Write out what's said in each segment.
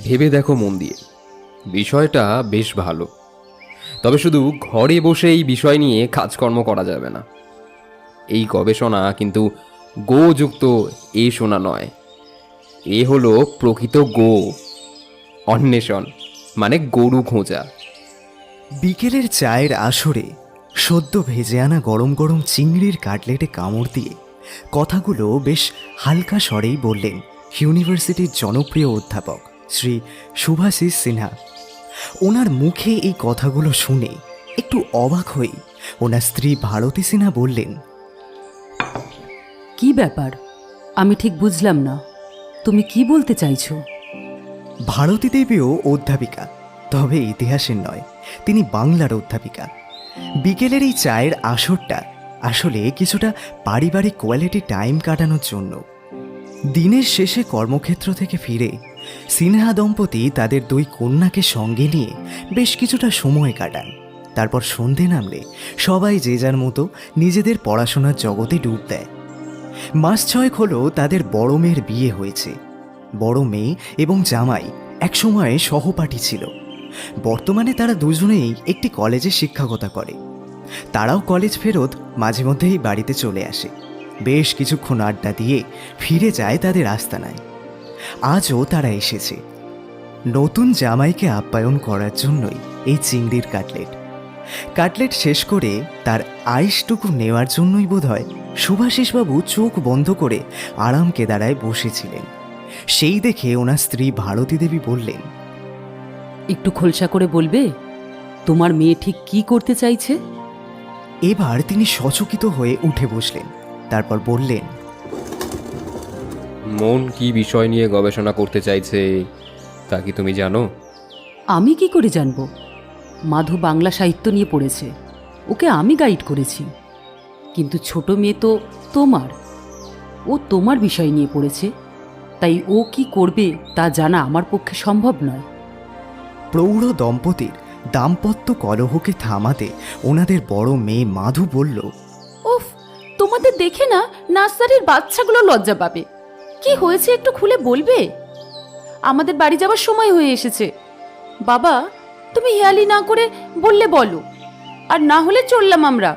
ভেবে দেখো মন দিয়ে, বিষয়টা বেশ ভালো। তবে শুধু ঘরে বসে এই বিষয় নিয়ে কাজকর্ম করা যাবে না। এই গবেষণা কিন্তু গোযুক্ত এ শোনা নয়, এ হলো প্রকৃত গো অন্বেষণ, মানে গরু খোঁজা। বিকেলের চায়ের আসরে সদ্য ভেজে আনা গরম গরম চিংড়ির কাটলেটে কামড় দিয়ে কথাগুলো বেশ হালকা স্বরেই বললেন ইউনিভার্সিটির জনপ্রিয় অধ্যাপক শ্রী শুভাশিস সিনহা। ওনার মুখে এই কথাগুলো শুনে একটু অবাক হয়ে ওনার স্ত্রী ভারতী সিনহা বললেন, কি ব্যাপার? আমি ঠিক বুঝলাম না, তুমি কি বলতে চাইছো? ভারতী দেবীও অধ্যাপিকা, তবে ইতিহাসের নয়, তিনি বাংলার অধ্যাপিকা। বিকেলের এই চায়ের আসরটা আসলে কিছুটা পারিবারিক কোয়ালিটি টাইম কাটানোর জন্য। দিনের শেষে কর্মক্ষেত্র থেকে ফিরে সিনহা দম্পতি তাদের দুই কন্যাকে সঙ্গে নিয়ে বেশ কিছুটা সময় কাটান। তারপর সন্ধে নামলে সবাই যে যার মতো নিজেদের পড়াশোনার জগতে ডুব দেয়। মাস 6 হলো তাদের বড় মেয়ের বিয়ে হয়েছে। বড় মেয়ে এবং জামাই একসময়ে সহপাঠী ছিল। বর্তমানে তারা দুজনেই একটি কলেজে শিক্ষকতা করে। তারাও কলেজ ফেরত মাঝে মধ্যেই বাড়িতে চলে আসে। বেশ কিছুক্ষণ আড্ডা দিয়ে ফিরে যায় তাদের আস্তানায়। আজও তারা এসেছে নতুন জামাইকে আপ্যায়ন করার জন্যই। এই চিংড়ির কাটলেট শেষ করে তার আইসটুকু নেওয়ার জন্যই বোধহয় শুভাশিসবাবু চোখ বন্ধ করে আরাম কেদারায় বসেছিলেন। সেই দেখে ওনার স্ত্রী ভারতী দেবী বললেন, একটু খোলসা করে বলবে তোমার মেয়ে ঠিক কি করতে চাইছে? এবার তিনি সচকিত হয়ে উঠে বসলেন। তারপর বললেন, মন কি বিষয় নিয়ে গবেষণা করতে চাইছে তা কি তুমি জানো? আমি কি করে জানবো? মাধু বাংলা সাহিত্য নিয়ে পড়েছে, ওকে আমি গাইড করেছি। কিন্তু ছোট মেয়ে তো তোমার, ও তোমার বিষয় নিয়ে পড়েছে, তাই ও কি করবে তা জানা আমার পক্ষে সম্ভব নয়। প্রৌঢ় দম্পতির দাম্পত্য কলহকে থামাতে ওনাদের বড় মেয়ে মাধু বলল, উফ, তোমাদের দেখে না নার্সারির বাচ্চাগুলো লজ্জা পাবে। কি হয়েছে একটু খুলে বলবে? আমাদের বাড়ি যাওয়ার সময় হয়ে এসেছে। বাবা, তুমি হেয়ালি না করে বললে বলো, আর না হলে চললাম আমরা।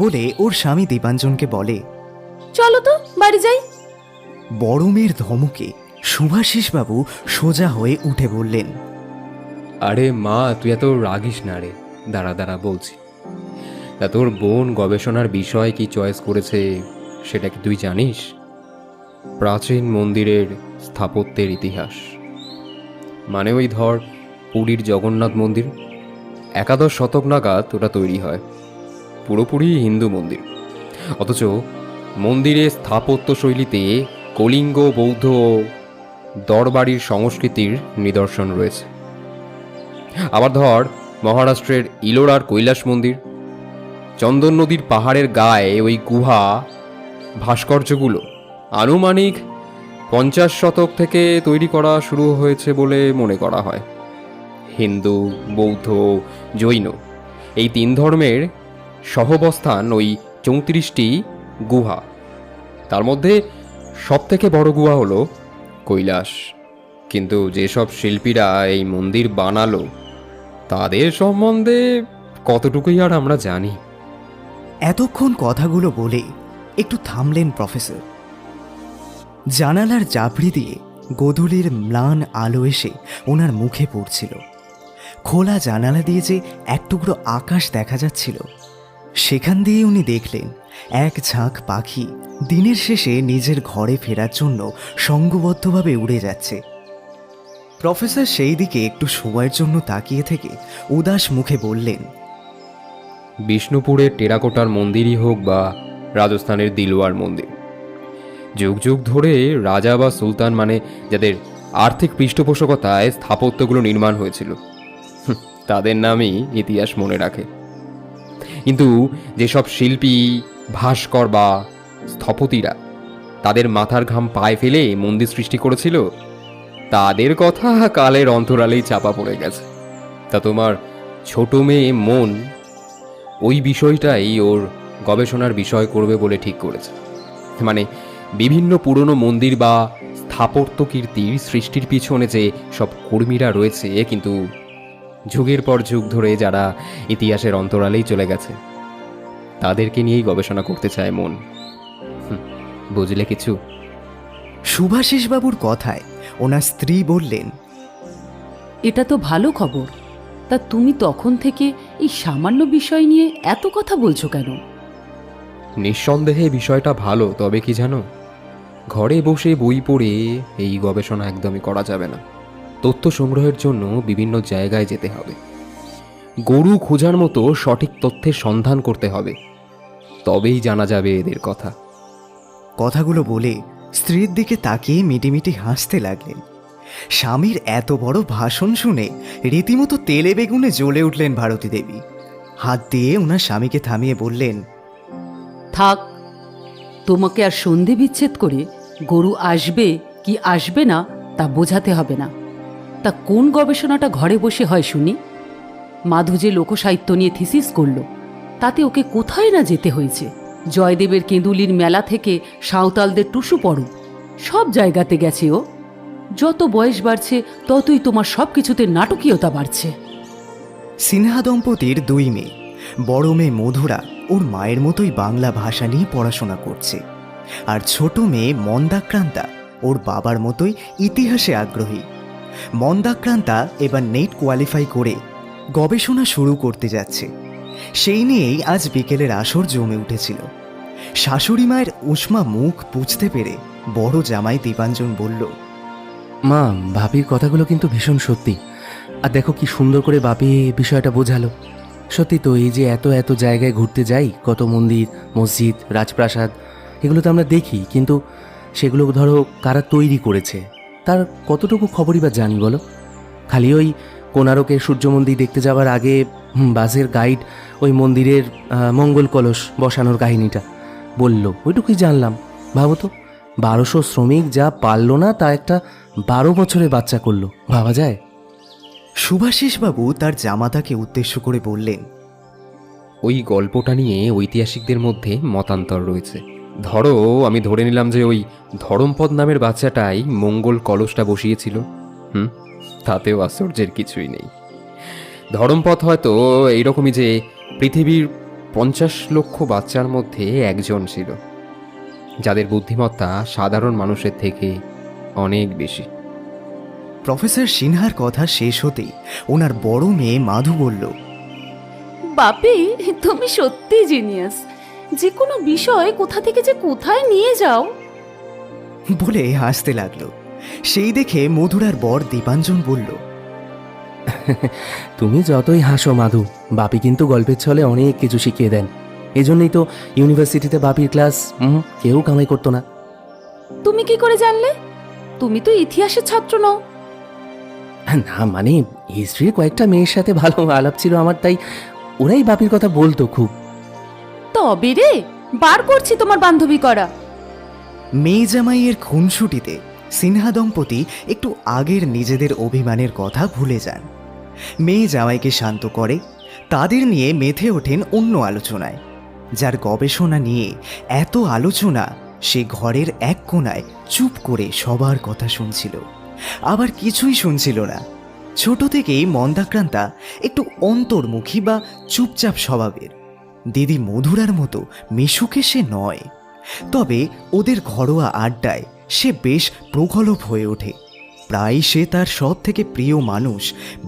বলে ওর স্বামী দীপাঞ্জনকে বলে, চলো তো বাড়ি যাই। বড় মেয়ের ধমকে শুভাশিসবাবু সোজা হয়ে উঠে বললেন, আরে মা, তুই এত রাগিস না রে, দাঁড়া দাঁড়া বলছি। তা তোর বোন গবেষণার বিষয় কি চয়েস করেছে সেটা কি তুই জানিস? প্রাচীন মন্দিরের স্থাপত্যের ইতিহাস, মানে ওই ধর পুরীর জগন্নাথ মন্দির 11 শতক নাগাদ ওটা তৈরি হয়। পুরোপুরি হিন্দু মন্দির, অথচ মন্দিরের স্থাপত্য শৈলীতে কলিঙ্গ বৌদ্ধ দরবাড়ির সংস্কৃতির নিদর্শন রয়েছে। আবার ধর মহারাষ্ট্রের ইলোরার কৈলাস মন্দির, চন্দন নদীর পাহাড়ের গায়ে ওই গুহা ভাস্কর্যগুলো আনুমানিক 50 শতক থেকে তৈরি করা শুরু হয়েছে বলে মনে করা হয়। হিন্দু, বৌদ্ধ, জৈন এই 3 ধর্মের সহবস্থান ওই 34টি গুহা। তার মধ্যে সবথেকে বড় গুহা হলো কৈলাস। কিন্তু যেসব শিল্পীরা এই মন্দির বানালো তাদের সম্বন্ধে কতটুকুই আর আমরা জানি। এতক্ষণ কথাগুলো বলে একটু থামলেন প্রফেসর। জানালার জাবড়ি দিয়ে গোধূলির ম্লান আলো এসে ওনার মুখে পড়ছিল। খোলা জানালা দিয়ে যে এক টুকরো আকাশ দেখা যাচ্ছিল, সেখান দিয়ে উনি দেখলেন এক ঝাঁক পাখি দিনের শেষে নিজের ঘরে ফেরার জন্য সংঘবদ্ধভাবে উড়ে যাচ্ছে। প্রফেসর সেই দিকে একটু সময়ের জন্য তাকিয়ে থেকে উদাস মুখে বললেন, বিষ্ণুপুরের টেরাকোটার মন্দিরই হোক বা রাজস্থানের দিলওয়ার মন্দির, যুগ যুগ ধরে রাজা বা সুলতান, মানে যাদের আর্থিক পৃষ্ঠপোষকতায় স্থাপত্যগুলো নির্মাণ হয়েছিল, তাদের নামই ইতিহাস মনে রাখে। কিন্তু যেসব শিল্পী, ভাস্কর বা স্থপতিরা তাদের মাথার ঘাম পায়ে ফেলে মন্দির সৃষ্টি করেছিল, তাদের কথা কালের অন্তরালেই চাপা পড়ে গেছে। তা তোমার ছোট মেয়ে মন ওই বিষয়টাই ওর গবেষণার বিষয় করবে বলে ঠিক করেছে। মানে বিভিন্ন পুরনো মন্দির বা স্থাপত্য কীর্তির সৃষ্টির পিছনে যে সব কর্মীরা রয়েছে, কিন্তু যুগের পর যুগ ধরে যারা ইতিহাসের অন্তরালেই চলে গেছে, তাদেরকে নিয়েই গবেষণা করতে চায় মন। বুঝলে কিছু? শুভাশিসবাবুর কথায় ওনার স্ত্রী বললেন, এটা তো ভালো খবর। তা তুমি তখন থেকে এই সামান্য বিষয় নিয়ে এত কথা বলছো কেন? নিঃসন্দেহে বিষয়টা ভালো, তবে কি জানো, ঘরে বসে বই পড়ে এই গবেষণা একদমই করা যাবে না। তথ্য সংগ্রহের জন্য বিভিন্ন জায়গায় যেতে হবে, গরু খোঁজার মতো সঠিক তথ্যের সন্ধান করতে হবে, তবেই জানা যাবে এদের কথা। কথাগুলো বলে স্ত্রীর দিকে তাকিয়ে মিটিমিটি হাসতে লাগলেন। স্বামীর এত বড় ভাষণ শুনে রীতিমতো তেলে বেগুনে জ্বলে উঠলেন ভারতী দেবী। হাত দিয়ে ওনার স্বামীকে থামিয়ে বললেন, থাক, তোমাকে আর সন্ধি বিচ্ছেদ করে গরু আসবে কি আসবে না তা বোঝাতে হবে না। তা কোন গবেষণাটা ঘরে বসে হয় শুনি? মাধু যে লোকসাহিত্য নিয়ে থিসিস করলো, তাতে ওকে কোথায় না যেতে হয়েছে। জয়দেবের কেঁদুলির মেলা থেকে সাঁওতালদের টুসু পড়ো, সব জায়গাতে গেছে ও। যত বয়স বাড়ছে ততই তোমার সব কিছুতে নাটকীয়তা বাড়ছে। সিনহা দম্পতির 2 মেয়ে। বড় মেয়ে মধুরা ওর মায়ের মতোই বাংলা ভাষা নিয়ে পড়াশোনা করছে, আর ছোট মেয়ে মন্দাক্রান্তা ওর বাবার মতোই ইতিহাসে আগ্রহী। মন্দাক্রান্তা এবার নেট কোয়ালিফাই করে গবেষণা শুরু করতে যাচ্ছে। সেই নিয়েই আজ বিকেলের আসর জমে উঠেছিল। শাশুড়ি মায়ের উষ্মা মুখ বুঝতে পেরে বড় জামাই দীপাঞ্জন বলল, মা, বাপির কথাগুলো কিন্তু ভীষণ সত্যি। আর দেখো কি সুন্দর করে বাপি বিষয়টা বোঝালো। সত্যি তো, এই যে এত এত জায়গায় ঘুরতে যাই, কত মন্দির, মসজিদ, রাজপ্রাসাদ, এগুলো তো আমরা দেখি, কিন্তু সেগুলো ধরো কারা তৈরি করেছে তার কতটুকু খবরই বা জানি বলো? খালি ওই কোণারকের সূর্য মন্দির দেখতে যাওয়ার আগে বাসের গাইড ওই মন্দিরের মঙ্গল কলস বসানোর কাহিনীটা বলল, ওইটুকুই জানলাম। ভাবো তো, 1200 শ্রমিক যা পারল না তা একটা 12 বছরের বাচ্চা করলো, ভাবা যায়? শুভাশিসবাবু তার জামাতাকে উদ্দেশ্য করে বললেন, ওই গল্পটা নিয়ে ঐতিহাসিকদের মধ্যে মতান্তর রয়েছে। ধরো, আমি ধরে নিলাম যে ওই ধরমপদ নামের বাচ্চাটাই মঙ্গল কলসটা বসিয়েছিল। তাতেও আশ্চর্যের কিছুই নেই। ধরমপদ হয়তো এইরকমই যে পৃথিবীর 50 লক্ষ বাচ্চার মধ্যে একজন ছিল, যাদের বুদ্ধিমত্তা সাধারণ মানুষের থেকে অনেক বেশি। প্রফেসর সিনহার কথা শেষ হতেই ওনার বড় মেয়ে মাধু বলল, বাপি, তুমি সত্যি জিনিয়াস। যে কোনো বিষয় কোথা থেকে যে কোথায় নিয়ে যাও। বলে হাসতে লাগলো। সেই দেখে মধুরার বর দীপাঞ্জন বলল, তুমি যতই হাসো মাধু, বাপি কিন্তু গল্পের ছলে অনেক কিছু শিখিয়ে দেন। এজন্যই তো ইউনিভার্সিটিতে বাপির ক্লাস কেউ কামাই করতো না। তুমি কি করে জানলে? তুমি তো ইতিহাসের ছাত্র নও। না মানে, হিস্ট্রির কয়েকটা মেয়ের সাথে ভালো আলাপ ছিল আমার, তাই ওরাই বাপির কথা বলতো খুব। তবে রে, বার করছি তোমার বান্ধবী করা। মেয়ে জামাইয়ের খুনসুটিতে সিনহা দম্পতি একটু আগের নিজেদের অভিমানের কথা ভুলে যান। মেয়ে জামাইকে শান্ত করে তাদের নিয়ে মেতে ওঠেন অন্য আলোচনায়। যার গবেষণা নিয়ে এত আলোচনা, সে ঘরের এক কোণায় চুপ করে সবার কথা শুনছিল, আবার কিছুই শুনছিল না। ছোট থেকেই মন্দাক্রান্তা একটু অন্তর্মুখী বা চুপচাপ স্বভাবের। দিদি মধুরার মতো মিশুকে সে নয়, তবে ওদের ঘরোয়া আড্ডায় সে বেশ প্রগল্ভ হয়ে ওঠে। প্রায় সে তার সব থেকে প্রিয় মানুষ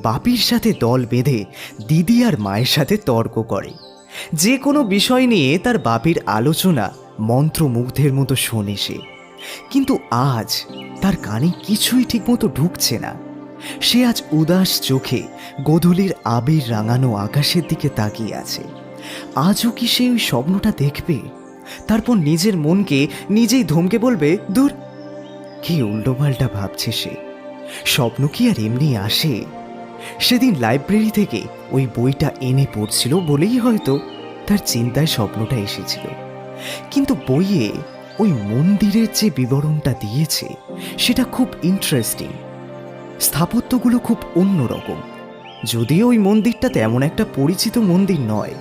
বাপির সাথে দল বেঁধে দিদি আর মায়ের সাথে তর্ক করে। যে কোনো বিষয় নিয়ে তার বাপির আলোচনা মন্ত্রমুগ্ধের মতো শোনে সে, কিন্তু আজ তার কানে কিছুই ঠিকমতো ঢুকছে না। সে আজ উদাস চোখে গোধূলির আবির রাঙানো আকাশের দিকে তাকিয়ে আছে। আজও কি সে ওই স্বপ্নটা দেখবে? তারপর নিজের মনকে নিজেই ধমকে বলবে, দূর, কি উল্টোপাল্টা ভাবছে সে। স্বপ্ন কি আর এমনি আসে? সেদিন লাইব্রেরি থেকে ওই বইটা এনে পড়ছিল বলেই হয়তো তার চিন্তায় স্বপ্নটা এসেছিল, কিন্তু বইয়ে ওই মন্দিরের যে বিবরণটা দিয়েছে সেটা খুব ইন্টারেস্টিং। স্থাপত্যগুলো খুব অন্যরকম, যদিও ওই মন্দিরটা তেমন একটা পরিচিত মন্দির নয়।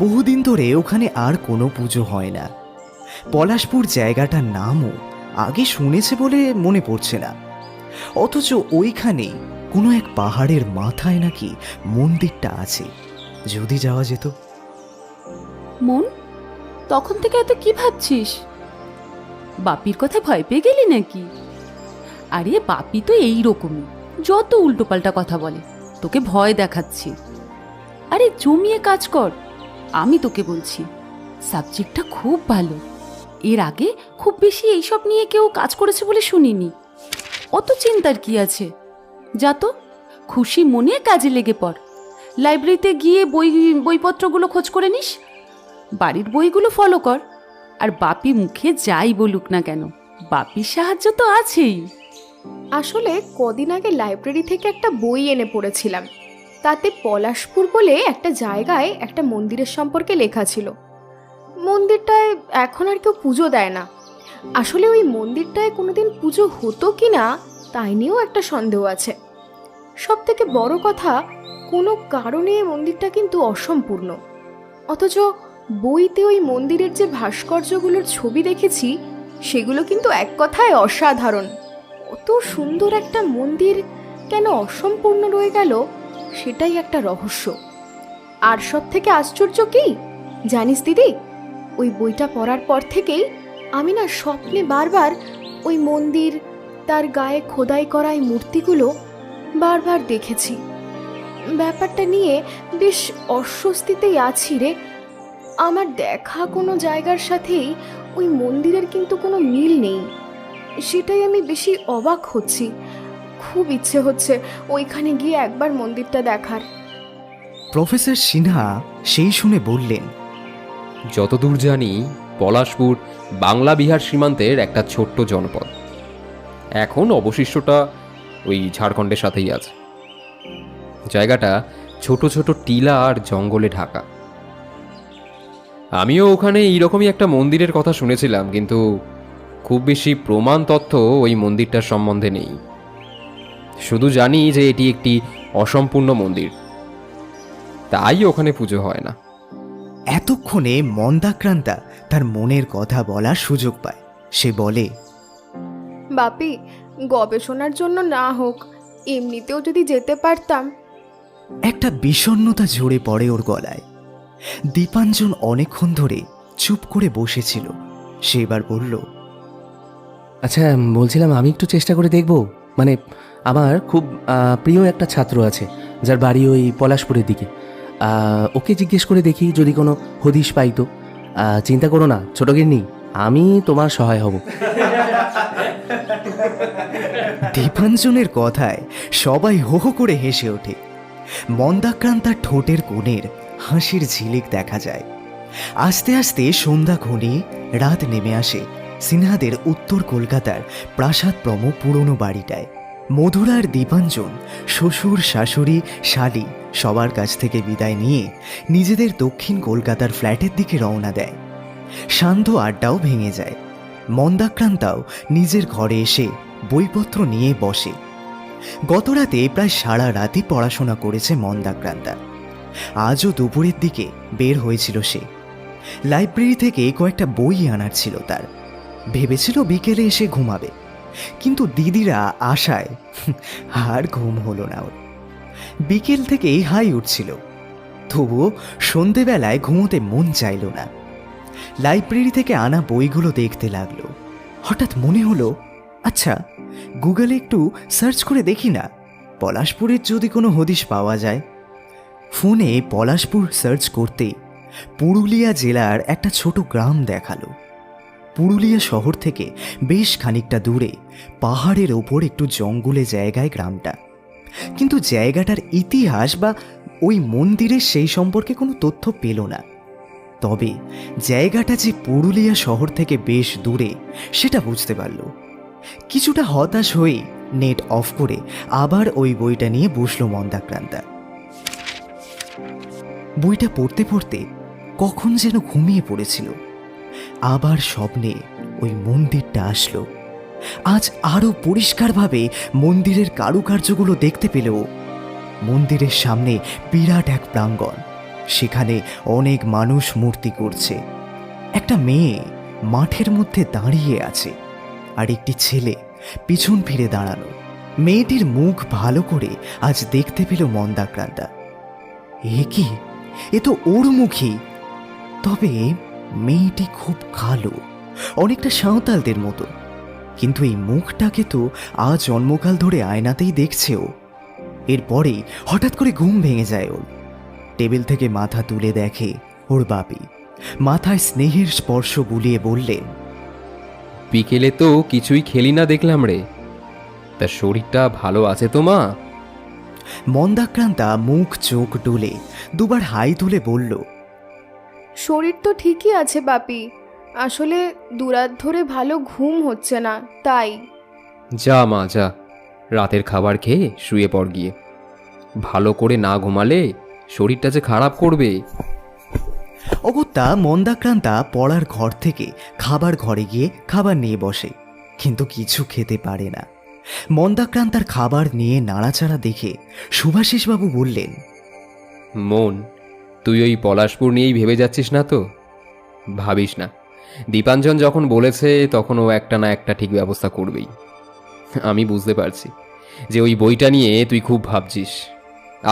বহুদিন ধরে ওখানে আর কোনো পুজো হয় না। পলাশপুর জায়গাটার নামও আগে শুনেছে বলে মনে পড়ছে না। অথচ ওইখানেই কোনো এক পাহাড়ের মাথায় নাকি মন্দিরটা আছে। যদি যাওয়া যেত। মন, তখন থেকে এত কি ভাবছিস? বাপির কথা ভয় পেয়ে গেলি নাকি? আরে বাপি তো এই রকমই, যত উল্টোপাল্টা কথা বলে, তোকে ভয় দেখাচ্ছি। আরে জমিয়ে কাজ কর, আমি তোকে বলছি সাবজেক্টটা খুব ভালো। এর আগে খুব বেশি এইসব নিয়ে কেউ কাজ করেছে বলে শুনিনি। অত চিন্তার কি আছে? যা তো, খুশি মনে কাজে লেগে পড়। লাইব্রেরিতে গিয়ে বইপত্রগুলো খোঁজ করে নিস, বাড়ির বইগুলো ফলো কর। আর বাপি মুখে যাই বলুক না কেন, বাপির সাহায্য তো আছেই। আসলে কদিন আগে লাইব্রেরি থেকে একটা বই এনে পড়েছিলাম। তাতে পলাশপুর বলে একটা জায়গায় একটা মন্দিরের সম্পর্কে লেখা ছিল। মন্দিরটায় এখন আর কেউ পুজো দেয় না। আসলে ওই মন্দিরটায় কোনোদিন পুজো হতো কি না তাই নিয়েও একটা সন্দেহ আছে। সব থেকে বড় কথা, কোনো কারণে মন্দিরটা কিন্তু অসম্পূর্ণ। অথচ বইতে ওই মন্দিরের যে ভাস্কর্যগুলোর ছবি দেখেছি সেগুলো কিন্তু এক কথায় অসাধারণ। অত সুন্দর একটা মন্দির কেন অসম্পূর্ণ রয়ে গেল সেটাই একটা রহস্য। আর সব থেকে আশ্চর্য কি জানিস দিদি, ওই বইটা পড়ার পর থেকেই আমি না স্বপ্নে বারবার ওই মন্দির, তার গায়ে খোদাই করা এই মূর্তিগুলো বারবার দেখেছি। ব্যাপারটা নিয়ে বেশ অস্বস্তিতেই আছি রে। আমার দেখা কোনো জায়গার সাথেই ওই মন্দিরের কিন্তু কোনো মিল নেই। সেটাই আমি বেশি অবাক হচ্ছি। খুব ইচ্ছে হচ্ছে ওইখানে গিয়ে একবার মন্দিরটা দেখার। প্রফেসর সিনহা সেই শুনে বললেন, যতদূর জানি পলাশপুর বাংলা বিহার সীমান্তের একটা ছোট্ট জনপদ। এখন অবশিষ্টটা ওই ঝাড়খণ্ডের সাথেই আছে। জায়গাটা ছোট ছোট টিলা আর জঙ্গলে ঢাকা। আমিও ওখানে এইরকমই একটা মন্দিরের কথা শুনেছিলাম, কিন্তু খুব বেশি প্রমাণ তথ্য ওই মন্দিরটার সম্বন্ধে নেই। শুধু জানি যে এটি একটি অসম্পূর্ণ মন্দির, তাই ওখানে পুজো হয় না। এতক্ষণে মন্দাক্রান্তা তার মনের কথা বলার সুযোগ পায়। সে বলে, বাপি, গবেষণার জন্য না হোক, এমনিতেও যদি যেতে পারতাম। একটা বিষণ্ণতা ঝরে পড়ে ওর গলায়। দীপাঞ্জন অনেকক্ষণ ধরে চুপ করে বসেছিল। সে এবার বলল, আচ্ছা, বলছিলাম আমি একটু চেষ্টা করে দেখব। মানে আমার খুব প্রিয় একটা ছাত্র আছে যার বাড়ি ওই পলাশপুরের দিকে। ওকে জিজ্ঞেস করে দেখি যদি কোনো হদিশ পাই তো। চিন্তা করো না ছোট গিন্নি, আমি তোমার সহায় হব। দীপাঞ্জনের কথায় সবাই হো হো করে হেসে ওঠে। মন্দাক্রান্তার ঠোঁটের কোণের হাসির ঝিলিক দেখা যায়। আস্তে আস্তে সন্ধ্যা ঘনিয়ে রাত নেমে আসে সিনহাদের উত্তর কলকাতার প্রাসাদপ্রম পুরনো বাড়িটায়। মধুরার দীপাঞ্জন শ্বশুর, শাশুড়ি, শালি সবার কাছ থেকে বিদায় নিয়ে নিজেদের দক্ষিণ কলকাতার ফ্ল্যাটের দিকে রওনা দেয়। সান্ধ্য আড্ডাও ভেঙে যায়। মন্দাক্রান্তাও নিজের ঘরে এসে বইপত্র নিয়ে বসে। গতরাতে প্রায় সারা রাতই পড়াশোনা করেছে মন্দাক্রান্তা। আজও দুপুরের দিকে বের হয়েছিল সে। লাইব্রেরি থেকে কয়েকটা বই আনার ছিল তার। ভেবেছিল বিকেলে এসে ঘুমাবে, কিন্তু দিদিরা আশায় আর ঘুম হলো না ওর। বিকেল থেকেই হাই উঠছিল, তবুও সন্ধেবেলায় ঘুমোতে মন চাইল না। লাইব্রেরি থেকে আনা বইগুলো দেখতে লাগলো। হঠাৎ মনে হলো, আচ্ছা গুগলে একটু সার্চ করে দেখি না, পলাশপুরের যদি কোনো হদিশ পাওয়া যায়। ফোনে পলাশপুর সার্চ করতেই পুরুলিয়া জেলার একটা ছোট গ্রাম দেখালো। পুরুলিয়া শহর থেকে বেশ খানিকটা দূরে পাহাড়ের ওপর একটু জঙ্গলে জায়গায় গ্রামটা। কিন্তু জায়গাটার ইতিহাস বা ওই মন্দিরের সেই সম্পর্কে কোনো তথ্য পেল না। তবে জায়গাটা যে পুরুলিয়া শহর থেকে বেশ দূরে সেটা বুঝতে পারল। কিছুটা হতাশ হয়ে নেট অফ করে আবার ওই বইটা নিয়ে বসলো মন্দাক্রান্তা। বইটা পড়তে পড়তে কখন যেন ঘুমিয়ে পড়েছিল। আবার স্বপ্নে ওই মন্দিরটা আসলো। আজ আরো পরিষ্কারভাবে মন্দিরের কারুকার্যগুলো দেখতে পেল। মন্দিরের সামনে বিরাট এক প্রাঙ্গণ, সেখানে অনেক মানুষ মূর্তি করছে। একটা মেয়ে মাঠের মধ্যে দাঁড়িয়ে আছে। আর একটি ছেলে পিছন ফিরে দাঁড়ানো। মেয়েটির মুখ ভালো করে আজ দেখতে পেল মন্দাক্রান্তা। এ কি, এ তো ওর মুখই। তবে মেয়েটি খুব কালো, অনেকটা সাঁওতালদের মতো, কিন্তু এই মুখটাকে তো আজ জন্মকাল ধরে আয়নাতেই দেখছে ও। এরপরেই হঠাৎ করে ঘুম ভেঙে যায় ওর। টেবিল থেকে মাথা তুলে দেখে ওর বাপি মাথায় স্নেহের স্পর্শ বুলিয়ে বললেন, বিকেলে তো কিছুই খেলি না দেখলাম রে, তা শরীরটা ভালো আছে তো মা? মন্দাক্রান্তা মুখ চোখ ডুলে দুবার হাই তুলে বলল, শরীর তো ঠিকই আছে বাপি, আসলে দুরাত ধরে ভালো ঘুম হচ্ছে না তাই। যা মা যা, রাতের খাবার খেয়ে শুয়ে পড় গিয়ে। ভালো করে না ঘুমালে শরীরটা যে খারাপ করবে। অগত্যা মন্দাক্রান্তা পড়ার ঘর থেকে খাবার ঘরে গিয়ে খাবার নিয়ে বসে, কিন্তু কিছু খেতে পারে না। মন্দাক্রান্তার খাবার নিয়ে নাড়াচাড়া দেখে শুভাশিসবাবু বললেন, মন, তুই ওই পলাশপুর নিয়েই ভেবে যাচ্ছিস না তো? ভাবিস না, দীপাঞ্জন যখন বলেছে তখন ও একটা না একটা ঠিক ব্যবস্থা করবেই। আমি বুঝতে পারছি যে ওই বইটা নিয়ে তুই খুব ভাবছিস।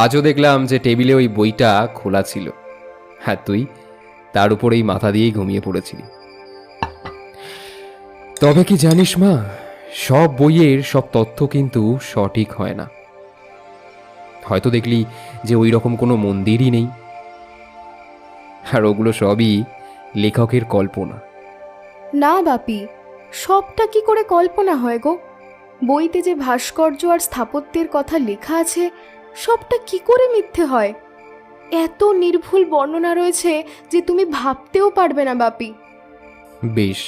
আজও দেখলাম যে টেবিলে ওই বইটা খোলা ছিল, হ্যাঁ তুই তার উপরেই মাথা দিয়েই ঘুমিয়ে পড়েছিলি। তবে কি জানিস মা, সব বইয়ের সব তথ্য কিন্তু সঠিক হয় না। হয়তো দেখলি যে ওই রকম কোনো মন্দিরই নেই, আর ওগুলো সবই লেখকের কল্পনা। না বাপি, সবটা কি করে কল্পনা হয় গো? বইতে যে ভাস্কর্য আর স্থাপত্যের কথা লেখা আছে সবটা কি করে মিথ্যে হয়? এত নির্ভুল বর্ণনা রয়েছে যে তুমি ভাবতেও পারবে না বাপি। বেশ,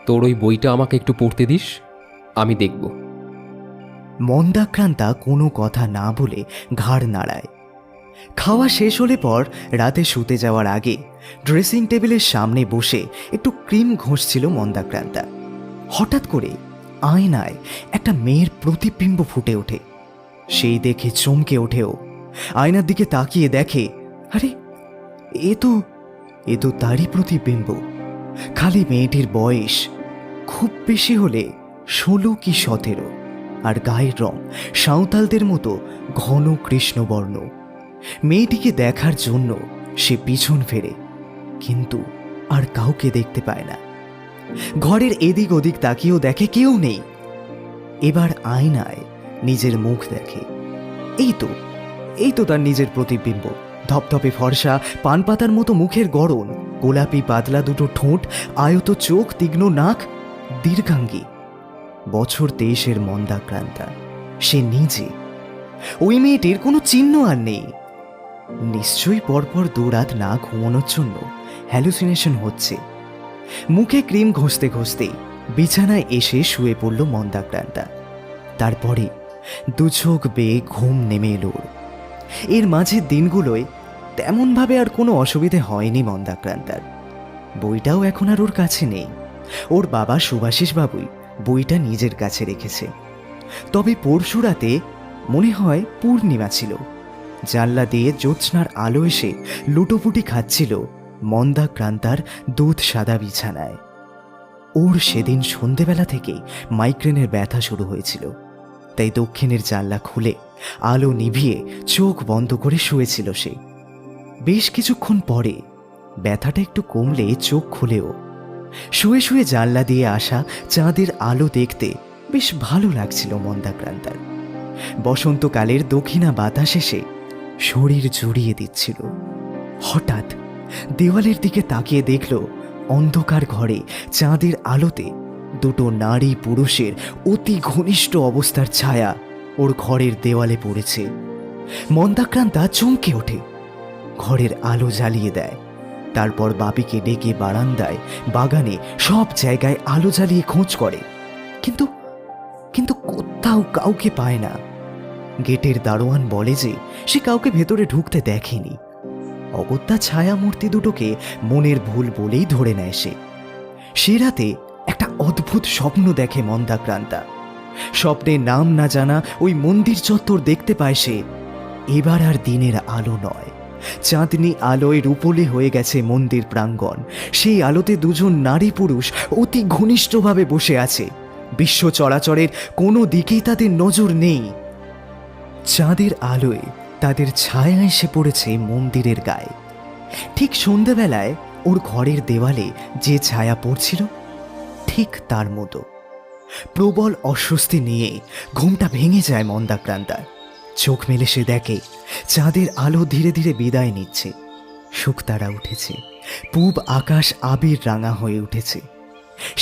তোর ওই বইটা আমাকে একটু পড়তে দিস, আমি দেখব। মন্দাক্রান্তা কোনো কথা না বলে ঘাড় নাড়ায়। খাওয়া শেষ হলে পর রাতে শুতে যাওয়ার আগে ড্রেসিং টেবিলের সামনে বসে একটু ক্রিম ঘষছিল মন্দাক্রান্তা। হঠাৎ করে আয়নায় একটা মেয়ের প্রতিবিম্ব ফুটে ওঠে। সেই দেখে চমকে ওঠেও। আয়নার দিকে তাকিয়ে দেখে, আরে এ তো তারই প্রতিবিম্ব। খালি মেয়েটির বয়স খুব বেশি হলে 16 কি 17, আর গায়ের রং সাঁওতালদের মতো ঘন কৃষ্ণবর্ণ। মেয়েটিকে দেখার জন্য সে পিছন ফেরে, কিন্তু আর কাউকে দেখতে পায় না। ঘরের এদিক ওদিক তাকিয়েও দেখে কেউ নেই। এবার আয়নায় নিজের মুখ দেখে। এই তো তার নিজের প্রতিবিম্ব। ধপধপে ফর্সা, পান পাতার মতো মুখের গড়ন, গোলাপি পাতলা দুটো ঠোঁট, আয়ত চোখ, তীক্ষ্ণ নাক, দীর্ঘাঙ্গী। বছর 23-এর মন্দাক্রান্তা, সে নিজে। ওই মেয়েটির কোনো চিহ্ন আর নেই। নিশ্চয়ই পরপর 2 রাত না ঘুমানোর জন্য হ্যালুসিনেশন হচ্ছে। মুখে ক্রিম ঘষতে ঘষতে বিছানায় এসে শুয়ে পড়ল মন্দাক্রান্তা। তারপরে 2 চোখ বেয়ে ঘুম নেমে এলো। এর মাঝের দিনগুলোয় তেমনভাবে আর কোনো অসুবিধে হয়নি মন্দাক্রান্তার। বইটাও এখন আর ওর কাছে নেই। ওর বাবা শুভাশিস বাবুই বইটা নিজের কাছে রেখেছে। তবে পরশু রাতে মনে হয় পূর্ণিমা ছিল। জানলা দিয়ে জ্যোৎস্নার আলো এসে লুটোপুটি খাচ্ছিল মন্দাক্রান্তার দুধ সাদা বিছানায়। ওর সেদিন সন্ধেবেলা থেকেই মাইগ্রেনের ব্যথা শুরু হয়েছিল, তাই দক্ষিণের জানলা খুলে আলো নিভিয়ে চোখ বন্ধ করে শুয়েছিল সে। বেশ কিছুক্ষণ পরে ব্যথাটা একটু কমলে চোখ খুলেও শুয়ে শুয়ে জানলা দিয়ে আসা চাঁদের আলো দেখতে বেশ ভালো লাগছিল মন্দাক্রান্তার। বসন্তকালের দক্ষিণা বাতাস এসে শরীর জুড়িয়ে দিচ্ছিল। হঠাৎ দেওয়ালের দিকে তাকিয়ে দেখল অন্ধকার ঘরে চাঁদের আলোতে 2 নারী পুরুষের অতি ঘনিষ্ঠ অবস্থার ছায়া ওর ঘরের দেওয়ালে পড়েছে। মন্দাক্রান্তা চমকে ওঠে, ঘরের আলো জ্বালিয়ে দেয়। তারপর বাপিকে ডেকে বারান্দায়, বাগানে সব জায়গায় আলো জ্বালিয়ে খোঁজ করে, কিন্তু কোথাও কাউকে পায় না। গেটের দারোয়ান বলে যে সে কাউকে ভেতরে ঢুকতে দেখেনি। অগত্যা ছায়া মূর্তি দুটোকে মনের ভুল বলেই ধরে নেয় সে। সে রাতে একটা অদ্ভুত স্বপ্ন দেখে মন্দাক্রান্তা। স্বপ্নে নাম না জানা ওই মন্দির চত্বর দেখতে পায় সে। এবার আর দিনের আলো নয়, চাঁদনি আলোয় রূপলি হয়ে গেছে মন্দির প্রাঙ্গণ। সেই আলোতে 2 নারী পুরুষ অতি ঘনিষ্ঠভাবে বসে আছে। বিশ্ব চরাচরের কোনো দিকেই তাদের নজর নেই। চাঁদের আলোয় তাদের ছায়া এসে পড়েছে মন্দিরের গায়ে। ঠিক সন্ধেবেলায় ওর ঘরের দেওয়ালে যে ছায়া পড়ছিল, ঠিক তার মতো। প্রবল অস্বস্তি নিয়ে ঘুমটা ভেঙে যায় মন্দাক্রান্তার। চোখ মেলে সে দেখে চাঁদের আলো ধীরে ধীরে বিদায় নিচ্ছে। শুকতারা উঠেছে, পূব আকাশ আবির রাঙা হয়ে উঠেছে।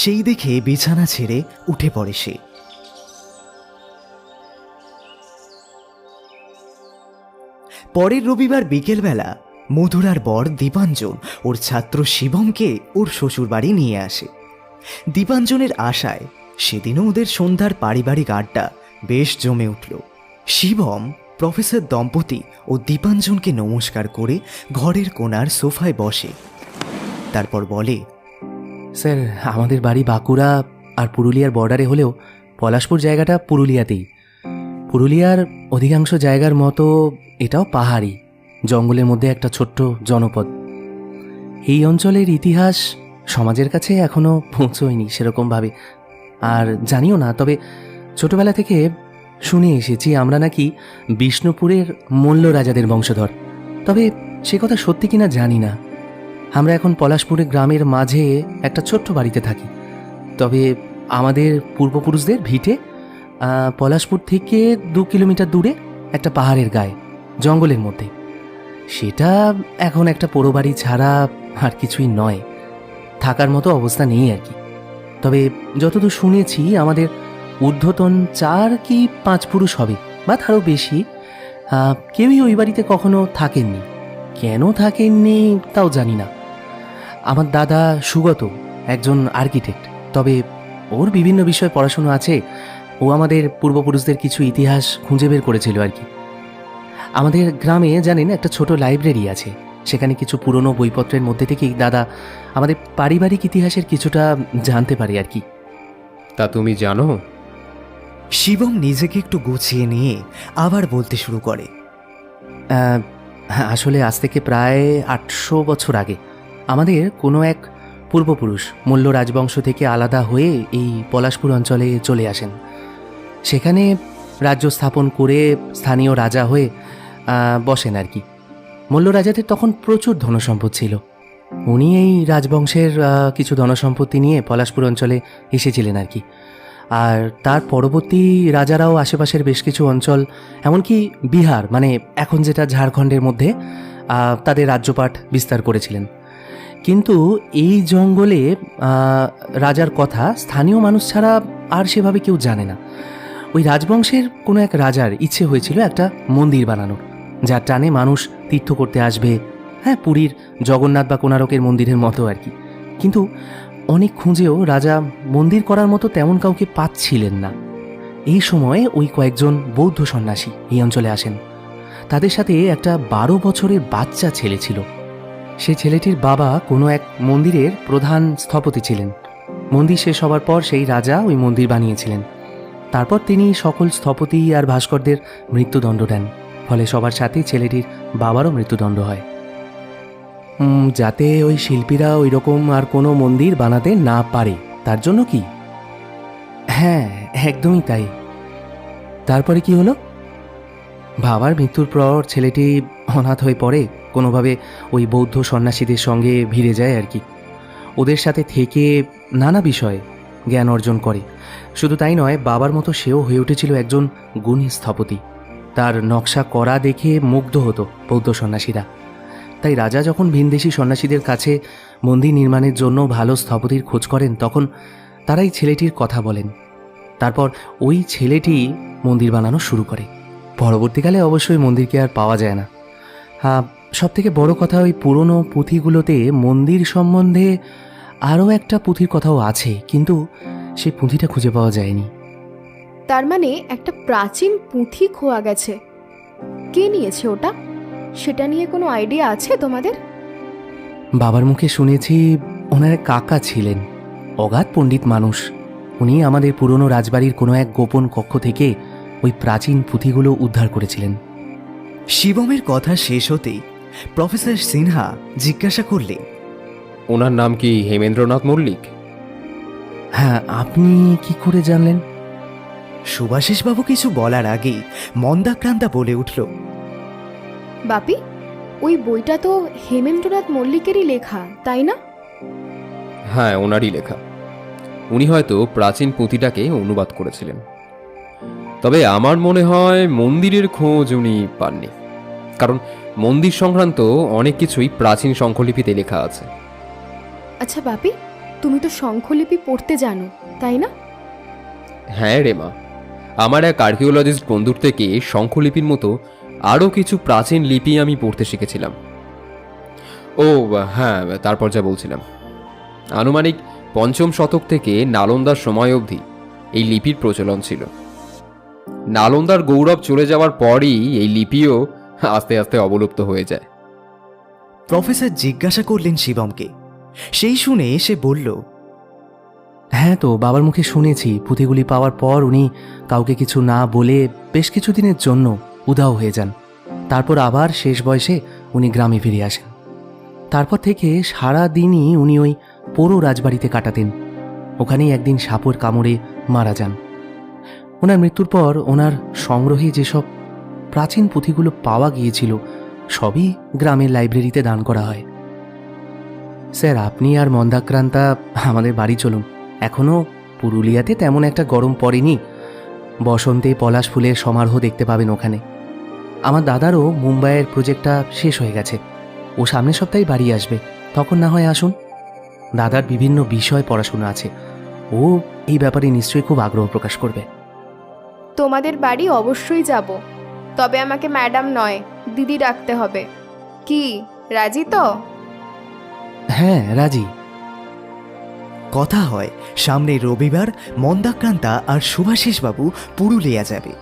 সেই দেখে বিছানা ছেড়ে উঠে পড়ে সে। পরের রবিবার বিকেলবেলা মধুরার বর দীপাঞ্জন ওর ছাত্র শিবমকে ওর শ্বশুরবাড়ি নিয়ে আসে। দীপাঞ্জনের আশায় সেদিনও ওদের সন্ধ্যার পারিবারিক আড্ডা বেশ জমে উঠল। শিবম প্রফেসর দম্পতি ও দীপাঞ্জনকে নমস্কার করে ঘরের কোণার সোফায় বসে। তারপর বলে, স্যার, আমাদের বাড়ি বাঁকুড়া আর পুরুলিয়ার বর্ডারে হলেও পলাশপুর জায়গাটা পুরুলিয়াতেই। পুরুলিয়ার অধিকাংশ জায়গার মতো এটাও পাহাড়ি, জঙ্গলের মধ্যে একটা ছোট্ট জনপদ। এই অঞ্চলের ইতিহাস সমাজের কাছে এখনও পৌঁছয়নি সেরকমভাবে, আর জানিও না। তবে ছোটবেলা থেকে শুনে এসেছি আমরা নাকি বিষ্ণুপুরের মল্ল রাজাদের বংশধর। তবে সে কথা সত্যি কিনা জানি না। আমরা এখন পলাশপুরের গ্রামের মাঝে একটা ছোট্ট বাড়িতে থাকি। তবে আমাদের পূর্বপুরুষদের ভিটে পলাশপুর থেকে 2 কিলোমিটার দূরে একটা পাহাড়ের গায়ে, জঙ্গলের মধ্যে। সেটা এখন একটা পোড়ো বাড়ি ছাড়া আর কিছুই নয়, থাকার মতো অবস্থা নেই আর কি। তবে যতদূর শুনেছি আমাদের ঊর্ধ্বতন 4 কি 5 পুরুষ হবে বা তারও বেশি, কেউই ওই বাড়িতে কখনো থাকেননি। কেন থাকেননি তাও জানি না। আমার দাদা সুগত একজন আর্কিটেক্ট, তবে ওর বিভিন্ন বিষয়ে পড়াশুনো আছে। ও আমাদের পূর্বপুরুষদের কিছু ইতিহাস খুঁজে বের করেছিল আর কি। আমাদের গ্রামে জানেন একটা ছোট লাইব্রেরি আছে, সেখানে কিছু পুরনো বইপত্রের মধ্যে থেকেই দাদা আমাদের পারিবারিক ইতিহাসের কিছুটা জানতে পারে আর কি। তা তুমি জানো? শিবম নিজেকে একটু গুছিয়ে নিয়ে আবার বলতে শুরু করে, আসলে আজ থেকে প্রায় 800 বছর আগে আমাদের কোনো এক পূর্বপুরুষ মল্ল রাজবংশ থেকে আলাদা হয়ে এই পলাশপুর অঞ্চলে চলে আসেন। সেখানে রাজ্য স্থাপন করে স্থানীয় রাজা হয়ে বসেন আর কি। মল্ল রাজাদের তখন প্রচুর ধনসম্পদ ছিল। উনি এই রাজবংশের কিছু ধনসম্পত্তি নিয়ে পলাশপুর অঞ্চলে এসেছিলেন আর কি। আর তার পরবর্তী রাজারাও আশেপাশের বেশ কিছু অঞ্চল, এমনকি বিহার, মানে এখন যেটা ঝাড়খণ্ডের মধ্যে, তাদের রাজ্যপাট বিস্তার করেছিলেন। কিন্তু এই জঙ্গলে রাজার কথা স্থানীয় মানুষ ছাড়া আর সেভাবে কেউ জানে না। ওই রাজবংশের কোনো এক রাজার ইচ্ছে হয়েছিল একটা মন্দির বানানোর, যার টানে মানুষ তীর্থ করতে আসবে। হ্যাঁ, পুরীর জগন্নাথ বা কোণারকের মন্দিরের মতো আর কি। কিন্তু অনেক খুঁজেও রাজা মন্দির করার মতো তেমন কাউকে পাচ্ছিলেন না। এই সময়ে ওই কয়েকজন বৌদ্ধ সন্ন্যাসী এই অঞ্চলে আসেন। তাদের সাথে একটা 12 বছরের বাচ্চা ছেলে ছিল। সেই ছেলেটির বাবা কোনো এক মন্দিরের প্রধান স্থপতি ছিলেন। মন্দির শেষ হবার পর সেই রাজা ওই মন্দির বানিয়েছিলেন। তারপর তিনি সকল স্থপতি আর ভাস্করদের মৃত্যুদণ্ড দেন। ফলে সবার সাথেই ছেলেটির বাবারও মৃত্যুদণ্ড হয়, যাতে ওই শিল্পীরা ওই রকম আর কোনো মন্দির বানাতে না পারে তার জন্য। কি? হ্যাঁ, একদমই তাই। তারপরে কি হলো? বাবার মৃত্যুর পর ছেলেটি অনাথ হয়ে পড়ে, কোনোভাবে ওই বৌদ্ধ সন্ন্যাসীদের সঙ্গে ভিড়ে যায় আর কি। ওদের সাথে থেকে নানা বিষয়ে জ্ঞান অর্জন করে। শুধু তাই নয়, বাবার মতো সেও হয়ে উঠেছিল একজন গুণী স্থপতি। তার নকশা করা দেখে মুগ্ধ হতো বৌদ্ধ সন্ন্যাসীরা। তাই রাজা যখন ভিনদেশি সন্ন্যাসীদের কাছে মন্দির নির্মাণের জন্য ভালো স্থপতির খোঁজ করেন, তখন তারাই ছেলেটির কথা বলেন। তারপর ওই ছেলেটি মন্দির বানানো শুরু করে। পরবর্তীকালে অবশ্যই মন্দিরকে আর পাওয়া যায় না। হ্যাঁ, সব থেকে বড় কথা, ওই পুরনো পুঁথিগুলোতে মন্দির সম্বন্ধে আরও একটা পুঁথির কথাও আছে, কিন্তু সেই পুঁথিটা খুঁজে পাওয়া যায়নি। তার মানে একটা প্রাচীন পুঁথি খোয়া গেছে। কে নিয়েছে ওটা? সেটা নিয়ে কোনো আইডিয়া আছে তোমাদের? বাবার মুখে শুনেছি ওনার এক কাকা ছিলেন, অগাধ পণ্ডিত মানুষ। উনি আমাদের পুরনো রাজবাড়ির কোনো এক গোপন কক্ষ থেকে ওই প্রাচীন পুঁথিগুলো উদ্ধার করেছিলেন। শিবমের কথা শেষ হতেই প্রফেসর সিনহা জিজ্ঞাসা করলেন, ওনার নাম কি হেমেন্দ্রনাথ মল্লিক? হ্যাঁ, আপনি কি করে জানলেন? সুভাষিসবাবু কিছু বলার আগেই মন্দাক্রান্তা বলে উঠল, বাপি, ওই বইটা তো হেমেন্দ্রনাথ মল্লিকেরই লেখা, তাই না? হ্যাঁ, ওনারই লেখা। উনি হয়তো প্রাচীন পুঁথিটাকে অনুবাদ করেছিলেন। তবে আমার মনে হয় মন্দিরের খোঁজ উনি পাননি, কারণ মন্দির সংক্রান্ত অনেক কিছুই প্রাচীন শঙ্খলিপিতে লেখা আছে। আচ্ছা বাপি, তুমি তো শঙ্খলিপি পড়তে জানো, তাই না? হ্যাঁ রে মা, আমার এক আর্কিওলজিস্ট বন্ধুর থেকে শঙ্খলিপির মতো আরও কিছু প্রাচীন লিপি আমি পড়তে শিখেছিলাম। ও হ্যাঁ, তারপর যা বলছিলাম, আনুমানিক ৫ম শতক থেকে নালন্দার সময় অবধি এই লিপির প্রচলন ছিল। নালন্দার গৌরব চলে যাওয়ার পরই এই লিপিও আস্তে আস্তে অবলুপ্ত হয়ে যায়। প্রফেসর জিজ্ঞাসা করলেন শিবমকে। সেই শুনে সে বলল, হ্যাঁ, তো বাবার মুখে শুনেছি পুঁথিগুলি পাওয়ার পর উনি কাউকে কিছু না বলে বেশ কিছুদিনের জন্য উধাও হয়ে যান। তারপর আবার শেষ বয়সে উনি গ্রামে ফিরে আসেন। তারপর থেকে সারা দিনই উনি ওই পোড়ো রাজবাড়িতে কাটাতেন। ওখানেই একদিন সাপের কামড়ে মারা যান। ওনার মৃত্যুর পর ওনার সংগ্রহে যেসব প্রাচীন পুঁথিগুলো পাওয়া গিয়েছিল সবই গ্রামের লাইব্রেরিতে দান করা হয়। স্যার, আপনি আর মন্দাক্রান্তা আমাদের বাড়ি চলুন। এখনও পুরুলিয়াতে তেমন একটা গরম পড়েনি। বসন্তে পলাশ ফুলের সমারোহ দেখতে পাবেন ওখানে। আমার দাদারও মুম্বাইয়ের প্রজেক্টটা শেষ হয়ে গেছে। ও সামনের সপ্তাহে বাড়ি আসবে, তখন না হয় আসুন। দাদার বিভিন্ন বিষয় পড়াশোনা আছে, ও এই ব্যাপারে নিশ্চয়ই খুব আগ্রহ প্রকাশ করবে। তোমাদের বাড়ি অবশ্যই যাব, তবে আমাকে ম্যাডাম নয়, দিদি ডাকতে হবে। কি, রাজি তো? হ্যাঁ, রাজি। কথা হয় সামনের রবিবার মন্দাক্রান্তা আর সুভাষিসবাবু পুরুলিয়া যাবে।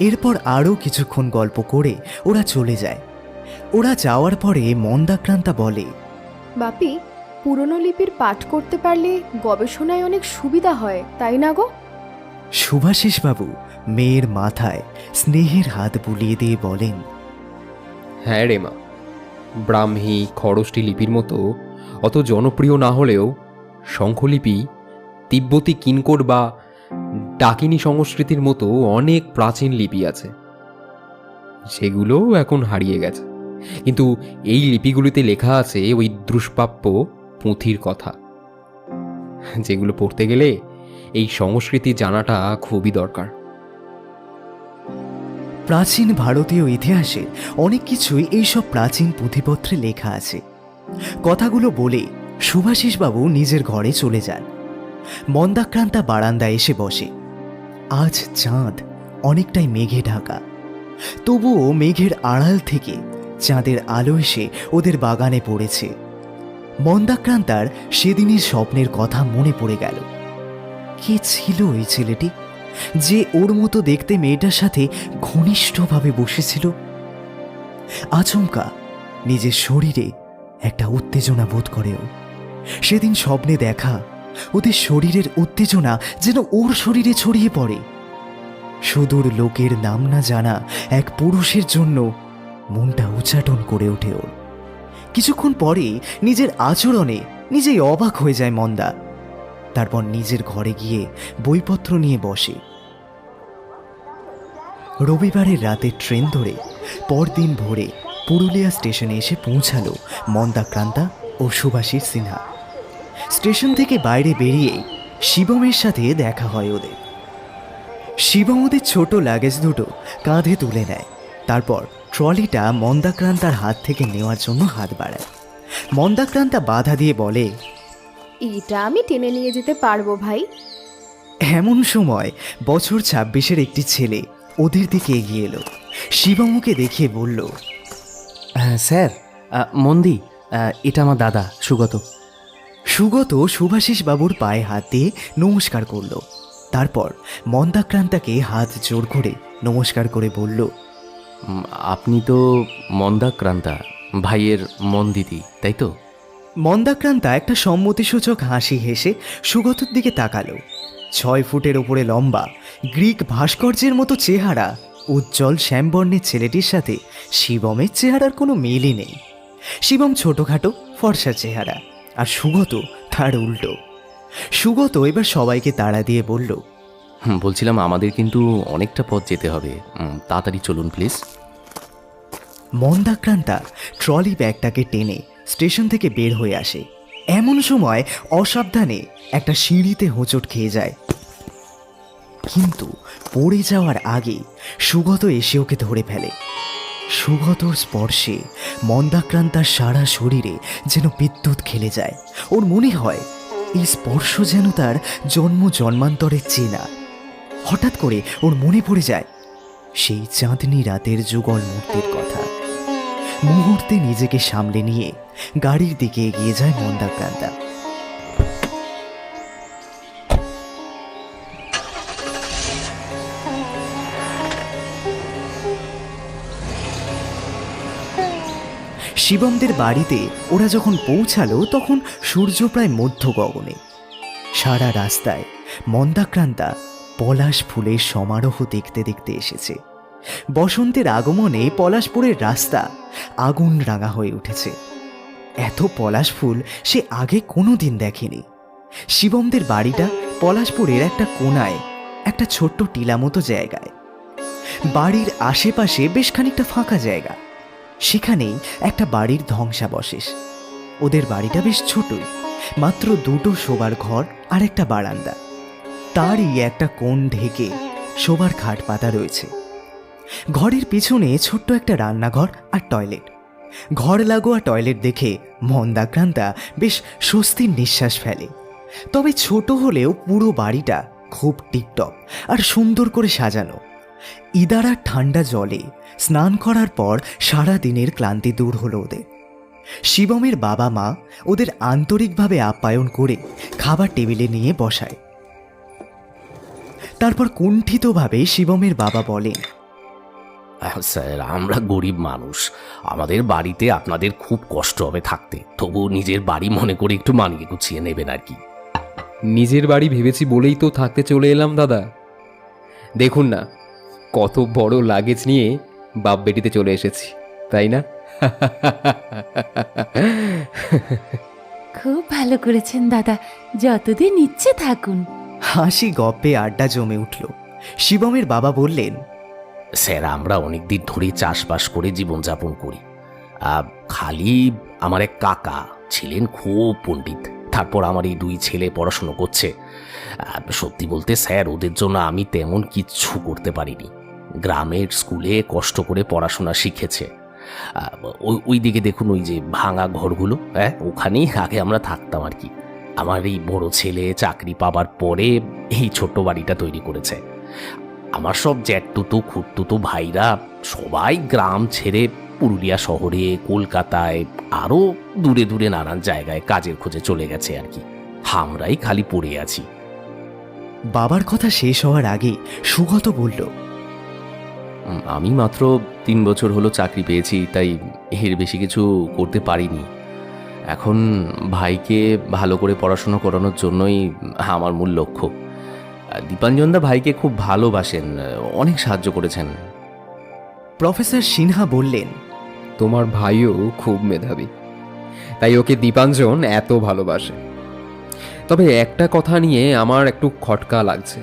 এরপর আরও কিছুক্ষণ গল্প করে ওরা চলে যায়। ওরা যাওয়ার পরে মন্দাক্রান্তা বলে, বাপি, পুরনো লিপির পাঠ করতে পারলে গবেষণায় অনেক সুবিধা হয়, তাই না গো? সুভাষিসবাবু মেয়ের মাথায় স্নেহের হাত বুলিয়ে দিয়ে বলেন, হ্যাঁ রে মা, ব্রাহ্মী খরষ্টি লিপির মতো অত জনপ্রিয় না হলেও শঙ্খলিপি, তিব্বতী কিনকোট বা ডাকিনী সংস্কৃতির মতো অনেক প্রাচীন লিপি আছে, সেগুলোও এখন হারিয়ে গেছে। কিন্তু এই লিপিগুলিতে লেখা আছে ওই দুষ্প্রাপ্য পুঁথির কথা, যেগুলো পড়তে গেলে এই সংস্কৃতি জানাটা খুবই দরকার। প্রাচীন ভারতীয় ইতিহাসে অনেক কিছুই এইসব প্রাচীন পুঁথিপত্রে লেখা আছে। কথাগুলো বলে সুভাষিসবাবু নিজের ঘরে চলে যান। মন্দাক্রান্তা বারান্দায় এসে বসে। আজ চাঁদ অনেকটাই মেঘে ঢাকা, তবুও মেঘের আড়াল থেকে চাঁদের আলো এসে ওদের বাগানে পড়েছে। মন্দাক্রান্তার সেদিনের স্বপ্নের কথা মনে পড়ে গেল। কে ছিল ওই ছেলেটি যে ওর মতো দেখতে মেয়েটার সাথে ঘনিষ্ঠভাবে বসেছিল? আচমকা নিজের শরীরে একটা উত্তেজনা বোধ করেও। সেদিন স্বপ্নে দেখা ওদের শরীরের উত্তেজনা যেন ওর শরীরে ছড়িয়ে পড়ে। সুদূর লোকের নাম না জানা এক পুরুষের জন্য মনটা উচ্চাটন করে ওঠে ওর। কিছুক্ষণ পরে নিজের আচরণে নিজেই অবাক হয়ে যায় মন্দা। তারপর নিজের ঘরে গিয়ে বইপত্র নিয়ে বসে। রবিবারের রাতে ট্রেন ধরে পরদিন ভোরে পুরুলিয়া স্টেশনে এসে পৌঁছালো মন্দাক্রান্তা ও সুভাষিস সিনহা। স্টেশন থেকে বাইরে বেরিয়ে শিবমের সাথে দেখা হয় ওদের। শিবম ওদের ছোট লাগেজ দুটো কাঁধে তুলে নেয়। তারপর ট্রলিটা মন্দাক্রান্তার হাত থেকে নেওয়ার জন্য হাত বাড়ায়। মন্দাক্রান্তা বাধা দিয়ে বলে, এটা আমি টেনে নিয়ে যেতে পারবো ভাই। এমন সময় বছর 26-এর একটি ছেলে ওদের দিকে এগিয়ে এলো। শিবমকে দেখিয়ে বলল, স্যার, মন্দি, এটা আমার দাদা সুগত। সুগত সুভাষিস বাবুর পায়ে হাত দিয়ে নমস্কার করল। তারপর মন্দাক্রান্তাকে হাত জোর করে নমস্কার করে বলল, আপনি তো মন্দাক্রান্তা ভাইয়ের মন্দিদি, তাই তো? মন্দাক্রান্তা একটা সম্মতিসূচক হাসি হেসে সুগতর দিকে তাকালো। 6 ফুটের ওপরে লম্বা, গ্রিক ভাস্কর্যের মতো চেহারা উজ্জ্বল শ্যামবর্ণের ছেলেটির সাথে শিবমের চেহারার কোনো মিলই নেই। শিবম ছোটখাটো ফর্সা চেহারা, আর সুগত তার উল্টো। সুগত এবার সবাইকে তাড়া দিয়ে বলল, বলছিলাম আমাদের কিন্তু অনেকটা পথ যেতে হবে, তাড়াতাড়ি চলুন প্লিজ। মন্দাক্রান্তা ট্রলি ব্যাগটাকে টেনে স্টেশন থেকে বের হয়ে আসে। এমন সময় অসাবধানে একটা সিঁড়িতে হোঁচট খেয়ে যায়, কিন্তু পড়ে যাওয়ার আগে সুগত এসে ওকে ধরে ফেলে। সুগতর স্পর্শে মন্দাক্রান্তার সারা শরীরে যেন বিদ্যুৎ খেলে যায়। ওর মনে হয় এই স্পর্শ যেন তার জন্ম জন্মান্তরের চেনা। হঠাৎ করে ওর মনে পড়ে যায় সেই চাঁদনি রাতের যুগল মূর্তির কথা। মুহূর্তে নিজেকে সামলে নিয়ে গাড়ির দিকে এগিয়ে যায় মন্দাক্রান্তা। শিবমদের বাড়িতে ওরা যখন পৌঁছালো তখন সূর্য প্রায় মধ্য গগনে। সারা রাস্তায় মন্দাক্রান্তা পলাশ ফুলের সমারোহ দেখতে দেখতে এসেছে। বসন্তের আগমনে পলাশপুরের রাস্তা আগুন রাঙা হয়ে উঠেছে। এত পলাশ ফুল সে আগে কোনো দিন দেখেনি। শিবমদের বাড়িটা পলাশপুরের একটা কোনায়, একটা ছোট্ট টিলা মতো জায়গায়। বাড়ির আশেপাশে বেশ খানিকটা ফাঁকা জায়গা। সেখানেই একটা বাড়ির ধ্বংসাবশেষ। ওদের বাড়িটা বেশ ছোটই, মাত্র দুটো শোবার ঘর আর একটা বারান্দা। তারই একটা কোণ ঢেকে শোবার খাট পাতা রয়েছে। ঘরের পিছনে ছোট্ট একটা রান্নাঘর আর টয়লেট। ঘর লাগোয়া টয়লেট দেখে মন্দাক্রান্তা বেশ স্বস্তির নিঃশ্বাস ফেলে। তবে ছোট হলেও পুরো বাড়িটা খুব টিপটপ আর সুন্দর করে সাজানো। ইদারার ঠান্ডা জলে স্নান করার পর সারা দিনের ক্লান্তি দূর হলো ওদের। শিবমের বাবা মা ওদের আন্তরিকভাবে আপ্যায়ন করে খাবার টেবিলে নিয়ে বসায়। তারপর কুণ্ঠিতভাবে শিবমের বাবা বলেন, স্যার, আমরা গরিব মানুষ, আমাদের বাড়িতে আপনাদের খুব কষ্ট হবে থাকতে, তবু নিজের বাড়ি মনে করে একটু মানিয়ে গুছিয়ে নেবেন আর কি। নিজের বাড়ি ভেবেছি বলেই তো থাকতে চলে এলাম দাদা। দেখুন না কত বড় লাগেজ নিয়ে বাপ বেটিতে চলে এসেছি, তাই না? খুব ভালো করেছেন দাদা, যতদিন ইচ্ছে থাকুন। হাসি গপ্পে আড্ডা জমে উঠল। শিবমের বাবা বললেন, স্যার, আমরা অনেক দিন ধরে চাষবাস করে জীবনযাপন করি। খালি আমার এক কাকা ছিলেন খুব পণ্ডিত, তারপর আমার এই দুই ছেলে পড়াশুনো করছে। সত্যি বলতে স্যার, ওদের জন্য আমি তেমন কিচ্ছু করতে পারিনি। গ্রামের স্কুলে কষ্ট করে পড়াশোনা শিখেছে। ওই দিকে দেখুন, ওই যে ভাঙা ঘরগুলো, ওখানেই আগে আমরা থাকতাম আর কি। আমার এই বড় ছেলে চাকরি পাবার পরে এই ছোট্ট বাড়িটা তৈরি করেছে। আমার সব জ্যাঠতুতো খুঁড়তুতো ভাইরা সবাই গ্রাম ছেড়ে পুরুলিয়া শহরে, কলকাতায়, আরও দূরে দূরে নানান জায়গায় কাজের খোঁজে চলে গেছে আর কি। আমরাই খালি পড়ে আছি। বাবার কথা শেষ হওয়ার আগে সুগত বলল, আমি মাত্র 3 বছর হলো চাকরি পেয়েছি, তাই এর বেশি কিছু করতে পারিনি। এখন ভাইকে ভালো করে পড়াশোনা করানোর জন্যই আমার মূল লক্ষ্য। দীপাঞ্জনদা ভাইকে খুব ভালোবাসেন, অনেক সাহায্য করেছেন। প্রফেসর সিনহা বললেন, তোমার ভাইও খুব মেধাবী, তাই ওকে দীপাঞ্জন এত ভালোবাসে। তবে একটা কথা নিয়ে আমার একটু খটকা লাগছে।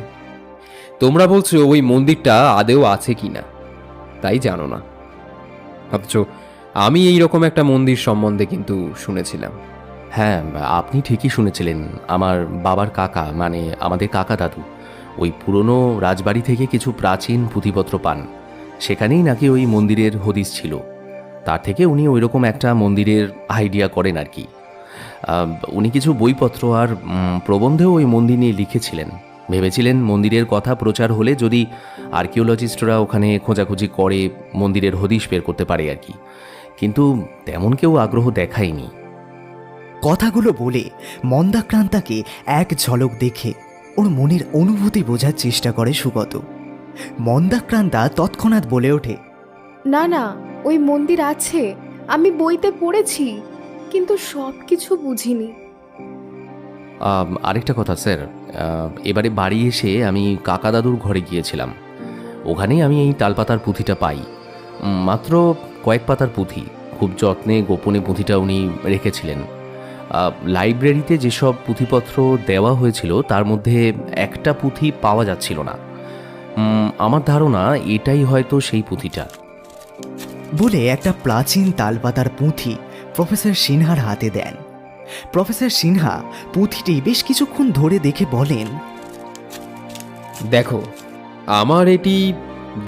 তোমরা বলছো ওই মন্দিরটা আদেও আছে কিনা তাই জানো না, অথচ আমি এই রকম একটা মন্দির সম্বন্ধে কিন্তু শুনেছিলাম। হ্যাঁ, আপনি ঠিকই শুনেছিলেন। আমার বাবার কাকা, মানে আমাদের কাকা দাদু, ওই পুরনো রাজবাড়ি থেকে কিছু প্রাচীন পুঁথিপত্র পান। সেখানেই নাকি ওই মন্দিরের হদিস ছিল। তার থেকে উনি ওই রকম একটা মন্দিরের আইডিয়া করেন আর কি। উনি কিছু বইপত্র আর প্রবন্ধেও ওই মন্দির নিয়ে লিখেছিলেন। ভেবেছিলেন মন্দিরের কথা প্রচার হলে যদি আর্কিওলজিস্টরা ওখানে খোঁজাখুঁজি করে মন্দিরের হদিশ বের করতে পারে আর কি, কিন্তু তেমন কেউ আগ্রহ দেখায়নি। কথাগুলো বলে মন্দাক্রান্তাকে এক ঝলক দেখে ওর মনের অনুভূতি বোঝার চেষ্টা করে সুগত। মন্দাক্রান্তা তৎক্ষণাৎ বলে ওঠে, না না, ওই মন্দির আছে, আমি বইতে পড়েছি, কিন্তু সব কিছু বুঝিনি। আরেকটা কথা স্যার, এবারে বাড়ি এসে আমি কাকা দাদুর ঘরে গিয়েছিলাম। ওখানেই আমি এই তালপাতার পুঁথিটা পাই। মাত্র কয়েক পাতার পুঁথি, খুব যত্নে গোপনে পুঁথিটা উনি রেখেছিলেন। লাইব্রেরিতে যেসব পুঁথিপত্র দেওয়া হয়েছিল তার মধ্যে একটা পুঁথি পাওয়া যাচ্ছিল না। আমার ধারণা এটাই হয়তো সেই পুঁথিটা। বলে একটা প্রাচীন তালপাতার পুঁথি প্রফেসর সিনহার হাতে দেন। প্রফেসর সিনহা পুঁথিটি বেশ কিছুক্ষণ ধরে দেখে বলেন, দেখো, আমার এটি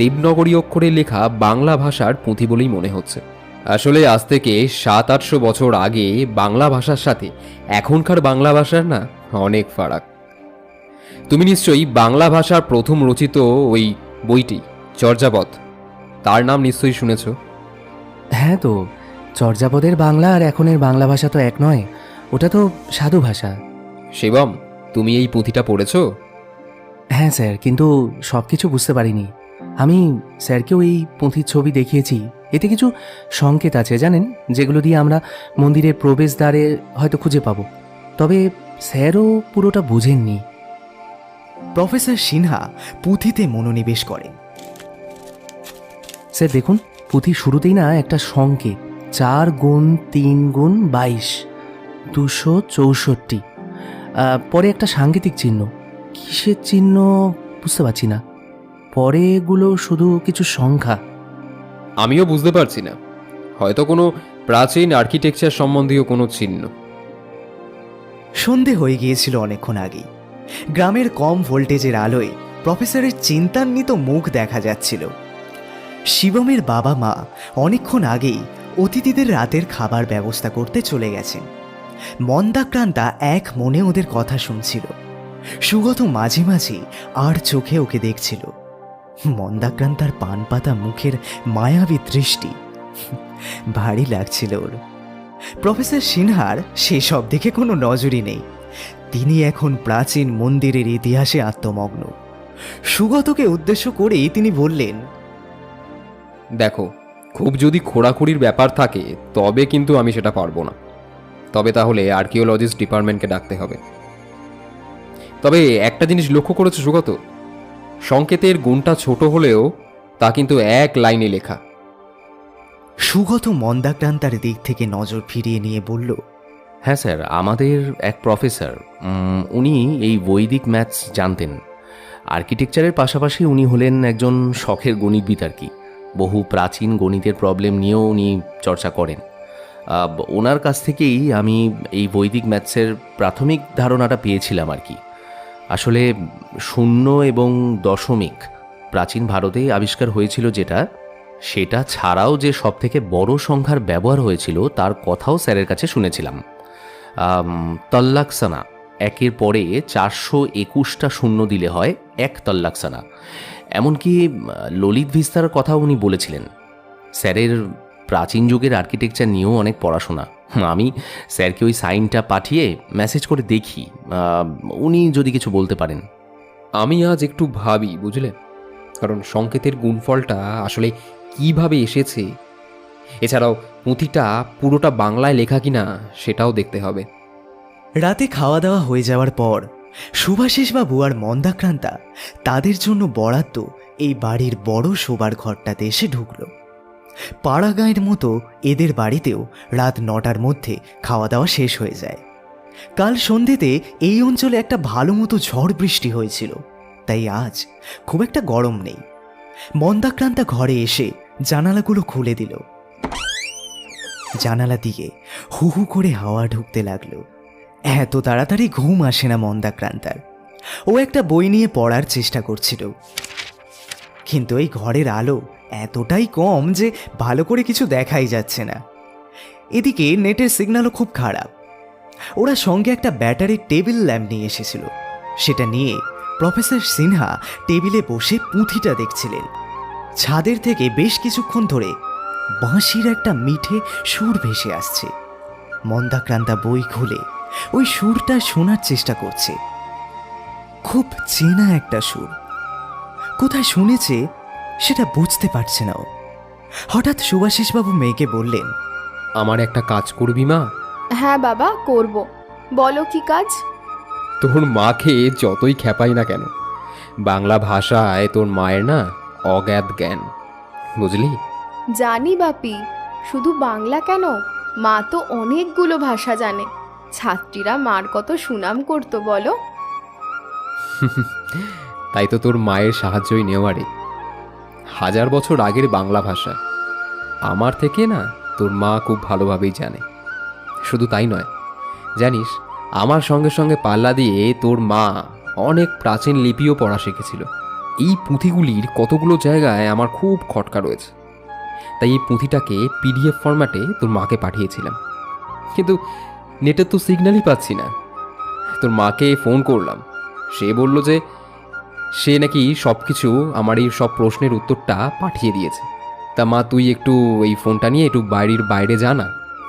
দেবনগরী অক্ষরে লেখা বাংলা ভাষার পুঁথি বলেই মনে হচ্ছে। আসলে আজ থেকে 700-800 বছর আগে বাংলা ভাষার সাথে এখনকার বাংলা ভাষার না অনেক ফারাক। তুমি নিশ্চয়ই বাংলা ভাষার প্রথম রচিত ওই বইটি চর্যাপদ, তার নাম নিশ্চয়ই শুনেছ। হ্যাঁ, তো চর্যাপদের বাংলা আর এখনের বাংলা ভাষা তো এক নয়, ওটা তো সাধু ভাষা। শিবম, তুমি এই পুঁথিটা পড়েছো? হ্যাঁ স্যার, কিন্তু সব কিছু বুঝতে পারিনি। আমি স্যারকেও এই পুঁথির ছবি দেখিয়েছি। এতে কিছু সংকেত আছে জানেন, যেগুলো দিয়ে আমরা মন্দিরের প্রবেশদ্বারে হয়তো খুঁজে পাবো। তবে স্যারও পুরোটা বোঝেননি। প্রফেসর সিনহা পুঁথিতে মনোনিবেশ করেন। স্যার দেখুন, পুঁথির শুরুতেই না একটা সংকেত, 4 গুণ 3 গুণ 22, 264। পরে একটা সাংকেতিক চিহ্ন, কিসের চিহ্ন বুঝতে পারছি না। পরে এগুলো শুধু কিছু সংখ্যা। আমিও বুঝতে পারছি না, হয়তো কোনো প্রাচীন আর্কিটেকচার সম্বন্ধীয় কোনো চিহ্ন। সন্ধে হয়ে গিয়েছিল অনেকক্ষণ আগেই। গ্রামের কম ভোল্টেজের আলোয় প্রফেসরের চিন্তান্বিত মুখ দেখা যাচ্ছিল। শিবমের বাবা মা অনেকক্ষণ আগেই অতিথিদের রাতের খাবার ব্যবস্থা করতে চলে গেছেন। মন্দাক্রান্তা এক মনে ওদের কথা শুনছিল। সুগত মাঝে মাঝে আর চোখে ওকে দেখছিল। মন্দাক্রান্তার পান পাতা মুখের মায়াবী দৃষ্টি ভারী লাগছিল ওর। প্রফেসর সিনহার সেসব দেখে কোনো নজরই নেই। তিনি এখন প্রাচীন মন্দিরের ইতিহাসে আত্মমগ্ন। সুগতকে উদ্দেশ্য করেই তিনি বললেন, দেখো, খুব যদি খোঁড়াখুড়ির ব্যাপার থাকে তবে কিন্তু আমি সেটা পারবো না। তবে তাহলে আর্কিওলজিস্ট ডিপার্টমেন্টকে ডাকতে হবে। তবে একটা জিনিস লক্ষ্য করেছো সুগত, সংকেতের গুণটা ছোট হলেও তা কিন্তু এক লাইনে লেখা। সুগত মন্দাক্রান্তার দিক থেকে নজর ফিরিয়ে নিয়ে বলল, হ্যাঁ স্যার, আমাদের এক প্রফেসর, উনি এই বৈদিক ম্যাথস জানতেন। আর্কিটেকচারের পাশাপাশি উনি হলেন একজন শখের গণিতবিদ আর কি। বহু প্রাচীন গণিতের প্রবলেম নিয়েও উনি চর্চা করেন। ওনার কাছ থেকেই আমি এই বৈদিক ম্যাথসের প্রাথমিক ধারণাটা পেয়েছিলাম আর কি। আসলে শূন্য এবং দশমিক প্রাচীন ভারতে আবিষ্কার হয়েছিল যেটা, সেটা ছাড়াও যে সবথেকে বড় সংখ্যার ব্যবহার হয়েছিল তার কথাও স্যারের কাছে শুনেছিলাম। তল্লাকসানা, একের পরে 421টা শূন্য দিলে হয় এক তল্লাকসানা। এমনকি ললিত ভিস্তার কথা উনি বলেছিলেন। স্যারের প্রাচীন যুগের আর্কিটেকচার নিয়েও অনেক পড়াশোনা। আমি স্যারকে ওই সাইনটা পাঠিয়ে মেসেজ করে দেখি উনি যদি কিছু বলতে পারেন। আমি আজ একটু ভাবি, বুঝলে, কারণ সংকেতের গুণফলটা আসলে কিভাবে এসেছে, এছাড়াও পুঁথিটা পুরোটা বাংলায় লেখা কিনা সেটাও দেখতে হবে। রাতে খাওয়া দাওয়া হয়ে যাওয়ার পর সুভাষিসবাবু আর মন্দাক্রান্তা তাদের জন্য বরাদ্দ এই বাড়ির বড় শোবার ঘরটাতে এসে ঢুকল। পাড়া গাঁয়ের মতো এদের বাড়িতেও রাত 9টার মধ্যে খাওয়া দাওয়া শেষ হয়ে যায়। কাল সন্ধেতে এই অঞ্চলে একটা ভালো মতো ঝড় বৃষ্টি হয়েছিল, তাই আজ খুব একটা গরম নেই। মন্দাক্রান্তা ঘরে এসে জানালাগুলো খুলে দিল। জানালা দিয়ে হু হু করে হাওয়া ঢুকতে লাগলো। এত তাড়াতাড়ি ঘুম আসে না মন্দাক্রান্তার। ও একটা বই নিয়ে পড়ার চেষ্টা করছিল, কিন্তু এই ঘরের আলো এতটাই কম যে ভালো করে কিছু দেখাই যাচ্ছে না। এদিকে নেটের সিগন্যালও খুব খারাপ। ওরা সঙ্গে একটা ব্যাটারির টেবিল ল্যাম্প নিয়ে এসেছিল। সেটা নিয়ে প্রফেসর সিনহা টেবিলে বসে পুঁথিটা দেখছিলেন। ছাদের থেকে বেশ কিছুক্ষণ ধরে বাঁশির একটা মিঠে সুর ভেসে আসছে। মন্দাক্রান্তা বই খুলে ওই সুরটা শোনার চেষ্টা করছে। খুব চেনা একটা সুর, কোথায় শুনেছে সেটা বুঝতে পারছে না ও। হঠাৎ সুভাষিসবাবু মেয়েকে বললেন, আমার একটা কাজ করবি মা? হ্যাঁ বাবা, করব। বলো কি কাজ? তোর মাকে যতই খেপাই না কেন, বাংলা ভাষায় তোর মায়ের না অজ্ঞাত জ্ঞান, বুঝলি? জানি বাপি, শুধু বাংলা কেন, মা তো অনেকগুলো ভাষা জানে। ছাত্রীরা মার কত সুনাম করতো বলো। তাই তো তোর মায়ের সাহায্যই নেওয়ারে। 1000 বছর আগের বাংলা ভাষা আমার থেকে না তোর মা খুব ভালোভাবেই জানে। শুধু তাই নয়, জানিস আমার সঙ্গে সঙ্গে পাল্লা দিয়ে তোর মা অনেক প্রাচীন লিপিও পড়া শিখেছিল। এই পুঁথিগুলির কতগুলো জায়গায় আমার খুব খটকা রয়েছে, তাই এই পুঁথিটাকে PDF ফরম্যাটে তোর মাকে পাঠিয়েছিলাম। কিন্তু নেটের তো সিগন্যালই পাচ্ছি না। তোর মাকে ফোন করলাম, সে বলল যে সে নাকি সব কিছু আমার এই সব প্রশ্নের উত্তরটা পাঠিয়ে দিয়েছে। তা মা, তুই একটু এই ফোনটা নিয়ে একটু বাড়ির বাইরে যা না,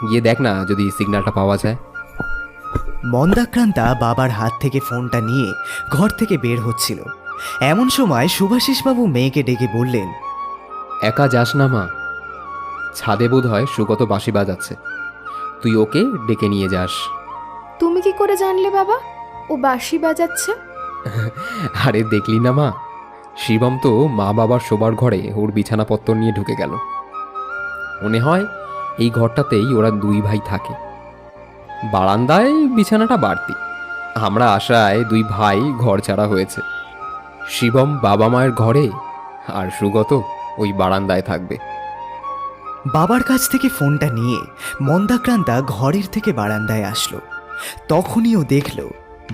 গিয়ে দেখ না যদি সিগন্যালটা পাওয়া যায়। মন্দাক্রান্তা বাবার হাত থেকে ফোনটা নিয়ে ঘর থেকে বের হচ্ছিল। এমন সময় শুভাশিসবাবু মেয়েকে ডেকে বললেন, একা যাস না মা, ছাদে বোধ হয় সুগত বাঁশি বাজাচ্ছে, তুই ওকে ডেকে নিয়ে যাস। তুমি কি করে জানলে বাবা ও বাঁশি বাজাচ্ছে? আরে দেখলি না মা, শিবম তো মা বাবার শোবার ঘরে ওর বিছানাপত্র নিয়ে ঢুকে গেল। মনে হয় এই ঘরটাতেই ওরা 2 ভাই থাকে। বারান্দায় বিছানাটা বাড়তি, আমরা আশায় 2 ভাই ঘর ছাড়া হয়েছে। শিবম বাবা মায়ের ঘরে আর সুগত ওই বারান্দায় থাকবে। বাবার কাছ থেকে ফোনটা নিয়ে মন্দাক্রান্তা ঘরের থেকে বারান্দায় আসলো। তখনই ও দেখল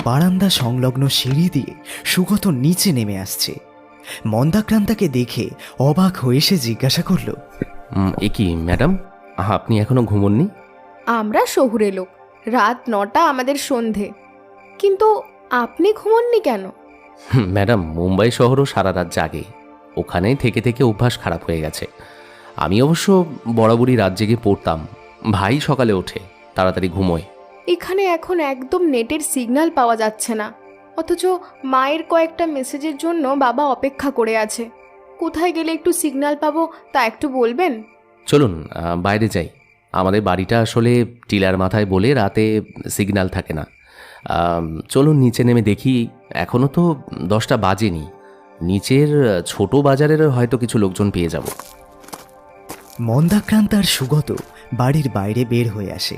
বারান্দা সংলগ্ন সিঁড়ি দিয়ে সুগত নিচে নেমে আসছে। মন্দাক্রান্তাকে দেখে অবাক হয়ে সে জিজ্ঞাসা করল, এ কি ম্যাডাম, আপনি এখনো ঘুমোননি? আমরা শহুরে লোক, রাত 9টা আমাদের সন্ধে, কিন্তু আপনি ঘুমোননি কেন? ম্যাডাম, মুম্বাই শহরও সারা রাত জাগে, ওখানেই থেকে থেকে অভ্যাস খারাপ হয়ে গেছে। আমি অবশ্য বরাবরই রাত জেগে পড়তাম, ভাই সকালে ওঠে, তাড়াতাড়ি ঘুমোয়। এখানে এখন একদম নেটের সিগন্যাল পাওয়া যাচ্ছে না, অথচ মায়ের কয়েকটা মেসেজের জন্য বাবা অপেক্ষা করে আছে। কোথায় গেলে একটু সিগন্যাল পাবো তা একটু বলবেন? চলুন বাইরে যাই। আমাদের বাড়িটা আসলে টিলার মাথায় বলে রাতে সিগন্যাল থাকে না। চলুন নিচে নেমে দেখি, এখনও তো 10টা বাজেনি। নিচের ছোট বাজারের হয়তো কিছু লোকজন পেয়ে যাব। মন্দাক্রান্তার সুগত বাড়ির বাইরে বের হয়ে আসে।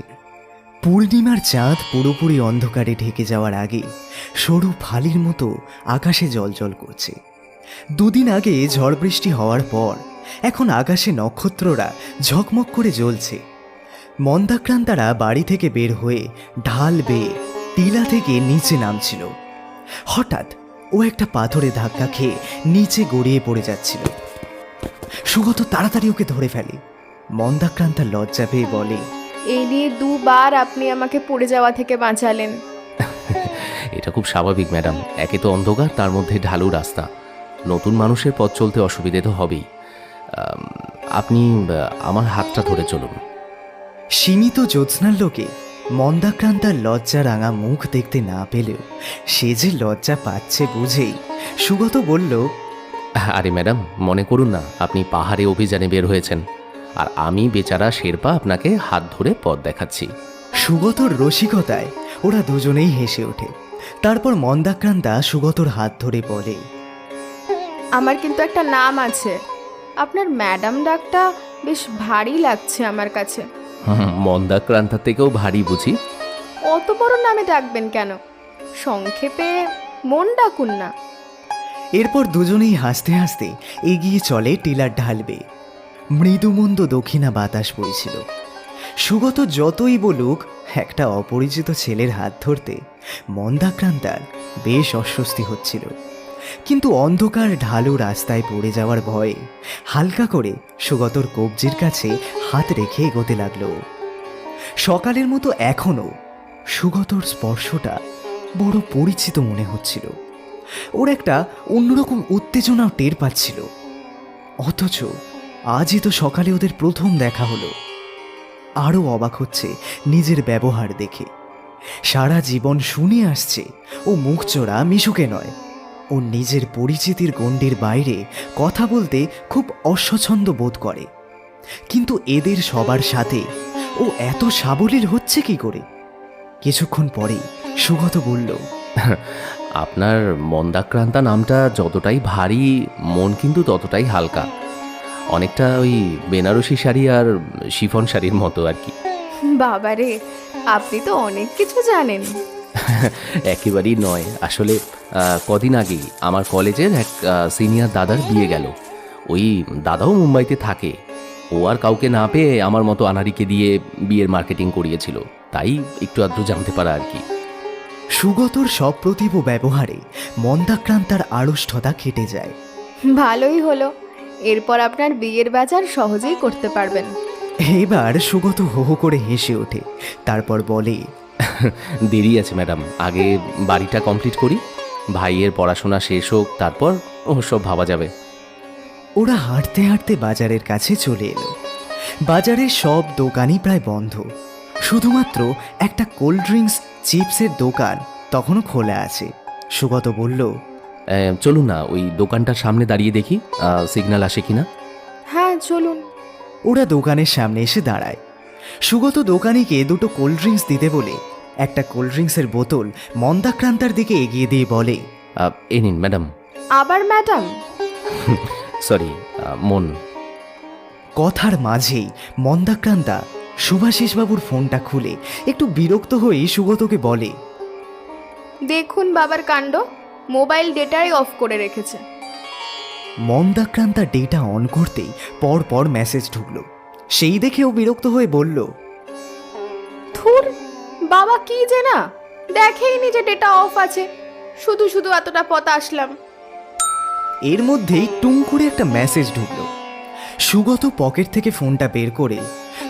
পূর্ণিমার চাঁদ পুরোপুরি অন্ধকারে ঢেকে যাওয়ার আগে সরু ফালির মতো আকাশে জ্বলজ্বল করছে। 2 দিন আগে ঝড় বৃষ্টি হওয়ার পর এখন আকাশে নক্ষত্ররা ঝকমক করে জ্বলছে। মন্দাক্রান্তারা বাড়ি থেকে বের হয়ে ঢাল বেয়ে টিলা থেকে নিচে নামছিল। হঠাৎ ও একটা পাথরে ধাক্কা খেয়ে নিচে গড়িয়ে পড়ে যাচ্ছিল। সুগত তাড়াতাড়ি ওকে ধরে ফেলে। মন্দাক্রান্তা লজ্জা পেয়ে বলে, এই নিয়ে 2 বার আপনি আমাকে পড়ে যাওয়া থেকে বাঁচালেন। এটা খুব স্বাভাবিক ম্যাডাম, একে তো অন্ধকার, তার মধ্যে ঢালু রাস্তা, নতুন মানুষের পথ চলতে অসুবিধে তো হবেই। আপনি আমার হাতটা ধরে চলুন। সীমিত জ্যোৎস্নার লোকে মন্দাক্রান্তার লজ্জা রাঙা মুখ দেখতে না পেলেও সে যে লজ্জা পাচ্ছে বুঝেই সুগত বলল, আরে ম্যাডাম, মনে করুন না আপনি পাহাড়ে অভিযানে বের হয়েছেন, আর আমি বেচারা শেরপা আপনাকে হাত ধরে পথ দেখাচ্ছি। সুগতর রসিকতায় ওরা দুজনেই হেসে ওঠে। তারপর মন্দাক্রান্তা সুগতর হাত ধরে বলে, আমার কিন্তু একটা নাম আছে, আপনার ম্যাডাম ডাকটা বেশ ভারী লাগছে আমার কাছে। মন্দাক্রান্তা থেকেও ভারী বুঝি? অত বড় নামে ডাকবেন কেন, সংক্ষেপে মন ডাকুন না। এরপর দুজনেই হাসতে হাসতে এগিয়ে চলে টিলার ঢালবে। মৃদুমন্দ দক্ষিণা বাতাস বইছিল। সুগত যতই বলুক একটা অপরিচিত ছেলের হাত ধরতে মন্দাক্রান্তার বেশ অস্বস্তি হচ্ছিল, কিন্তু অন্ধকার ঢালু রাস্তায় পড়ে যাওয়ার ভয়ে হালকা করে সুগতর কবজির কাছে হাত রেখে এগোতে লাগলো। সকালের মতো এখনও সুগতর স্পর্শটা বড় পরিচিত মনে হচ্ছিল। ওর একটা অন্যরকম উত্তেজনাও টের পাচ্ছিল। অথচ আজই তো সকালে ওদের প্রথম দেখা হলো। আরও অবাক হচ্ছে নিজের ব্যবহার দেখে। সারা জীবন শুনে আসছে ও মুখচোরা মিশুকে নয়, ও নিজের পরিচিতির গণ্ডির বাইরে কথা বলতে খুব অস্বচ্ছন্দ বোধ করে। কিন্তু এদের সবার সাথে ও এত সাবলীল হচ্ছে কি করে? কিছুক্ষণ পরেই সুগত বলল, আপনার মন্দাক্রান্তা নামটা যতটাই ভারী, মন কিন্তু ততটাই হালকা, অনেকটা ওই বেনারসি শাড়ি আর শিফন শাড়ির মতো আর কি। বাবারে, আপনি তো অনেক কিছু জানেন। একেবারেই নয়, আসলে কদিন আগেই আমার কলেজের এক সিনিয়র দাদার বিয়ে গেল। ওই দাদাও মুম্বাইতে থাকে। ও আর কাউকে না পেয়ে আমার মতো আনাড়িকে দিয়ে বিয়ের মার্কেটিং করিয়েছিল, তাই একটু আধটু জানতে পারা আর কি। সুগতর সপ্রতিভ ব্যবহারে মন্দাক্রান্তার আড়ষ্ঠতা কেটে যায়। ভালোই হলো, এরপর আপনার বিয়ের বাজার সহজেই করতে পারবেন। এবার সুগত হো হো করে হেসে ওঠে, তারপর বলে, দেরি আছে ম্যাডাম, আগে বাড়িটা কমপ্লিট করি, ভাইয়ের পড়াশোনা শেষ হোক, তারপর সব ভাবা যাবে। ওরা হাঁটতে হাঁটতে বাজারের কাছে চলে এলো। বাজারের সব দোকানই প্রায় বন্ধ, শুধুমাত্র একটা কোল্ড ড্রিঙ্কস চিপসের দোকান তখনও খোলা আছে। সুগত বলল, চলুন না, ওই দোকানটার সামনে দাঁড়িয়ে দেখি সিগন্যাল আসে কিনা। হ্যাঁ চলুন। ওরা দোকানের সামনে এসে দাঁড়ায়। সুগত দোকানিকে দুটো কোল্ড ড্রিঙ্কস দিতে বলে একটা কোল্ড ড্রিঙ্কসের বোতল মন্দাক্রান্তার দিকে এগিয়ে দিয়ে বলে, এই নিন ম্যাডাম। আবার ম্যাডাম? সরি, মন। কথার মাঝেই মন্দাক্রান্তা শুভাশিসবাবুর ফোনটা খুলে একটু বিরক্ত হয়ে সুগতকে বলে, দেখুন বাবার কাণ্ড, মোবাইল ডেটাই অফ করে রেখেছে। মন্দাক্রান্তা ডেটা অন করতেই পর পর মেসেজ ঢুকলো। সেই দেখে ও বিরক্ত হয়ে বলল, থুর, বাবা কি যে না দেখেইনি যে ডেটা অফ আছে, শুধু শুধু এতটা পথ আসলাম। এর মধ্যেই টুং করে একটা মেসেজ ঢুকলো। সুগত পকেট থেকে ফোনটা বের করে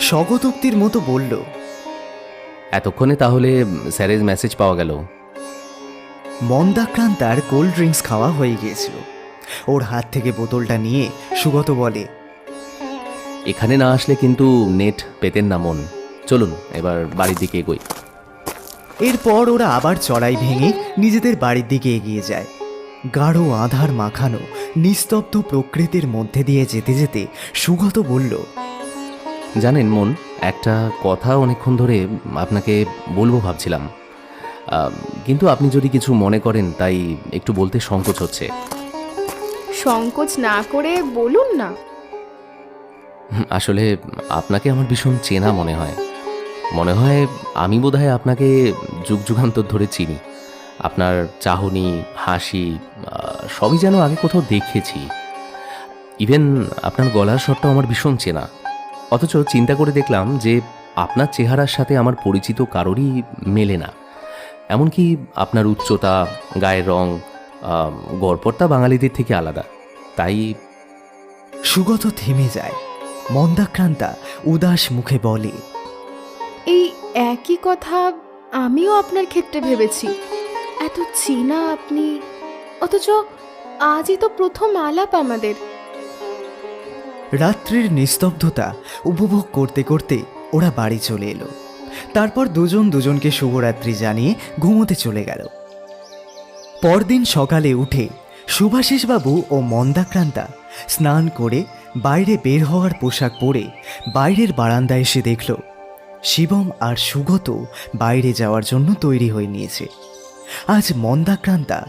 স্বগতোক্তির মতো বলল, এতক্ষণে তাহলে স্যারের মেসেজ পাওয়া গেল। মন্দাক্রান্তার কোল্ড ড্রিঙ্কস খাওয়া হয়ে গিয়েছিল। ওর হাত থেকে বোতলটা নিয়ে সুগত বলে, এখানে না আসলে কিন্তু নেট পেতেন না মন। চলুন এবার বাড়ির দিকে এগোই। এরপর ওরা আবার চড়াই ভেঙে নিজেদের বাড়ির দিকে এগিয়ে যায়। গাঢ় আধার মাখানো নিস্তব্ধ প্রকৃতির মধ্যে দিয়ে যেতে যেতে সুগত বলল, জানেন মন, একটা কথা অনেকক্ষণ ধরে আপনাকে বলবো ভাবছিলাম, কিন্তু আপনি যদি কিছু মনে করেন তাই একটু বলতে সংকোচ হচ্ছে। সংকোচ না করে বলুন না। আসলে আপনাকে আমার ভীষণ চেনা মনে হয়। মনে হয় আমি বোধহয় আপনাকে যুগ যুগান্তর ধরে চিনি। আপনার চাহনি, হাসি সবই যেন আগে কোথাও দেখেছি। ইভেন আপনার গলার স্বরটাও আমার ভীষণ চেনা। অথচ চিন্তা করে দেখলাম যে আপনার চেহারার সাথে আমার পরিচিত কারোরই মেলে না। এমনকি আপনার উচ্চতা, গায়ের রং, গড়পড়তা বাঙালিদের থেকে আলাদা। তাই সুগত থেমে যায়। মন্দাক্রান্তা উদাস মুখে বলে, এই একই কথা আমিও আপনার ক্ষেত্রে ভেবেছি। এত চেনা আপনি, অথচ আজই তো প্রথম আলাপ আমাদের। রাত্রির নিস্তব্ধতা উপভোগ করতে করতে ওরা বাড়ি চলে এলো। তারপর দুজন দুজনকে শুভরাত্রি জানিয়ে ঘুমোতে চলে গেল। পরদিন সকালে উঠে শুভাশিসবাবু ও মন্দাক্রান্তা স্নান করে বাইরে বের হওয়ার পোশাক পরে বাইরের বারান্দায় এসে দেখল শিবম আর সুগত বাইরে যাওয়ার জন্য তৈরি হয়ে নিয়েছে। আজ মন্দাক্রান্তা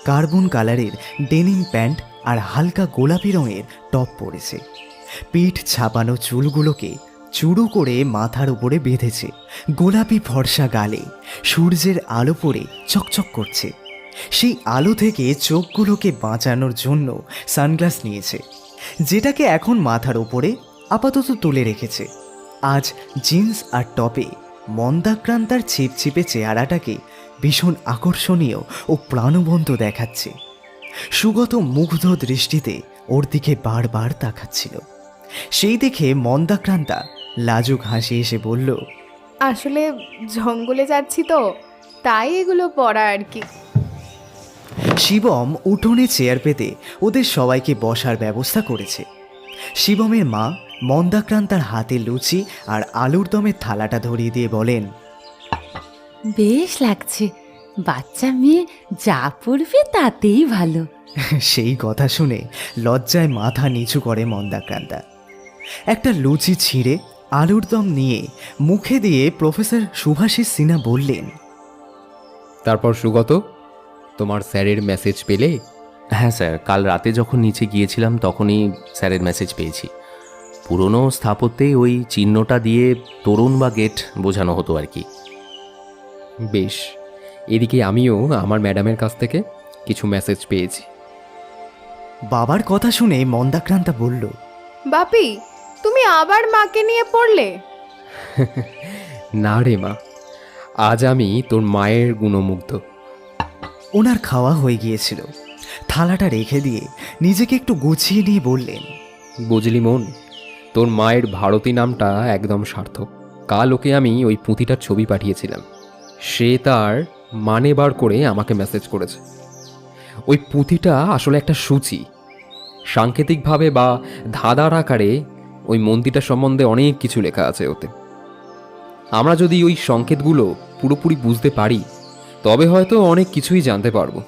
কার্বন কালারের ডেনিম প্যান্ট আর হালকা গোলাপি রঙের টপ পরেছে। পিঠ ছাপানো চুলগুলোকে চুড়ো করে মাথার উপরে বেঁধেছে। গোলাপি ফর্সা গালে সূর্যের আলো পড়ে চকচক করছে। সেই আলো থেকে চোখগুলোকে বাঁচানোর জন্য সানগ্লাস নিয়েছে, যেটাকে এখন মাথার উপরে আপাতত তুলে রেখেছে। আজ জিন্স আর টপে মন্দাক্রান্তার ছিপছিপে চেহারাটাকে ভীষণ আকর্ষণীয় ও প্রাণবন্ত দেখাচ্ছে। সুগত মুগ্ধ দৃষ্টিতে ওর দিকে বারবার তাকাচ্ছিল। সেই দেখে মন্দাক্রান্তা লাজুক হাসি এসে বলল, আসলে জঙ্গলে যাচ্ছি তো, তাই এগুলো পরা আর কি। শিবম উঠোনে চেয়ার পেতে ওদের সবাইকে বসার ব্যবস্থা করেছে। শিবমের মা মন্দাক্রান্তার হাতে লুচি আর আলুর দমের থালাটা ধরিয়ে দিয়ে বলেন, বেশ লাগছে, বাচ্চা মেয়ে যা পড়বে তাতেই ভালো। সেই কথা শুনে লজ্জায় মাথা নিচু করে মন্দাক্রান্তা। একটা লুচি ছিঁড়ে আলুর দম নিয়ে মুখে দিয়ে প্রফেসর শুভাশিস সিনহা বললেন, তারপর সুগত, তোমার স্যারের মেসেজ পেলে? হ্যাঁ স্যার, কাল রাতে যখন নিচে গিয়েছিলাম তখনই স্যারের মেসেজ পেয়েছি। পুরনো স্থাপত্যেই ওই চিহ্নটা দিয়ে তরুণ বা গেট বোঝানো হতো আর কি। বেশ, এদিকে আমিও আমার ম্যাডামের কাছ থেকে কিছু মেসেজ পেয়েছি। বাবার কথা শুনে মন্দাক্রান্তা বলল, বাপি, তুমি আবার মাকে নিয়ে পড়লে? না রে মা, আজ আমি তোর মায়ের গুণমুগ্ধ। ওনার খাওয়া হয়ে গিয়েছিল। থালাটা রেখে দিয়ে নিজেকে একটু গুছিয়ে নিয়ে বললেন, বুঝলি মন, তোর মায়ের ভারতী নামটা একদম সার্থক। কাল ওকে আমি ওই পুঁথিটার ছবি পাঠিয়েছিলাম, সে তার মানে বার করে আমাকে মেসেজ করেছে। ওই পুঁথিটা আসলে একটা সূচি, সাংকেতিকভাবে বা ধাঁধার আকারে ওই মন্দিরটা সম্বন্ধে অনেক কিছু লেখা আছে ওতে। আমরা যদি ওই সংকেতগুলো পুরোপুরি বুঝতে পারি তবে হয়তো অনেক কিছুই জানতে পারবো।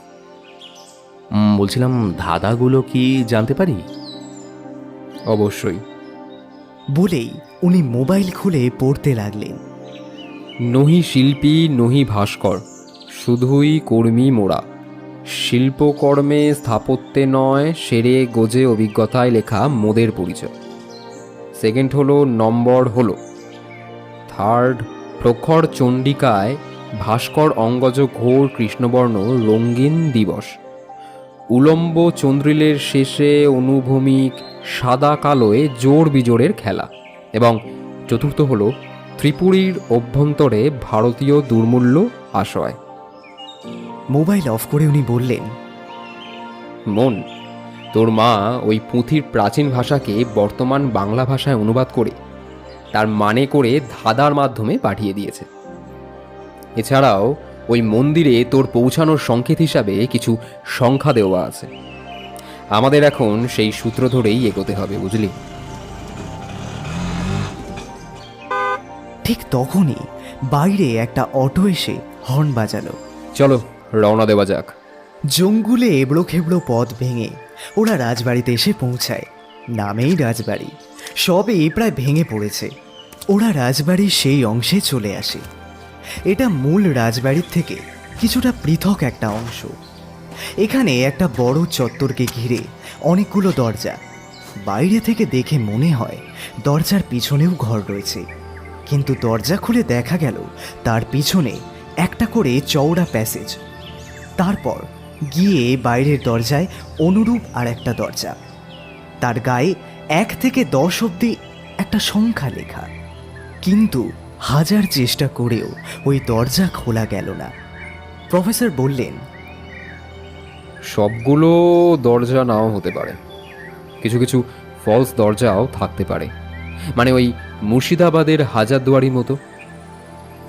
বলছিলাম, ধাঁধাগুলো কি জানতে পারি? অবশ্যই। বলেই উনি মোবাইল খুলে পড়তে লাগলেন। নহি শিল্পী নহি ভাস্কর, শুধুই কর্মী মোরা। শিল্পকর্মে স্থাপত্যে নয়, সেরে গোজে অভিজ্ঞতায় লেখা মোদের পরিচয়। সেকেন্ড হলো নম্বর হলো থার্ড, প্রখর চণ্ডিকায় ভাস্কর অঙ্গজ ঘোর কৃষ্ণবর্ণ রঙ্গিন দিবস। উলম্ব চন্দ্রিলের শেষে অনুভূমিক সাদা কালোয় জোর বিজোড়ের খেলা। এবং চতুর্থ হলো ত্রিপুরীর অভ্যন্তরে ভারতীয় দুর্মূল্য আশয়। মোবাইল অফ করে উনি বললেন, মন, তোর মা ওই পুঁথির প্রাচীন ভাষাকে বর্তমান বাংলা ভাষায় অনুবাদ করে তার মানে করে ধাঁধার মাধ্যমে পাঠিয়ে দিয়েছে। এছাড়াও ওই মন্দিরে তোর পৌঁছানোর সংকেত হিসাবে কিছু সংখ্যা দেওয়া আছে। আমাদের এখন সেই সূত্র ধরেই এগোতে হবে, বুঝলি? ঠিক তখনই বাইরে একটা অটো এসে হর্ন বাজালো। চলো রওনা দেওয়া যাক। জঙ্গুলে এবড়ো খেবড়ো পথ ভেঙে ওরা রাজবাড়িতে এসে পৌঁছায়। নামেই রাজবাড়ি, সবই প্রায় ভেঙে পড়েছে। ওরা রাজবাড়ির সেই অংশে চলে আসে। এটা মূল রাজবাড়ির থেকে কিছুটা পৃথক একটা অংশ। এখানে একটা বড় চত্বরকে ঘিরে অনেকগুলো দরজা। বাইরে থেকে দেখে মনে হয় দরজার পিছনেও ঘর রয়েছে, কিন্তু দরজা খুলে দেখা গেল তার পিছনে একটা করে চওড়া প্যাসেজ। তারপর গিয়ে বাইরের দরজায় অনুরূপ আর একটা দরজা, তার গায়ে 1 থেকে 10 অবধি একটা সংখ্যা লেখা। কিন্তু হাজার চেষ্টা করেও ওই দরজা খোলা গেল না। প্রফেসর বললেন, সবগুলো দরজা নাও হতে পারে, কিছু কিছু ফলস দরজাও থাকতে পারে। মানে ওই মুর্শিদাবাদের হাজারদুয়ারির মতো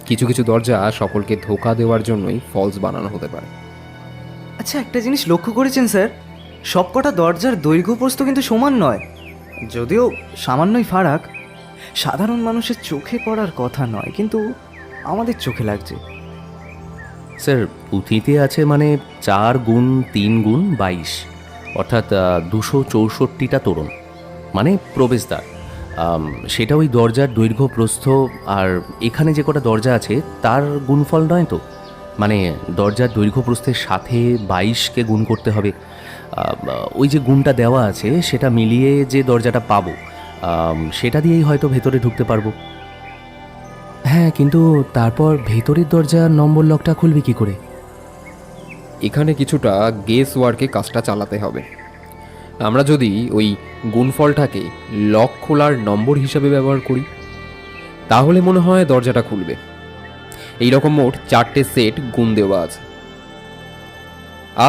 কিছু কিছু দরজা সকলকে ধোঁকা দেওয়ার জন্যই ফলস বানানো হতে পারে। আচ্ছা, একটা জিনিস লক্ষ্য করেছেন স্যার, সবকটা দরজার দৈর্ঘ্য প্রস্থ কিন্তু সমান নয়, যদিও সামান্যই ফারাক। সাধারণ মানুষের চোখে পড়ার কথা নয়, কিন্তু আমাদের চোখে লাগছে। স্যার, পুঁথিতে আছে মানে 4 গুণ 3 গুণ 22, অর্থাৎ 264টা তোরণ, মানে প্রবেশদ্বার। সেটা ওই দরজার দৈর্ঘ্য প্রস্থ আর এখানে যে কটা দরজা আছে তার গুণফল নয় তো। মানে দরজার দৈর্ঘ্য প্রস্থের সাথে 22কে গুণ করতে হবে। ওই যে গুণটা দেওয়া আছে সেটা মিলিয়ে যে দরজাটা পাবো সেটা দিয়েই হয়তো ভেতরে ঢুকতে পারবো। হ্যাঁ, কিন্তু তারপর ভেতরের দরজার নম্বর লকটা খুলবে কি করে? এখানে কিছুটা গেস ওয়ার্কে কাজটা চালাতে হবে। আমরা যদি ওই গুণফলটাকে লক খোলার নম্বর হিসাবে ব্যবহার করি তাহলে মনে হয় দরজাটা খুলবে। এই রকম মোট 4টে সেট গুণ দেওয়া আছে।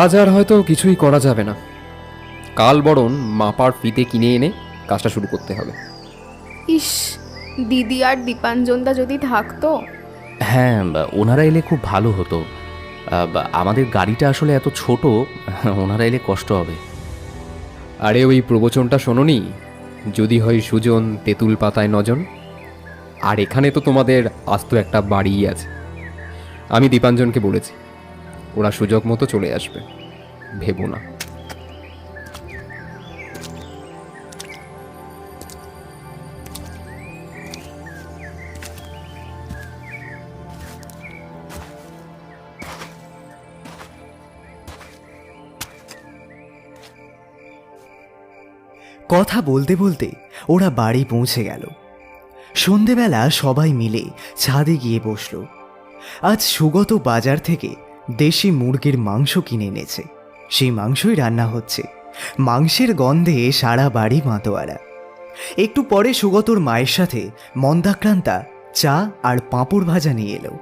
আজ আর হয়তো কিছুই করা যাবে না, কাল বরং মাপার ফিতে কিনে এনে কাজটা শুরু করতে হবে। ইস, দিদি আর দীপাঞ্জনদা যদি থাকতো। হ্যাঁ, ওনারা এলে খুব ভালো হতো। আমাদের গাড়িটা আসলে এত ছোট, ওনারা এলে কষ্ট হবে। আরে ওই প্রবচনটা শোনোনি, যদি হয় সুজন তেঁতুল পাতায় নজন। আর এখানে তো তোমাদের আস্ত একটা বাড়িই আছে। আমি দীপাঞ্জনকে বলেছি, ওরা সুযোগ মতো চলে আসবে, ভেবো না। কথা বলতে বলতে ওরা বাড়ি পৌঁছে গেল। সন্ধেবেলা সবাই মিলে ছাদে গিয়ে বসল। আজ সুগত বাজার থেকে দেশি মুরগির মাংস কিনে এনেছে। সেই মাংসই রান্না হচ্ছে। মাংসের গন্ধে সারা বাড়ি মাতোয়ারা। একটু পরে সুগতর মায়ের সাথে মন্দাক্রান্তা চা আর পাঁপড় ভাজা নিয়ে এলো।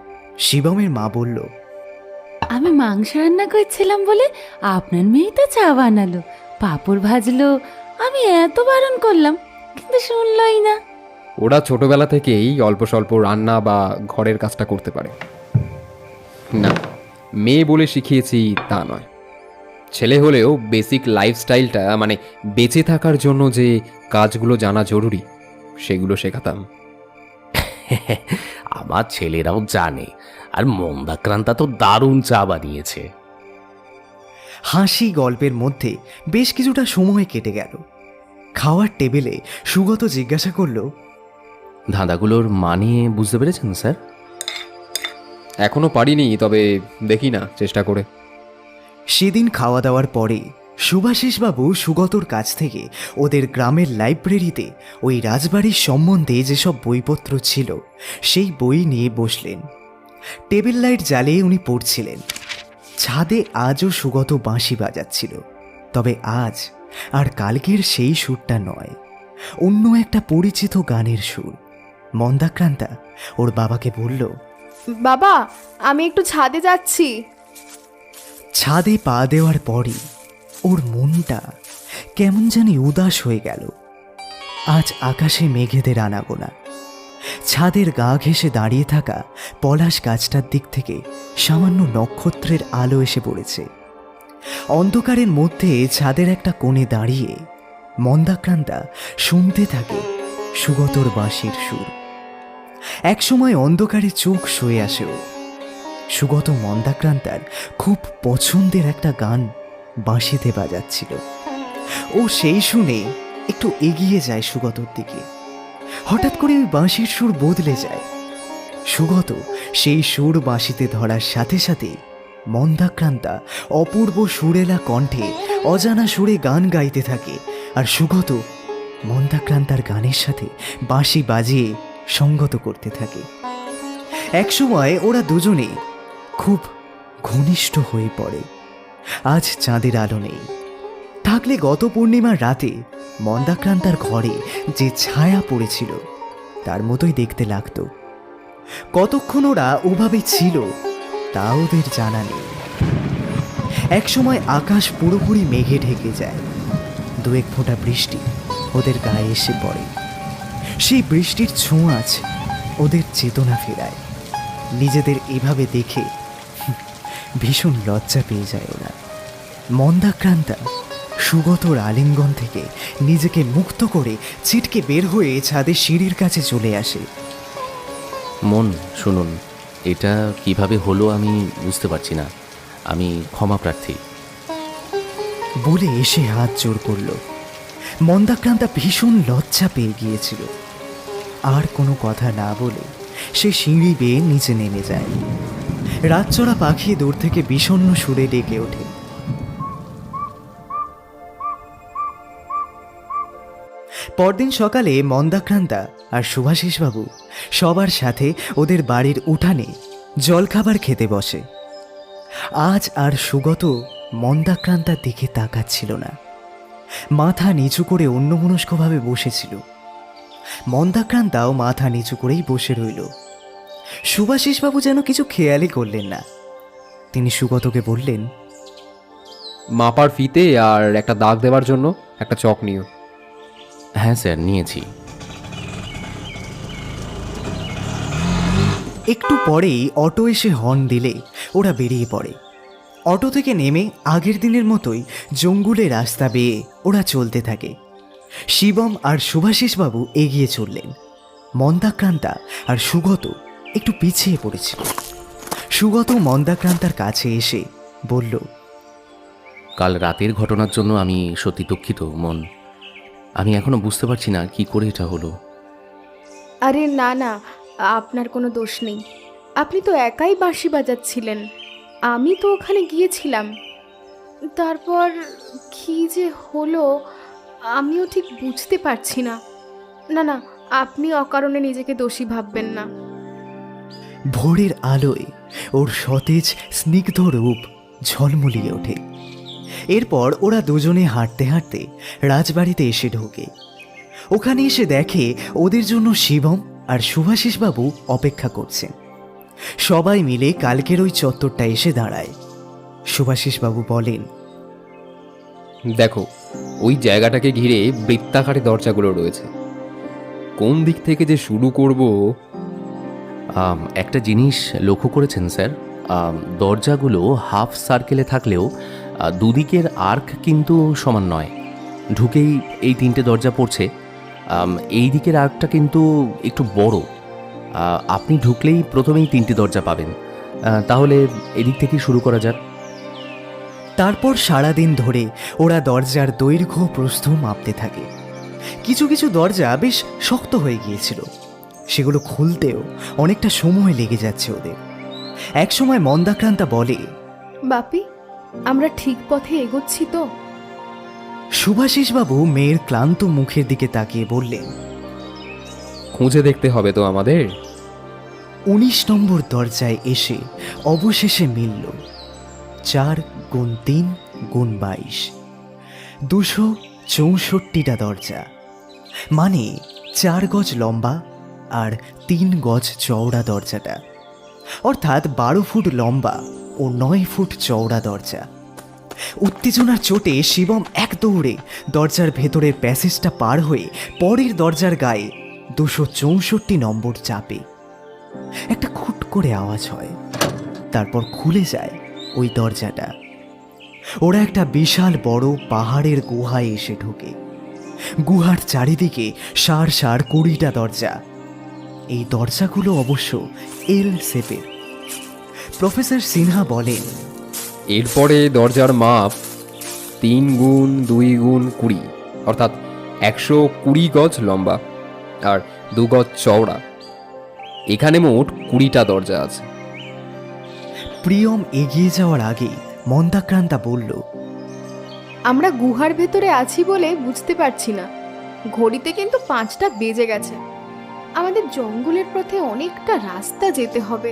শিবমের মা বলল, আমি মাংস রান্না করছিলাম বলে আপনার মেয়ে তো চা বানালো, পাঁপড় ভাজলো। আমি এত বারণ করলাম কিন্তু শুনলই না। ওরা ছোটবেলা থেকেই অল্প স্বল্প রান্না বা ঘরের কাজটা করতে পারে। না, মেয়ে বলে শিখিয়েছি তা নয়। ছেলে হলেও বেসিক লাইফস্টাইলটা, মানে বেঁচে থাকার জন্য যে কাজগুলো জানা জরুরি, সেগুলো শেখাতাম। আমার ছেলেরাও জানে, আর মন্দাক্রান্তা তো দারুণ চা বানিয়েছে। হাসি গল্পের মধ্যে বেশ কিছুটা সময় কেটে গেল। খাওয়ার টেবিলে সুগত জিজ্ঞাসা করল, ধাঁধাগুলোর মানে বুঝতে পেরেছেন স্যার? এখনো পারিনি, তবে দেখি না চেষ্টা করে। সেদিন খাওয়া দাওয়ার পরে সুভাষিসবাবু সুগতর কাছ থেকে ওদের গ্রামের লাইব্রেরিতে ওই রাজবাড়ির সম্বন্ধে যেসব বইপত্র ছিল সেই বই নিয়ে বসলেন। টেবিল লাইট জ্বালিয়ে উনি পড়ছিলেন। ছাদে আজও সুগত বাঁশি বাজাচ্ছিল, তবে আজ আর কালকের সেই সুরটা নয়, অন্য একটা পরিচিত গানের সুর। মন্দাক্রান্তা ওর বাবাকে বলল, বাবা, আমি একটু ছাদে যাচ্ছি। ছাদে পা দেওয়ার পরই ওর মনটা কেমন জানি উদাস হয়ে গেল। আজ আকাশে মেঘেদের আনাগোনা। ছাদের গা ঘেঁষে দাঁড়িয়ে থাকা পলাশ গাছটার দিক থেকে সামান্য নক্ষত্রের আলো এসে পড়েছে। অন্ধকারের মধ্যে ছাদের একটা কোণে দাঁড়িয়ে মন্দাক্রান্তা শুনতে থাকে সুগতর বাঁশির সুর। একসময় অন্ধকারে চোখ শুয়ে আসে ও। সুগত মন্দাক্রান্তার খুব পছন্দের একটা গান বাঁশিতে বাজাচ্ছিল। ও সেই শুনে একটু এগিয়ে যায় সুগতর দিকে। হঠাৎ করে ওই বাঁশির সুর বদলে যায়। সুগত সেই সুর বাঁশিতে ধরার সাথে সাথে মন্দাক্রান্তা অপূর্ব সুরেলা কণ্ঠে অজানা সুরে গান গাইতে থাকে, আর সুগত মন্দাক্রান্তার গানের সাথে বাঁশি বাজিয়ে সঙ্গত করতে থাকে। একসময় ওরা দুজনে খুব ঘনিষ্ঠ হয়ে পড়ে। আজ চাঁদের আলো নেই, থাকলে গত পূর্ণিমার রাতে মন্দাক্রান্তার ঘরে যে ছায়া পড়েছিল তার মতোই দেখতে লাগতো। কতক্ষণ ওরা ওভাবে ছিল তা ওদের জানা নেই। একসময় আকাশ পুরোপুরি মেঘে ঢেকে যায়। দু এক ফোঁটা বৃষ্টি ওদের গায়ে এসে পড়ে। সেই বৃষ্টির ছোঁয়াচ ওদের চেতনা ফেরায়। নিজেদের এভাবে দেখে ভীষণ লজ্জা পেয়ে যায় ওরা। মন্দাক্রান্তা সুগতর আলিঙ্গন থেকে নিজেকে মুক্ত করে ছিটকে বের হয়ে ছাদের সিঁড়ির কাছে চলে আসে। মন, শুনুন, এটা কিভাবে হলো আমি বুঝতে পারছি না। আমি ক্ষমা প্রার্থী। বলে এসে হাত জোড় করল। মন্দাক্রান্তা ভীষণ লজ্জা পেয়ে গিয়েছিল। আর কোনো কথা না বলে সে সিঁড়ি বেয়ে নিচে নেমে যায়। রাতচরা পাখি দূর থেকে বিষণ্ণ সুরে ডেকে ওঠে। পরদিন সকালে মন্দাক্রান্তা আর সুভাষিসবাবু সবার সাথে ওদের বাড়ির উঠানে জলখাবার খেতে বসে। আজ আর সুগত মন্দাক্রান্তার দিকে তাকাচ্ছিল না, মাথা নিচু করে অন্যমনস্কভাবে বসেছিল। মন্দাক্রান্তাও মাথা নিচু করেই বসে রইল। সুভাষিসবাবু যেন কিছু খেয়ালই করলেন না। তিনি সুগতকে বললেন, মাপার ফিতে আর একটা দাগ দেওয়ার জন্য একটা চক নিও। হ্যাঁ স্যার, নিয়েছি। একটু পরেই অটো এসে হর্ন দিলে ওরা বেরিয়ে পড়ে। অটো থেকে নেমে আগের দিনের মতোই জঙ্গলে রাস্তা বেয়ে ওরা চলতে থাকে। শিবম আর সুভাষিসবাবু এগিয়ে চললেন। মন্দাক্রান্তা আর সুগত একটু পিছিয়ে পড়েছিল। সুগত মন্দাক্রান্তার কাছে এসে বলল, কাল রাতের ঘটনার জন্য আমি সত্যি দুঃখিত মন। আমি এখনো বুঝতে পারছি না কি করে এটা হলো। আরে না না, আপনার কোনো দোষ নেই। আপনি তো একাই বাঁশি বাজাচ্ছিলেন, আমি তো ওখানে গিয়েছিলাম। তারপর কি যে হলো আমিও ঠিক বুঝতে পারছি না। না না, আপনি অকারণে নিজেকে দোষী ভাববেন না। ভোরের আলোয় ওর সতেজ স্নিগ্ধ রূপ ঝলমলিয়ে ওঠে। এরপর ওরা দুজনে হাঁটতে হাঁটতে রাজবাড়িতে এসে ঢোকে। ওখানে এসে দেখে ওদের জন্য শিবম আর শুভাশিসবাবু অপেক্ষা করছেন। সবাই মিলে কালকের ওই চত্বরটা এসে দাঁড়ায়। শুভাশিসবাবু বলেন, দেখো, ওই জায়গাটাকে ঘিরে বৃত্তাকারে দরজাগুলো রয়েছে। কোন দিক থেকে যে শুরু করব। একটা জিনিস লক্ষ্য করেছেন স্যার, দরজাগুলো হাফ সার্কেলে থাকলেও দুদিকের আর্ক কিন্তু সমান নয়। ঢুকেই এই তিনটে দরজা পড়ছে, এই দিকের আর্কটা কিন্তু একটু বড়। আপনি ঢুকলেই প্রথমেই তিনটে দরজা পাবেন। তাহলে এদিক থেকেই শুরু করা যাক। তারপর সারাদিন ধরে ওরা দরজার দৈর্ঘ্য প্রস্থ মাপতে থাকে। কিছু কিছু দরজা বেশ শক্ত হয়ে গিয়েছিল, সেগুলো খুলতেও অনেকটা সময় লেগে যাচ্ছে ওদের। একসময় মন্দাক্রান্তা বলে, বাপি, আমরা ঠিক পথে এগোচ্ছি তো? শুভাশিসবাবু মেয়ের ক্লান্ত মুখের দিকে তাকিয়ে বললেন, খুঁজে দেখতে হবে তো আমাদের। 19 নম্বর দরজায় এসে অবশেষে মিলল 4 গুণ 3 গুণ 22, 264টা দরজা। মানে 4 গজ লম্বা আর 3 গজ চওড়া দরজাটা, অর্থাৎ 12 ফুট লম্বা ও 9 ফুট চওড়া দরজা। উত্তেজনার চোটে শিবম এক দৌড়ে দরজার ভেতরের প্যাসেজটা পার হয়ে পরের দরজার গায়ে 264 নম্বর চাপে। একটা খুট করে আওয়াজ হয়, তারপর খুলে যায় ওই দরজাটা। ওরা একটা বিশাল বড় পাহাড়ের গুহায় এসে ঢোকে। গুহার চারিদিকে সার 20টা দরজা। এই দরজাগুলো অবশ্য এল শেপের। প্রফেসর সিনহা বলেন, এরপরে দরজার মাপ 3 গুণ 2 গুণ 20, অর্থাৎ 120 গজ লম্বা আর 2 গজ চওড়া। এখানে মোট 20টা দরজা আছে। প্রিয়ম এগিয়ে যাওয়ার আগেই মন্দাক্রান্তা বলল, আমরা গুহার ভেতরে আছি বলে বুঝতে পারছি না। ঘড়িতে কিন্তু 5টা বেজে গেছে। আমাদের জঙ্গলের পথে অনেকটা রাস্তা যেতে হবে।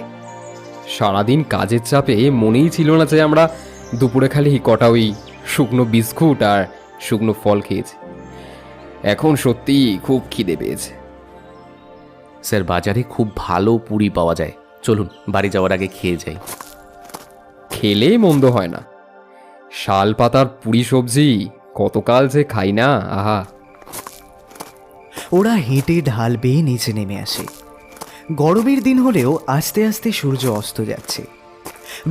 সারাদিন কাজের চাপে মনেই ছিল না যে আমরা দুপুরে খালি কটা ওই শুকনো বিস্কুট আর শুকনো ফল খেয়েছি। এখন সত্যি খুব খিদে পেয়েছে। স্যার, বাজারে খুব ভালো পুরি পাওয়া যায়, চলুন বাড়ি যাওয়ার আগে খেয়ে যাই। খেলে মন্দ হয় না। শাল পাতার পুরি সবজি কতকাল যে খাই না, আহা। ওরা হেঁটে ঢাল বেয়ে নিচে নেমে আসে। গরমের দিন হলেও আস্তে আস্তে সূর্য অস্ত যাচ্ছে।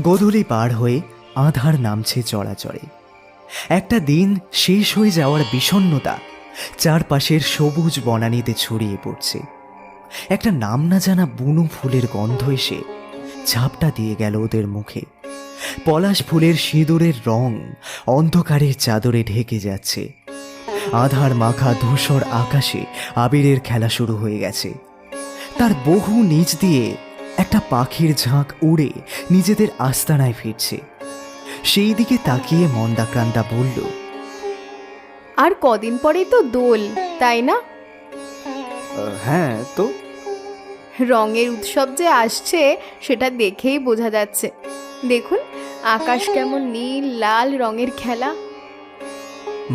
গোধূলি পার হয়ে আঁধার নামছে চড়াচড়ে। একটা দিন শেষ হয়ে যাওয়ার বিষণ্ণতা চারপাশের সবুজ বনানীতে ছড়িয়ে পড়ছে। একটা নাম না জানা বুনো ফুলের গন্ধ এসে ঝাপটা দিয়ে গেল ওদের মুখে। পলাশ ফুলের সিঁদুরের রং অন্ধকারের চাদরে ঢেকে যাচ্ছে। আধার মাখা ধূসর আকাশে আবিরের খেলা শুরু হয়ে গেছে। তার বহু নিচ দিয়ে একটা পাখির ঝাঁক উড়ে নিজেদের আস্তানায় ফিরছে। সেই দিকে তাকিয়ে মন্দাক্রান্তা বলল, আর কদিন পরেই তো দোল, তাই না? হ্যাঁ তো। রঙের উৎসব যে আসছে সেটা দেখেই বোঝা যাচ্ছে। দেখুন আকাশ কেমন নীল লাল রঙের খেলা।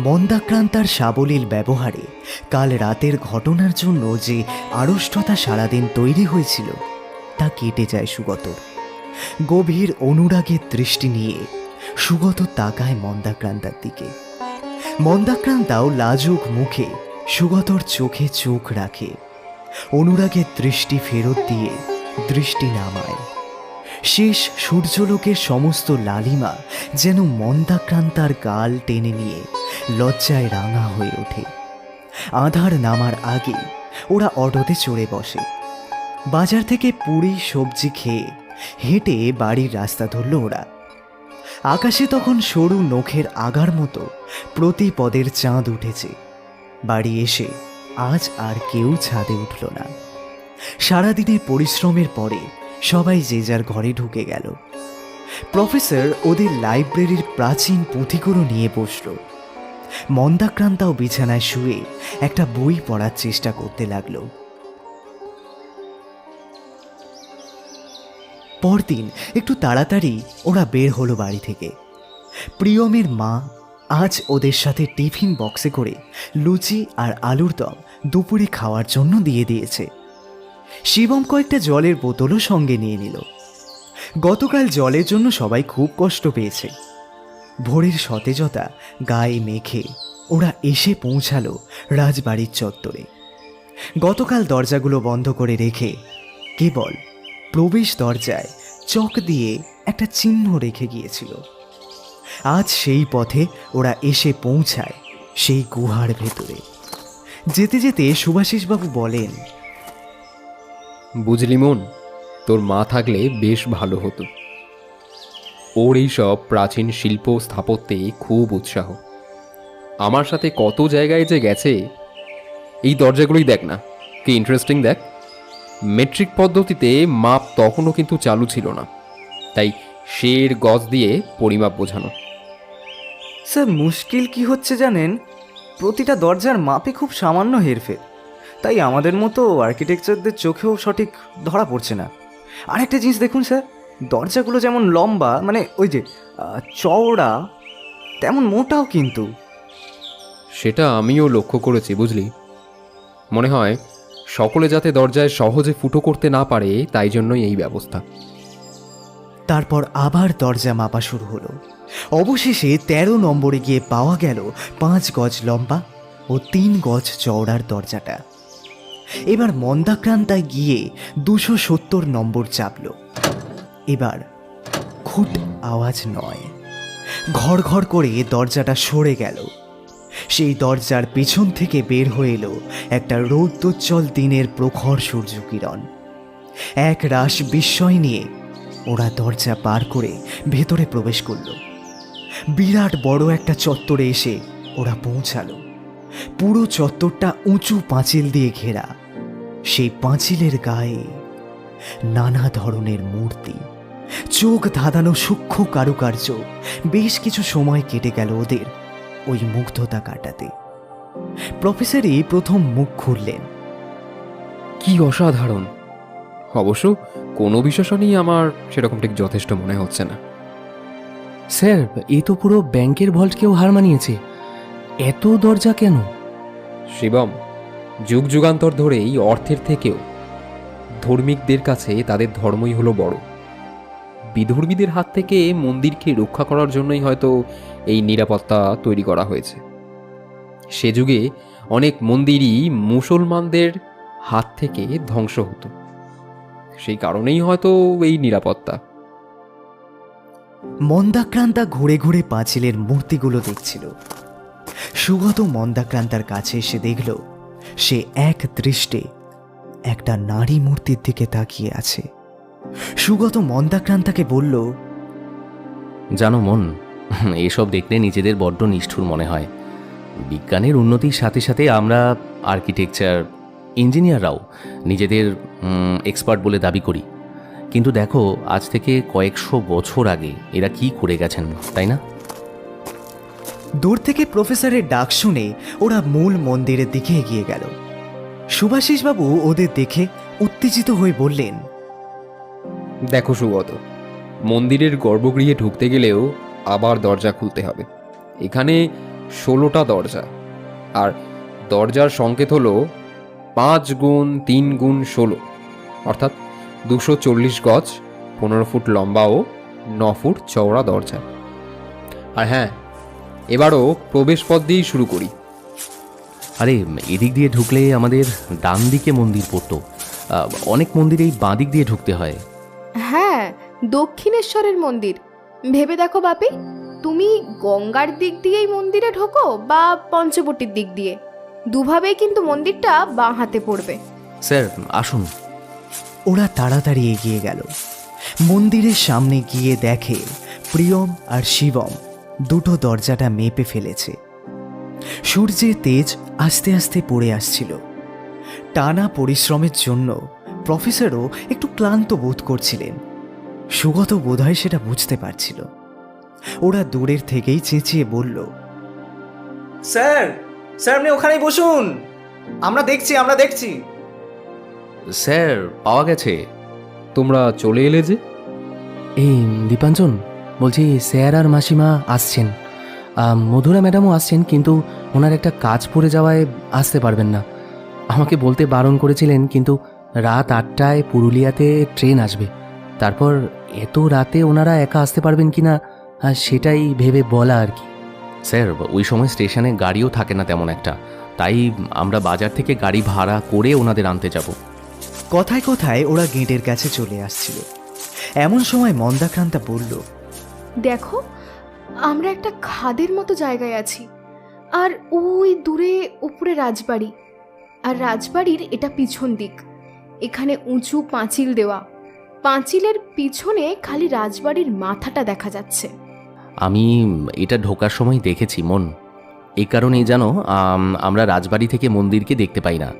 মন্দাক্রান্তার সাবলীল ব্যবহারে কাল রাতের ঘটনার জন্য যে আড়ষ্টতা সারাদিন তৈরি হয়েছিল তা কেটে যায় সুগতর। গভীর অনুরাগের দৃষ্টি নিয়ে সুগত তাকায় মন্দাক্রান্তার দিকে। মন্দাক্রান্তাও লাজুক মুখে সুগতর চোখে চোখ রাখে। অনুরাগের দৃষ্টি ফেরত দিয়ে দৃষ্টি নামায়। শেষ সূর্যলোকের সমস্ত লালিমা যেন মন্দাক্রান্তার গাল টেনে নিয়ে লজ্জায় রাঙা হয়ে ওঠে। আধার নামার আগে ওরা অটোতে চড়ে বসে। বাজার থেকে পুরি সবজি খেয়ে হেঁটে বাড়ির রাস্তা ধরল ওরা। আকাশে তখন সরু নখের আগার মতো প্রতি পদের চাঁদ উঠেছে। বাড়ি এসে আজ আর কেউ ছাদে উঠল না। সারাদিনের পরিশ্রমের পরে সবাই যে যার ঘরে ঢুকে গেল। প্রফেসর ওদের লাইব্রেরির প্রাচীন পুঁথিগুলো নিয়ে বসল। মন্দাক্রান্তাও বিছানায় শুয়ে একটা বই পড়ার চেষ্টা করতে লাগলো। পরদিন একটু তাড়াতাড়ি ওরা বের হলো বাড়ি থেকে। প্রিয়মের মা আজ ওদের সাথে টিফিন বক্সে করে লুচি আর আলুর দম দুপুরে খাওয়ার জন্য দিয়ে দিয়েছে। শিবম কয়েকটা জলের বোতলও সঙ্গে নিয়ে নিল। গতকাল জলের জন্য সবাই খুব কষ্ট পেয়েছে। ভোরের সতেজতা গায়ে মেখে ওরা এসে পৌঁছালো রাজবাড়ির চত্বরে। গতকাল দরজাগুলো বন্ধ করে রেখে কেবল প্রবেশ দরজায় চক দিয়ে একটা চিহ্ন রেখে গিয়েছিল। আজ সেই পথে ওরা এসে পৌঁছায় সেই গুহার ভেতরে। যেতে যেতে সুভাষিসবাবু বলেন, বুঝলি মন, তোর মা থাকলে বেশ ভালো হতো। ওর এই সব প্রাচীন শিল্প স্থাপত্যে খুব উৎসাহ। আমার সাথে কত জায়গায় যে গেছে। এই দরজাগুলোই দেখ না, কি ইন্টারেস্টিং দেখ। মেট্রিক পদ্ধতিতে মাপ তখনও কিন্তু চালু ছিল না, তাই শের গজ দিয়ে পরিমাপ বোঝানো। স্যার মুশকিল কি হচ্ছে জানেন, প্রতিটা দরজার মাপে খুব সামান্য হেরফের, তাই আমাদের মতো আর্কিটেকচারদের চোখেও সঠিক ধরা পড়ছে না। আর একটা জিনিস দেখুন স্যার, দরজাগুলো যেমন লম্বা, মানে ওই যে চওড়া, তেমন মোটাও কিন্তু। সেটা আমিও লক্ষ্য করেছি বুঝলি। মনে হয় সকলে যাতে দরজায় সহজে ফুটো করতে না পারে, তাই জন্যই এই ব্যবস্থা। তারপর আবার দরজা মাপা শুরু হলো। অবশেষে 13 নম্বরে গিয়ে পাওয়া গেল 5 গজ লম্বা ও 3 গজ চওড়ার দরজাটা। এবার মন্দাক্রান্তায় গিয়ে 270 নম্বর চাপল। এবার খুট আওয়াজ নয়, ঘর ঘর করে দরজাটা সরে গেল। সেই দরজার পেছন থেকে বের হয়ে এলো একটা রৌদ্রোজ্জ্বল দিনের প্রখর সূর্যকিরণ। এক রাশ বিস্ময় নিয়ে ওরা দরজা পার করে ভেতরে প্রবেশ করল। বিরাট বড় একটা চত্বরে এসে ওরা পৌঁছালো। পুরো চত্বরটা উঁচু পাঁচিল দিয়ে ঘেরা। সেই পাঁচিলের গায়ে নানা ধরনের মূর্তি, চোখ ধাঁধানো সূক্ষ্ম কারুকার্য। বেশ কিছু সময় কেটে গেল ওদের ওই মুগ্ধতা কাটাতে। প্রফেসরই প্রথম মুখ খুললেন। কি অসাধারণ! অবশ্য কোনো বিশেষণই আমার সেরকম ঠিক যথেষ্ট মনে হচ্ছে না। স্যার, এই তো পুরো ব্যাংকের ভল্টকেও হার মানিয়েছে। এত দরজা কেন? শিবম, যুগ যুগান্তর ধরেই অর্থের থেকেও ধর্মিকদের কাছে তাদের ধর্মই হলো বড়। বিধর্মীদের হাত থেকে মন্দিরকে রক্ষা করার জন্যই হয়তো এই নিরাপত্তা তৈরি করা হয়েছে। সে যুগে অনেক মন্দিরই মুসলমানদের হাত থেকে ধ্বংস হতো, সেই কারণেই হয়তো এই নিরাপত্তা। মন্দাক্রান্তা ঘুরে ঘুরে পাঁচিলের মূর্তিগুলো দেখছিল। সুগত মন্দাক্রান্তার কাছে এসে দেখল সে এক দৃষ্টে একটা নারী মূর্তির দিকে তাকিয়ে আছে। সুগত মন্দাক্রান্তাকে বলল, জানো মন, এসব দেখলে নিজেদের বড্ড নিষ্ঠুর মনে হয়। বিজ্ঞানের উন্নতির সাথে সাথে আমরা আর্কিটেকচার ইঞ্জিনিয়াররাও নিজেদের এক্সপার্ট বলে দাবি করি, কিন্তু দেখো আজ থেকে কয়েকশো বছর আগে এরা কি করে গেছেন, তাই না? দূর থেকে প্রফেসরের ডাক শুনে ওরা মূল মন্দিরের দিকে এগিয়ে গেল। সুভাষিসবাবু ওদের দেখে উত্তেজিত হয়ে বললেন, দেখো সুগত, মন্দিরের গর্ভগৃহে ঢুকতে গেলেও আবার দরজা খুলতে হবে। এখানে 16টা দরজা, আর দরজার সংকেত হলো 5 গুণ 3 গুণ 16, অর্থাৎ 240 গজ, 15 ফুট লম্বা ও 9 ফুট চওড়া দরজা। আর হ্যাঁ, এবারও প্রবেশ পথ দিয়েই শুরু করি। আরে, এদিক দিয়ে ঢুকলে আমাদের ডান দিকে মন্দির পড়তো। অনেক মন্দিরেই বাঁ দিক দিয়ে ঢুকতে হয়। হ্যাঁ, দক্ষিণেশ্বরের মন্দির। ভেবে দেখো বাপি, তুমি গঙ্গার দিক দিয়েই মন্দিরে ঢোকো বা পঞ্চবটির দিক দিয়ে, দুভাবেই কিন্তু মন্দিরটা বাঁ হাতে পড়বে। স্যার আসুন। ওরা তাড়াতাড়ি এগিয়ে গেল। মন্দিরের সামনে গিয়ে দেখে প্রিয়ম আর শিবম দুটো দরজাটা মেপে ফেলেছে। সূর্যের তেজ আস্তে আস্তে পড়ে আসছিল। টানা পরিশ্রমের জন্য প্রফেসরও একটু ক্লান্ত বোধ করছিলেন। সুগত বোধহয় সেটা বুঝতে পারছিল। ওরা দূরের থেকেই চেঁচিয়ে বলল, স্যার, স্যার আপনি ওখানেই বসুন, আমরা দেখছি। স্যার, পাওয়া গেছে। তোমরা চলে এলে যে? এই দীপাঞ্জন, বলছি স্যার আর মাসিমা আসছেন, মধুরা ম্যাডামও আসছেন, কিন্তু ওনার একটা কাজ পড়ে যাওয়ায় আসতে পারবেন না। আমাকে বলতে বারণ করেছিলেন, কিন্তু রাত 8টায় পুরুলিয়াতে ট্রেন আসবে। তারপর এত রাতে ওনারা একা আসতে পারবেন কি না সেটাই ভেবে বলা আর কি। স্যার, ওই সময় স্টেশনে গাড়িও থাকে না তেমন একটা, তাই আমরা বাজার থেকে গাড়ি ভাড়া করে ওনাদের আনতে যাব। কথায় কথায় ওরা গেটের কাছে চলে আসছিল। এমন সময় মন্দাক্রান্তা বলল, দেখো, আমরা একটা খাদের মতো জায়গায় আছি, আর ওই দূরে উপরে রাজবাড়ি, আর রাজবাড়ির এটা পিছন দিক। এখানে উঁচু পাঁচিল দেওয়া, পাঁচিলের পিছনে খালি রাজবাড়ির মাথাটা দেখা যাচ্ছে। আমি এটা ঢোকার সময় দেখেছি মন, এই কারণেই জানো আমরা রাজবাড়ি থেকে মন্দিরকে দেখতে পাই না।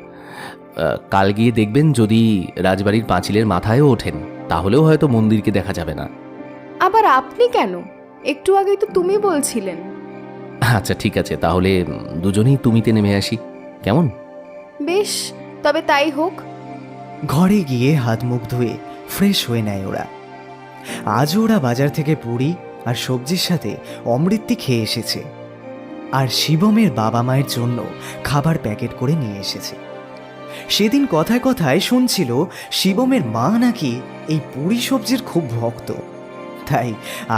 কাল গিয়ে দেখবেন, যদি রাজবাড়ির পাঁচিলের মাথায়ও ওঠেন তাহলেও হয়তো মন্দিরকে দেখা যাবে না। আবার আপনি কেন? একটু আগেই তো তুমি বলছিলেন। আচ্ছা ঠিক আছে, তাহলে দুজনেই তুমিতে নেমে আসি, কেমন? বেশ, তবে তাই হোক। ঘরে গিয়ে হাত মুখ ধুয়ে ফ্রেশ হয়ে নেয় ওরা। আজও ওরা বাজার থেকে পুরি আর সবজির সাথে অমৃতি খেয়ে এসেছে, আর শিবমের বাবা মায়ের জন্য খাবার প্যাকেট করে নিয়ে এসেছে। সেদিন কথায় কথায় শুনছিল শিবমের মা নাকি এই পুরি সবজির খুব ভক্ত, তাই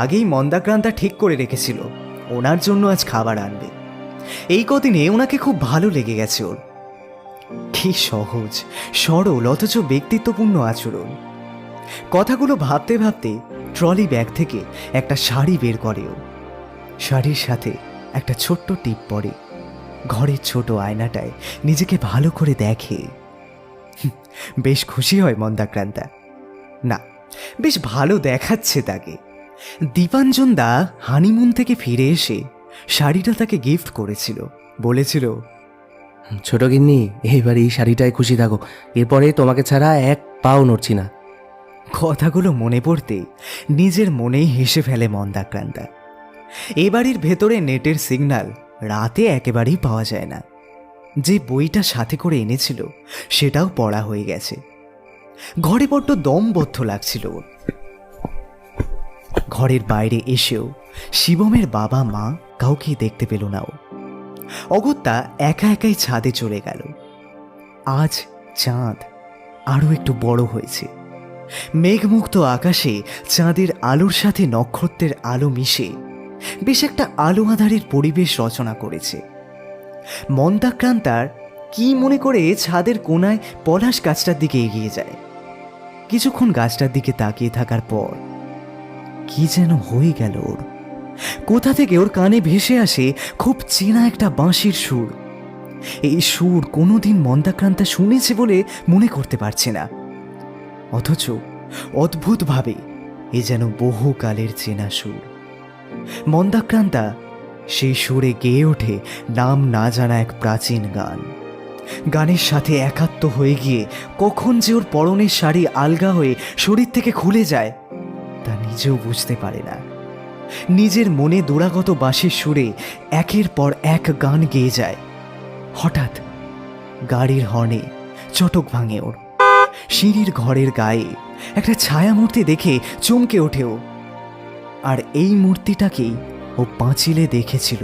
আগেই মন্দাক্রান্তা ঠিক করে রেখেছিল ওনার জন্য আজ খাবার আনবে। এই কদিনে ওনাকে খুব ভালো লেগে গেছে ওর। কি সহজ সরল অথচ ব্যক্তিত্বপূর্ণ আচরণ। কথাগুলো ভাবতে ভাবতে ট্রলি ব্যাগ থেকে একটা শাড়ি বের করে ও। শাড়ির সাথে একটা ছোট্ট টিপ পরে ঘরের ছোট আয়নাটায় নিজেকে ভালো করে দেখে। বেশ খুশি হয় মন্দাক্রান্তা। না, বেশ ভালো দেখাচ্ছে তাকে। দীপাঞ্জন দা হানিমুন থেকে ফিরে এসে শাড়িটা তাকে গিফট করেছিল, বলেছিল, ছোট গিন্নি, এইবার এই শাড়িটায় খুশি থাকো, এরপরে তোমাকে ছাড়া এক পাও নড়ছি না। কথাগুলো মনে পড়তে নিজের মনেই হেসে ফেলে মন্দাক্রান্তা। এ বাড়ির ভেতরে নেটের সিগন্যাল রাতে একেবারেই পাওয়া যায় না। যে বইটা সাথে করে এনেছিল সেটাও পড়া হয়ে গেছে। ঘরে বড্ড দমবদ্ধ লাগছিল ওর। ঘরের বাইরে এসেও শিবমের বাবা মা কাউকেই দেখতে পেল না ও। অগত্যা একা একাই ছাদে চলে গেল। আজ চাঁদ আরও একটু বড় হয়েছে। মেঘমুক্ত আকাশে চাঁদের আলোর সাথে নক্ষত্রের আলো মিশে বেশ একটা আলো আঁধারের পরিবেশ রচনা করেছে। মন্দাক্রান্তার কি মনে করে ছাদের কোনায় পলাশ গাছটার দিকে এগিয়ে যায়। কিছুক্ষণ গাছটার দিকে তাকিয়ে থাকার পর কি যেন হয়ে গেল ওর। কোথা থেকে ওর কানে ভেসে আসে খুব চেনা একটা বাঁশির সুর। এই সুর কোনোদিন মন্দাক্রান্তা শুনেছে বলে মনে করতে পারছে না, অথচ অদ্ভুতভাবে এ যেন বহুকালের চেনা সুর। মন্দাক্রান্তা সেই সুরে গেয়ে ওঠে নাম না জানা এক প্রাচীন গান। গানের সাথে একাত্ম হয়ে গিয়ে কখন যে ওর পরনের শাড়ি আলগা হয়ে শরীর থেকে খুলে যায় তা নিজেও বুঝতে পারে না। নিজের মনে দোড়াগত বাঁশির সুরে একের পর এক গান গেয়ে যায়। হঠাৎ গাড়ির হর্নে চটক ভাঙে ওর। সিঁড়ির ঘরের গায়ে একটা ছায়ামূর্তি দেখে চমকে ওঠে ও। আর এই মূর্তিটাকেই ও পাঁচিলে দেখেছিল।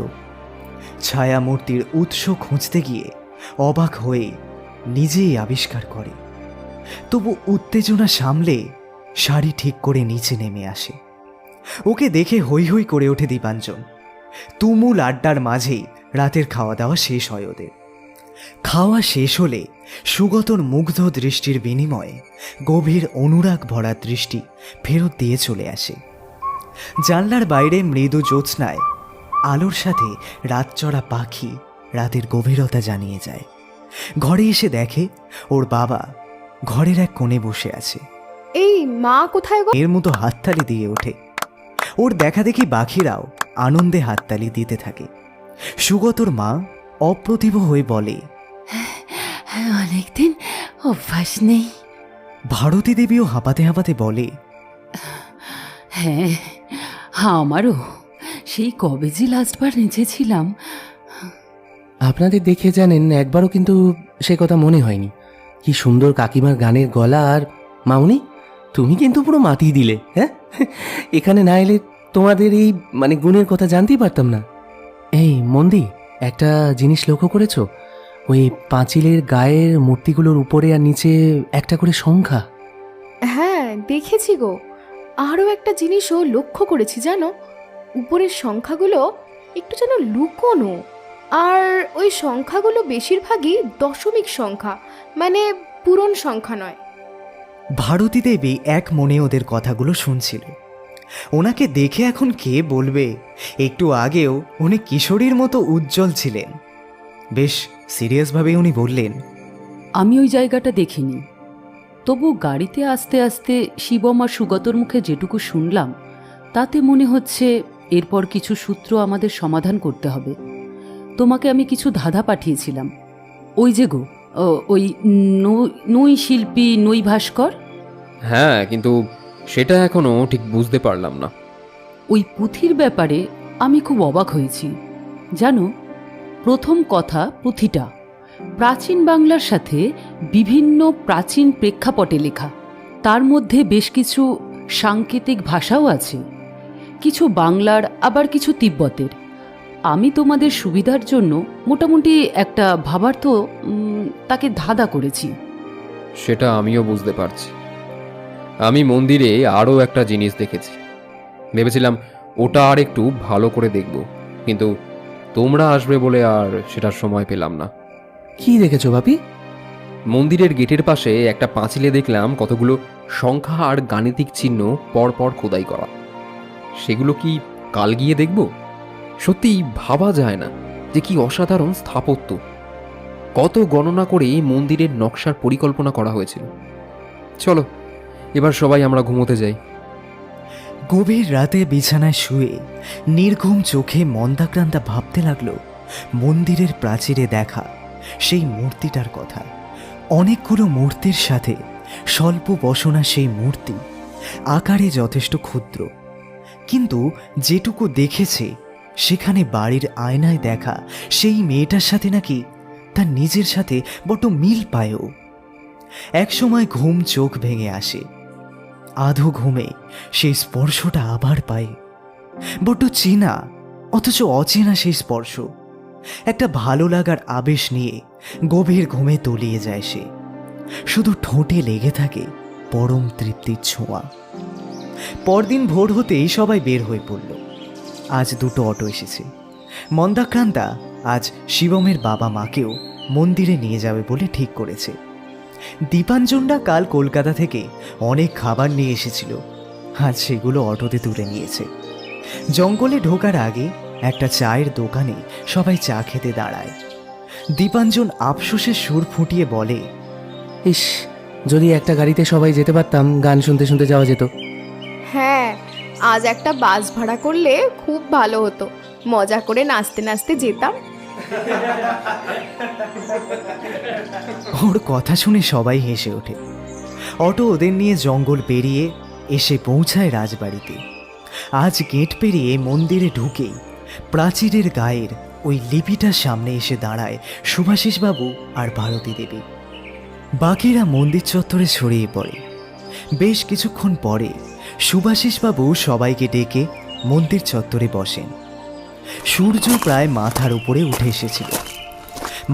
ছায়ামূর্তির উৎস খুঁজতে গিয়ে অবাক হয়ে নিজেই আবিষ্কার করে। তবু উত্তেজনা সামলে শাড়ি ঠিক করে নিচে নেমে আসে। ওকে দেখে হৈ হৈ করে ওঠে দীপাঞ্জন। তুমুল আড্ডার মাঝেই রাতের খাওয়া দাওয়া শেষ হয় ওদের। খাওয়া শেষ হলে সুগতর মুগ্ধ দৃষ্টির বিনিময়ে গভীর অনুরাগ ভরা দৃষ্টি ফেরত দিয়ে চলে আসে। জানলার বাইরে মৃদু জ্যোৎস্নায় আলোর সাথে রাতচরা পাখি রাতের গভীরতা জানিয়ে যায়। ঘরে এসে দেখে ওর বাবা ঘরের এক কোণে বসে আছে। এই মা কোথায় গো? এর মতো হাততালি দিয়ে ওঠে। ওর দেখা দেখি বাকিরাও আনন্দে হাততালি দিতে থাকে। সুগতর মা অপ্রতিভ হয়ে বলে, অনেকদিন অভ্যাস নেই। ভারতী দেবীও হাঁপাতে হাঁপাতে বলে, হ্যাঁ, আমারও সেই কবে যে লাস্টবার নেচেছিলাম আপনাদের দেখে জানেন একবারও কিন্তু সে কথা মনে হয়নি। কি সুন্দর কাকিমার গানের গলা, আর মাউনি তুমি কিন্তু পুরো মাতিয়ে দিলে। হ্যাঁ, এখানে না এলে তোমাদের এই গুণের কথা জানতেই পারতাম না। এই মন্দি, একটা জিনিস লক্ষ্য করেছো? ওই পাঁচিলের গায়ের মূর্তিগুলোর উপরে আর নিচে একটা করে সংখ্যা। হ্যাঁ দেখেছি গো, আরও একটা জিনিসও লক্ষ্য করেছি জানো, উপরের সংখ্যাগুলো একটু যেন লুকোনো, আর ওই সংখ্যাগুলো বেশিরভাগই দশমিক সংখ্যা, মানে পূরণ সংখ্যা নয়। ভারতী দেবী এক মনে ওদের কথাগুলো শুনছিল। ওনাকে দেখে এখন কে বলবে, একটু আগেও উনি কিশোরীর মতো উজ্জ্বল ছিলেন। বেশ সিরিয়াসভাবে উনি বললেন, আমি ওই জায়গাটা দেখিনি, তবু গাড়িতে আস্তে আস্তে শিবম আর সুগতর মুখে যেটুকু শুনলাম তাতে মনে হচ্ছে এরপর কিছু সূত্র আমাদের সমাধান করতে হবে। তোমাকে আমি কিছু ধাঁধা পাঠিয়েছিলাম, ওই যে গো, ওই নই শিল্পী নই ভাস্কর। হ্যাঁ, কিন্তু সেটা এখনো ঠিক বুঝতে পারলাম না। ওই পুঁথির ব্যাপারে আমি খুব অবাক হয়েছি জানো। প্রথম কথা, পুঁথিটা প্রাচীন বাংলার সাথে বিভিন্ন প্রাচীন প্রেক্ষাপটে লেখা, তার মধ্যে বেশ কিছু সাংকেতিক ভাষাও আছে, কিছু বাংলার আবার কিছু তিব্বতের। আমি তোমাদের সুবিধার জন্য মোটামুটি একটা ভাবার্থ তাকে ধাঁধা করেছি। সেটা আমিও বুঝতে পারছি। আমি মন্দিরে আরও একটা জিনিস দেখেছি, ভেবেছিলাম ওটা আর একটু ভালো করে দেখব, কিন্তু তোমরা আসবে বলে আর সেটার সময় পেলাম না। কি দেখেছো বাপি? মন্দিরের গেটের পাশে একটা পাঁচিলে দেখলাম কতগুলো সংখ্যা আর গাণিতিক চিহ্ন পরপর খোদাই করা। সেগুলো কি কাল গিয়ে দেখব? সত্যি ভাবা যায় না যে কি অসাধারণ স্থাপত্য, কত গণনা করে মন্দিরের নকশার পরিকল্পনা করা হয়েছিল। চলো এবার সবাই আমরা ঘুমোতে যাই। গভীর রাতে বিছানায় শুয়ে নির্ঘুম চোখে মন্দাক্রান্তা ভাবতে লাগলো মন্দিরের প্রাচীরে দেখা সেই মূর্তিটার কথা। অনেকগুলো মূর্তির সাথে স্বল্প বসনা সেই মূর্তি, আকারে যথেষ্ট ক্ষুদ্র, কিন্তু যেটুকু দেখেছে সেখানে বাড়ির আয়নায় দেখা সেই মেয়েটার সাথে নাকি তার নিজের সাথে বড্ড মিল পায়ও। একসময় ঘুম চোখ ভেঙে আসে, আধো ঘুমে সেই স্পর্শটা আবার পায়। বড্ড চেনা অথচ অচেনা সেই স্পর্শ একটা ভালো লাগার আবেশ নিয়ে গভীর ঘুমে তলিয়ে যায় সে। শুধু ঠোঁটে লেগে থাকে পরম তৃপ্তির ছোঁয়া। পরদিন ভোর হতেই সবাই বের হয়ে পড়ল। আজ দুটো অটো এসেছে। মন্দাক্রান্তা আজ শিবমের বাবা মাকেও মন্দিরে নিয়ে যাবে বলে ঠিক করেছে। দীপাঞ্জনরা কাল কলকাতা থেকে অনেক খাবার নিয়ে এসেছিল, আজ সেগুলো অটোতে তুলে নিয়েছে। জঙ্গলে ঢোকার আগে একটা চায়ের দোকানে সবাই চা খেতে দাঁড়ায়। দীপাঞ্জন আফসোসের সুর ফুটিয়ে বলে, ইস, যদি একটা গাড়িতে সবাই যেতে পারতাম, গান শুনতে শুনতে যাওয়া যেত। হ্যাঁ, আজ একটা বাস ভাড়া করলে খুব ভালো হতো, মজা করে নাচতে নাচতে যেতাম। ওর কথা শুনে সবাই হেসে ওঠে। অটো ওদের নিয়ে জঙ্গল পেরিয়ে এসে পৌঁছায় রাজবাড়িতে। আজ গেট পেরিয়ে মন্দিরে ঢুকেই প্রাচীরের গায়ের ওই লিপিটার সামনে এসে দাঁড়ায় শুভাশিসবাবু আর ভারতী দেবী। বাকিরা মন্দির চত্বরে ছড়িয়ে পড়ে। বেশ কিছুক্ষণ পরে শুভাশিসবাবু সবাইকে ডেকে মন্দির চত্বরে বসেন। সূর্য প্রায় মাথার উপরে উঠে এসেছিল।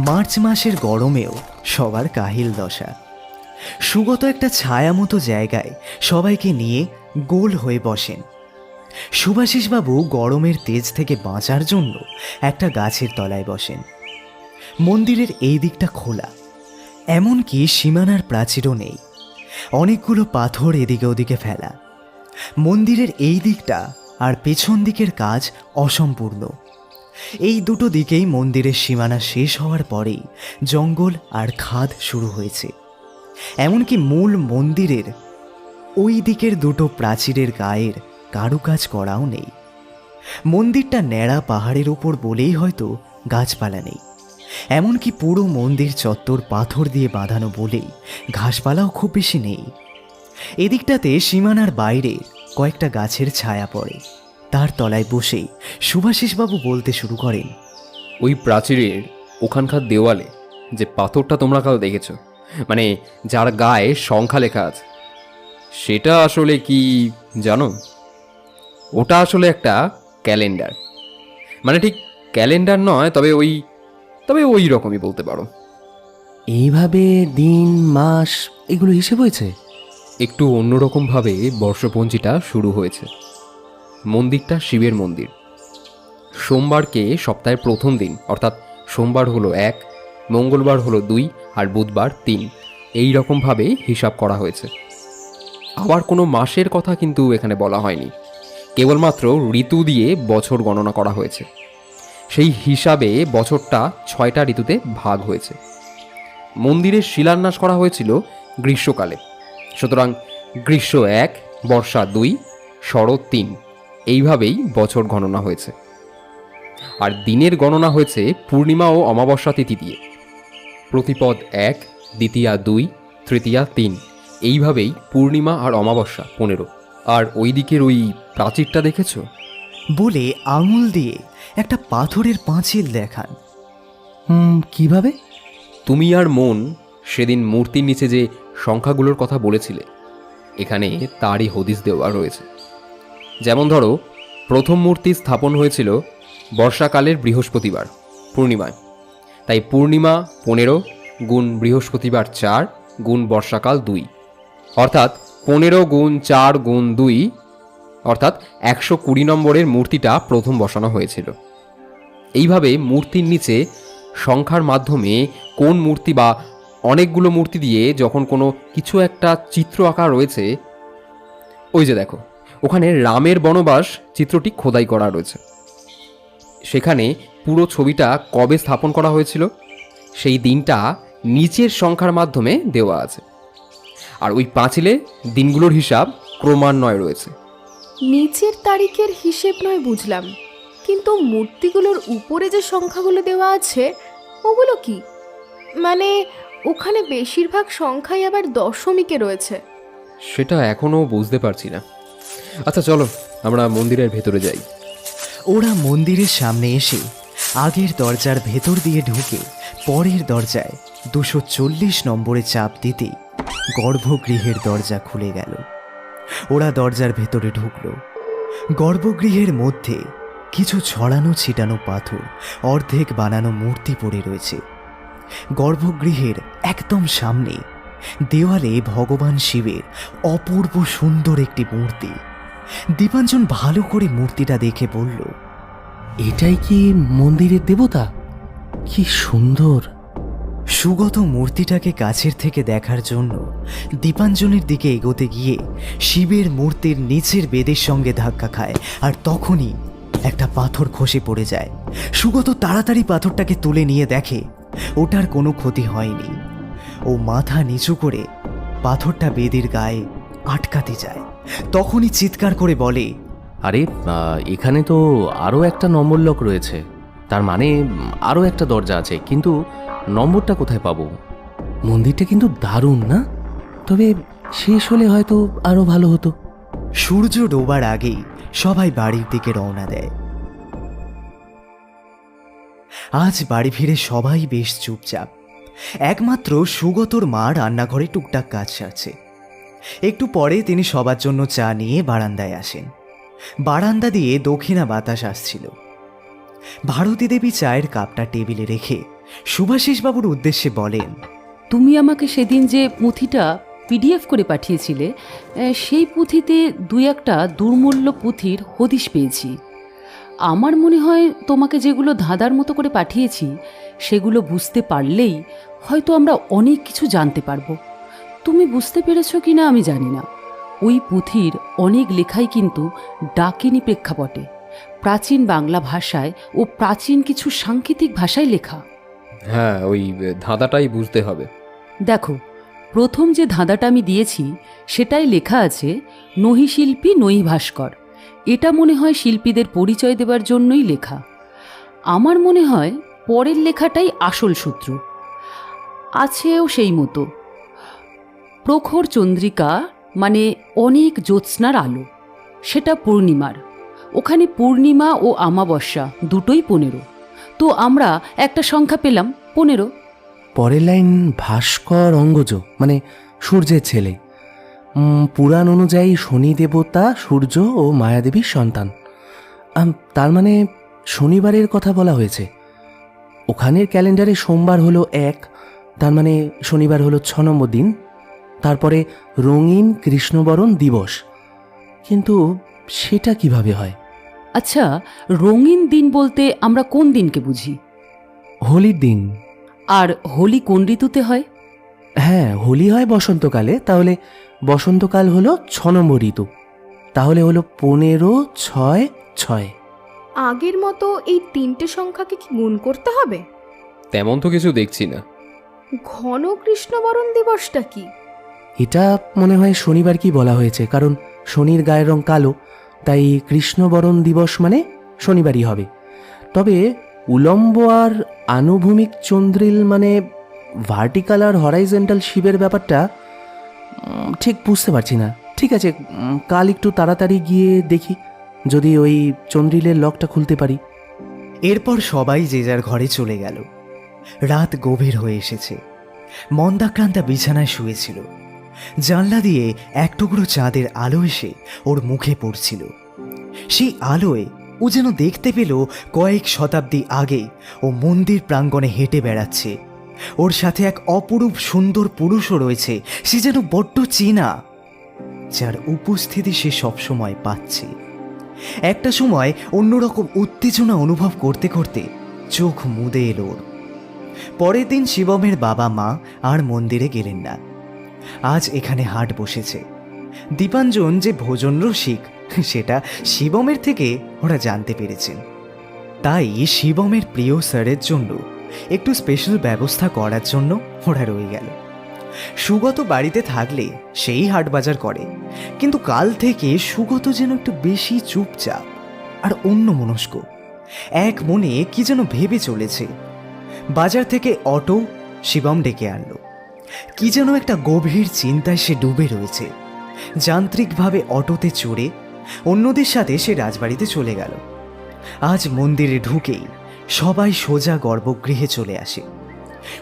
মার্চ মাসের গরমেও সবার কাহিল দশা। সুগত একটা ছায়া মতো জায়গায় সবাইকে নিয়ে গোল হয়ে বসেন। শুভাশিসবাবু গরমের তেজ থেকে বাঁচার জন্য একটা গাছের তলায় বসেন। মন্দিরের এই দিকটা খোলা, এমনকি সীমানার প্রাচীরও নেই। অনেকগুলো পাথর এদিকে ওদিকে ফেলা। মন্দিরের এই দিকটা আর পেছন দিকের কাজ অসম্পূর্ণ। এই দুটো দিকেই মন্দিরের সীমানা শেষ হওয়ার পরেই জঙ্গল আর খাদ শুরু হয়েছে। এমনকি মূল মন্দিরের ওই দিকের দুটো প্রাচীরের গায়ের কারুকাজ করাও নেই। মন্দিরটা ন্যাড়া পাহাড়ের ওপর বলেই হয়তো গাছপালা নেই। এমনকি পুরো মন্দির চত্বর পাথর দিয়ে বাঁধানো বলেই ঘাসপালাও খুব বেশি নেই। এদিকটাতে সীমানার বাইরে কয়েকটা গাছের ছায়া পড়ে। তার তলায় বসেই শুভাশিসবাবু বলতে শুরু করেন, ওই প্রাচীরের ওখানকার দেওয়ালে যে পাথরটা তোমরা কাল দেখেছো, মানে যার গায়ে সংখ্যা লেখা আছে, সেটা আসলে কি জানো? ওটা আসলে একটা ক্যালেন্ডার। মানে ঠিক ক্যালেন্ডার নয়, তবে ওই রকমই বলতে পারো। এইভাবে দিন মাস এগুলো হিসেব হয়েছে? একটু অন্যরকমভাবে বর্ষপঞ্জিটা শুরু হয়েছে। মন্দিরটা শিবের মন্দির। সোমবারকে সপ্তাহের প্রথম দিন, অর্থাৎ সোমবার হলো 1, মঙ্গলবার হলো 2 আর বুধবার 3, এই রকমভাবে হিসাব করা হয়েছে। আবার কোনো মাসের কথা কিন্তু এখানে বলা হয়নি, কেবলমাত্র ঋতু দিয়ে বছর গণনা করা হয়েছে। সেই হিসাবে বছরটা 6টা ঋতুতে ভাগ হয়েছে। মন্দিরের শিলান্যাস করা হয়েছিল গ্রীষ্মকালে, সুতরাং গ্রীষ্ম 1, বর্ষা 2, শরৎ 3, এইভাবেই বছর গণনা হয়েছে। আর দিনের গণনা হয়েছে পূর্ণিমা ও অমাবস্যা তিথি দিয়ে। প্রতিপদ 1, দ্বিতীয়া 2, তৃতীয়া 3, এইভাবেই পূর্ণিমা আর অমাবস্যা 15। আর ওই দিকের ওই প্রাচীরটা দেখেছো? বলে আঙুল দিয়ে একটা পাথরের পাঁচিল দেখান। কিভাবে? তুমি আর মন সেদিন মূর্তির নিচে যে সংখ্যাগুলোর কথা বলেছিলে, এখানে তারই হদিস দেওয়া রয়েছে। যেমন ধরো, প্রথম মূর্তি স্থাপন হয়েছিল বর্ষাকালের বৃহস্পতিবার পূর্ণিমায়, তাই পূর্ণিমা 15 গুণ বৃহস্পতিবার 4 গুণ বর্ষাকাল 2, অর্থাৎ 15 গুণ 4 গুণ 2, অর্থাৎ 120 নম্বরের মূর্তিটা প্রথম বসানো হয়েছিল। এইভাবে মূর্তির নিচে সংখ্যার মাধ্যমে কোন মূর্তি বা অনেকগুলো মূর্তি দিয়ে যখন কোনো কিছু একটা চিত্র আঁকা রয়েছে, ওই যে দেখো ওখানে রামের বনবাস চিত্রটি খোদাই করা রয়েছে। সেখানে পুরো ছবিটা কবে স্থাপন করা হয়েছিল সেই দিনটা নিচের সংখ্যার মাধ্যমে দেওয়া আছে। আর ওই পাঁচিলে দিনগুলোর হিসাব ক্রমান্বয়ে রয়েছে। নিচের তারিখের হিসেব নয় বুঝলাম, কিন্তু মূর্তিগুলোর উপরে যে সংখ্যাগুলো দেওয়া আছে ওগুলো কি? মানে ওখানে বেশিরভাগ সংখ্যাই আবার দশমিকে রয়েছে। সেটা এখনও বুঝতে পারছি না। আচ্ছা চলো আমরা মন্দিরের ভেতরে যাই। ওরা মন্দিরের সামনে এসে আগের দরজার ভেতর দিয়ে ঢুকে পরের দরজায় 240 নম্বরে চাপ দিতেই গর্ভগৃহের দরজা খুলে গেল। ওরা দরজার ভেতরে ঢুকল। গর্ভগৃহের মধ্যে কিছু ছড়ানো ছিটানো পাথর, অর্ধেক বানানো মূর্তি পড়ে রয়েছে। গর্ভগৃহের একদম সামনে দেওয়ালে ভগবান শিবের অপূর্ব সুন্দর একটি মূর্তি। দীপাঞ্জন ভালো করে মূর্তিটা দেখে বলল, এটাই কি মন্দিরের দেবতা? কি সুন্দর! সুগত মূর্তিটাকে কাছের থেকে দেখার জন্য দীপাঞ্জনের দিকে এগোতে গিয়ে শিবের মূর্তির নিচের বেদের সঙ্গে ধাক্কা খায়, আর তখনই একটা পাথর খসে পড়ে যায়। সুগত তাড়াতাড়ি পাথরটাকে তুলে নিয়ে দেখে ওটার কোনো ক্ষতি হয়নি। ও মাথা নিচু করে পাথরটা বেদের গায়ে আটকাতে যায়। তখনই চিৎকার করে বলে, আরে এখানে তো আরও একটা নম্বর লক রয়েছে, তার মানে আরও একটা দরজা আছে, কিন্তু নম্বরটা কোথায় পাবো? মন্দিরটা কিন্তু দারুণ না? তবে শেষ হলে হয়তো আরও ভালো হতো। সূর্য ডোবার আগেই সবাই বাড়ির দিকে রওনা দেয়। আজ বাড়ি ফিরে সবাই বেশ চুপচাপ। একমাত্র সুগতর মা রান্নাঘরে টুকটাক কাজ সারছে। একটু পরে তিনি সবার জন্য চা নিয়ে বারান্দায় আসেন। বারান্দা দিয়ে দক্ষিণা বাতাস আসছিল। ভারতী দেবী চায়ের কাপটা টেবিলে রেখে শুভাশিসবাবুর উদ্দেশ্যে বলেন, তুমি আমাকে সেদিন যে পুঁথিটা পিডিএফ করে পাঠিয়েছিলে, সেই পুঁথিতে 2-1টা দুর্মূল্য পুঁথির হদিশ পেয়েছি। আমার মনে হয় তোমাকে যেগুলো ধাঁধার মতো করে পাঠিয়েছি সেগুলো বুঝতে পারলেই হয়তো আমরা অনেক কিছু জানতে পারবো। তুমি বুঝতে পেরেছো কি না আমি জানি না। ওই পুঁথির অনেক লেখাই কিন্তু ডাকিনী প্রেক্ষাপটে, প্রাচীন বাংলা ভাষায় ও প্রাচীন কিছু সাংকেতিক ভাষায় লেখা। হ্যাঁ, ওই ধাঁধাটাই বুঝতে হবে। দেখো, প্রথম যে ধাঁধাটা আমি দিয়েছি সেটাই লেখা আছে নহি শিল্পী নহি ভাস্কর। এটা মনে হয় শিল্পীদের পরিচয় দেবার জন্যই লেখা। আমার মনে হয় পরের লেখাটাই আসল সূত্র। আছেও সেই মতো, প্রখর চন্দ্রিকা মানে অনেক জ্যোৎস্নার আলো, সেটা পূর্ণিমার। ওখানে পূর্ণিমা ও অমাবস্যা দুটোই 15। তো আমরা একটা সংখ্যা পেলাম 15। পরের লাইন ভাস্কর অঙ্গজ, মানে সূর্যের ছেলে। পুরাণ অনুযায়ী শনি দেবতা সূর্য ও মায়াদেবীর সন্তান। তার মানে শনিবারের কথা বলা হয়েছে। ওখানের ক্যালেন্ডারে সোমবার হলো 1, তার মানে শনিবার হলো 6 নম্বর দিন। তারপরে রঙিন কৃষ্ণবরণ দিবস, কিন্তু সেটা কিভাবে হয়? আচ্ছা, রঙিন দিন বলতে আমরা কোন দিনকে বুঝি? হোলির দিন। আর হোলি কোন ঋতুতে হয়? হ্যাঁ, হোলি হয় বসন্তকালে, তাহলে বসন্তকাল হলো 6 নম্বর ঋতু। তাহলে হলো 15, 6, 6। আগের মতো এই 3টে সংখ্যাকে কি গুণ করতে হবে? তেমন তো কিছু দেখছি না। ঘন কৃষ্ণবরণ দিবসটা কি? এটা মনে হয় শনিবার কি বলা হয়েছে, কারণ শনির গায়ের রং কালো, তাই কৃষ্ণবরণ দিবস মানে শনিবারই হবে। তবে উলম্ব আর আনুভূমিক চন্দ্রিল মানে ভার্টিক্যাল আর হরাইজেন্টাল শিবের ব্যাপারটা ঠিক বুঝতে পারছি না। ঠিক আছে, কাল একটু তাড়াতাড়ি গিয়ে দেখি যদি ওই চন্দ্রিলের লকটা খুলতে পারি। এরপর সবাই যে যার ঘরে চলে গেল। রাত গভীর হয়ে এসেছে। মন্দাক্রান্তা বিছানায় শুয়েছিল। জানলা দিয়ে এক টুকরো চাঁদের আলো এসে ওর মুখে পড়ছিল। সেই আলোয় ও যেন দেখতে পেল কয়েক শতাব্দী আগে ও মন্দির প্রাঙ্গণে হেঁটে বেড়াচ্ছে। ওর সাথে এক অপরূপ সুন্দর পুরুষও রয়েছে, সে যেন বড্ড চেনা, যার উপস্থিতি সে সবসময় পাচ্ছে। একটা সময় অন্যরকম উত্তেজনা অনুভব করতে করতে চোখ মুদে এলো ওর। পরের দিন শিবমের বাবা মা আর মন্দিরে গেলেন না। আজ এখানে হাট বসেছে। দীপাঞ্জন যে ভোজন রসিক সেটা শিবমের থেকে ওরা জানতে পেরেছেন। তাই শিবমের প্রিয় স্যারের জন্য একটু স্পেশাল ব্যবস্থা করার জন্য ওরা রয়ে গেল। সুগত বাড়িতে থাকলে সেই হাট বাজার করে, কিন্তু কাল থেকে সুগত যেন একটু বেশি চুপচাপ আর অন্যমনস্ক। এক মনে কি যেন ভেবে চলেছে। বাজার থেকে অটো শিবম ডেকে আনলো। কি যেন একটা গভীর চিন্তায় সে ডুবে রয়েছে। যান্ত্রিকভাবে অটোতে চড়ে অন্যদের সাথে সে রাজবাড়িতে চলে গেল। আজ মন্দিরে ঢুকেই সবাই সোজা গর্ভগৃহে চলে আসে।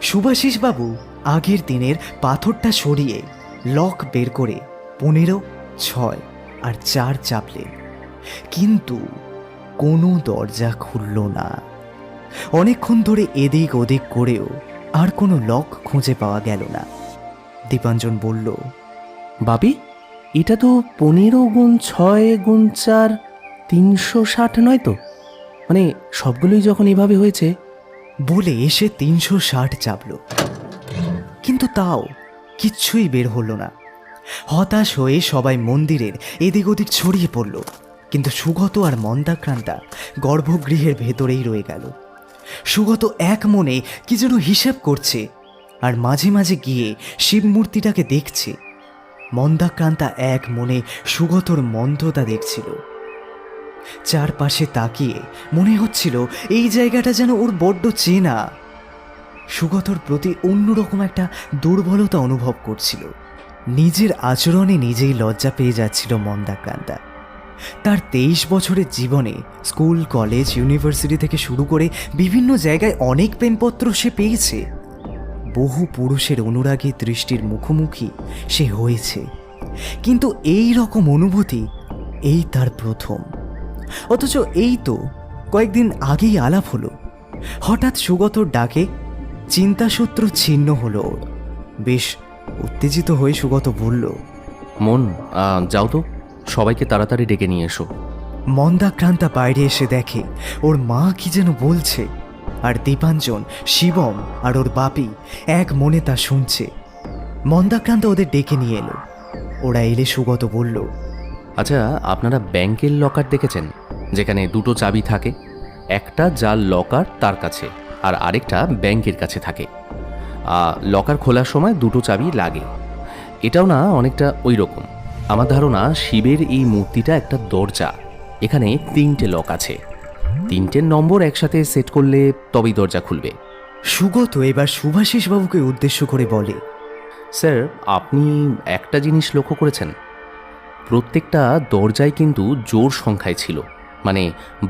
সুভাষিসবাবু আগের দিনের পাথরটা সরিয়ে লক বের করে 15, 6 আর 4 চাপলেন, কিন্তু কোনো দরজা খুলল না। অনেকক্ষণ ধরে এদিক ওদিক করেও আর কোনো লক খুঁজে পাওয়া গেল না। দীপাঞ্জন বলল, বাবি, এটা তো 15 গুণ 6 গুণ 4 360 নয় তো? মানে সবগুলোই যখন এভাবে হয়েছে। বলে এসে 360 চাপল, কিন্তু তাও কিচ্ছুই বের হলো না। হতাশ হয়ে সবাই মন্দিরের এদিক ওদিক ছড়িয়ে পড়ল, কিন্তু সুগত আর মন্দাক্রান্তা গর্ভগৃহের ভেতরেই রয়ে গেল। সুগত এক মনে কি যেন হিসেব করছে আর মাঝে মাঝে গিয়ে শিব মূর্তিটাকে দেখছে। মন্দাক্রান্তা এক মনে সুগতর মন্দতা দেখছিল। চারপাশে তাকিয়ে মনে হচ্ছিল এই জায়গাটা যেন ওর বড্ড চেনা। সুগতর প্রতি অন্যরকম একটা দুর্বলতা অনুভব করছিল। নিজের আচরণে নিজেই লজ্জা পেয়ে যাচ্ছিল মন্দাক্রান্তা। তার 23 বছরের জীবনে স্কুল, কলেজ, ইউনিভার্সিটি থেকে শুরু করে বিভিন্ন জায়গায় অনেক প্রেমপত্র সে পেয়েছে। বহু পুরুষের অনুরাগী দৃষ্টির মুখোমুখি সে হয়েছে, কিন্তু এই রকম অনুভূতি এই তার প্রথম। অথচ এই তো কয়েকদিন আগেই আলাপ হলো। হঠাৎ সুগতর ডাকে চিন্তাসূত্র ছিন্ন হলো ওর। বেশ উত্তেজিত হয়ে সুগত বলল, মন, যাও তো, সবাইকে তাড়াতাড়ি ডেকে নিয়ে এসো। মন্দাক্রান্তা বাইরে এসে দেখে ওর মা কি যেন বলছে, আর দীপাঞ্জন, শিবম আর ওর বাপি এক মনে তা শুনছে। মন্দাক্রান্তা ওদের ডেকে নিয়ে এলো। ওরা এলে সুগত বলল, আচ্ছা, আপনারা ব্যাংকের লকার দেখেছেন যেখানে দুটো চাবি থাকে? একটা যার লকার তার কাছে আর আরেকটা ব্যাংকের কাছে থাকে। লকার খোলার সময় দুটো চাবি লাগে। এটাও না অনেকটা ওই রকম। আমার ধারণা শিবের এই মূর্তিটা একটা দরজা। এখানে 3টে লক আছে। 3টের নম্বর একসাথে সেট করলে তবেই দরজা খুলবে। সুগত এবার শুভাশিস বাবুকে উদ্দেশ্য করে বলে, স্যার, আপনি একটা জিনিস লক্ষ্য করেছেন? প্রত্যেকটা দরজায় কিন্তু জোড় সংখ্যায় ছিল, মানে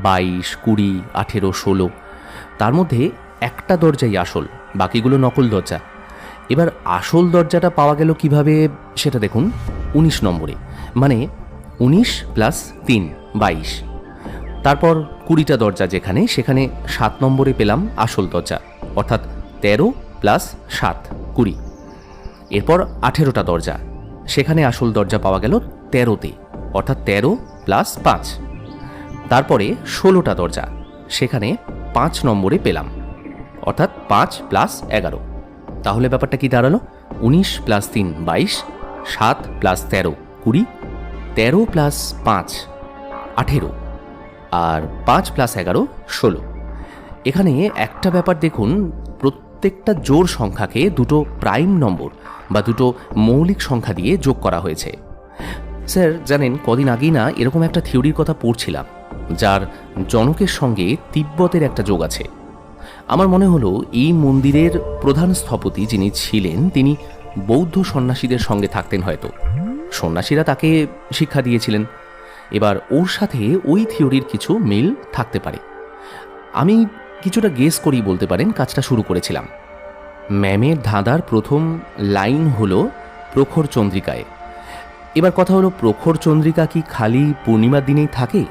22, 20, 18, 16। তার মধ্যে একটা দরজাই আসল, বাকিগুলো নকল দরজা। এবার আসল দরজাটা পাওয়া গেল কিভাবে সেটা দেখুন 19 নম্বরে, মানে 19 প্লাস 3 22। তারপর 20টা দরজা যেখানে, সেখানে 7 নম্বরে পেলাম আসল দরজা, অর্থাৎ 13 প্লাস 7 20। এরপর 18টা দরজা, সেখানে আসল দরজা পাওয়া গেল 13তে, অর্থাৎ 13 প্লাস 5। তারপরে 16টা দরজা, সেখানে 5 নম্বরে পেলাম, অর্থাৎ 5 প্লাস 11। তাহলে ব্যাপারটা কি দাঁড়ালো? 19 প্লাস 3 22, 7 প্লাস 13 20, 13 প্লাস 5 18, আর 5 প্লাস 11 16। এখানে একটা ব্যাপার দেখুন, প্রত্যেকটা জোড় সংখ্যাকে দুটো প্রাইম নম্বর বা দুটো মৌলিক সংখ্যা দিয়ে যোগ করা হয়েছে। স্যার জানেন, কদিন আগেই না এরকম একটা থিওরির কথা পড়ছিলাম, যার জনকের সঙ্গে তিব্বতের একটা যোগ আছে। আমার মনে হলো এই মন্দিরের প্রধান স্থপতি যিনি ছিলেন, তিনি বৌদ্ধ সন্ন্যাসীদের সঙ্গে থাকতেন হয়তো। সন্ন্যাসীরা তাকে শিক্ষা দিয়েছিলেন। এবার ওর সাথে ওই থিওরির কিছু মিল থাকতে পারে। আমি কিছুটা গেস করেই বলতে পারেন কাজটা শুরু করেছিলাম। ম্যামের ধাঁধার প্রথম লাইন হলো প্রখর চন্দ্রিকায়। এবার কথা হলো, প্রখর চন্দ্রিকা কি খালি পূর্ণিমার দিনেই থাকে?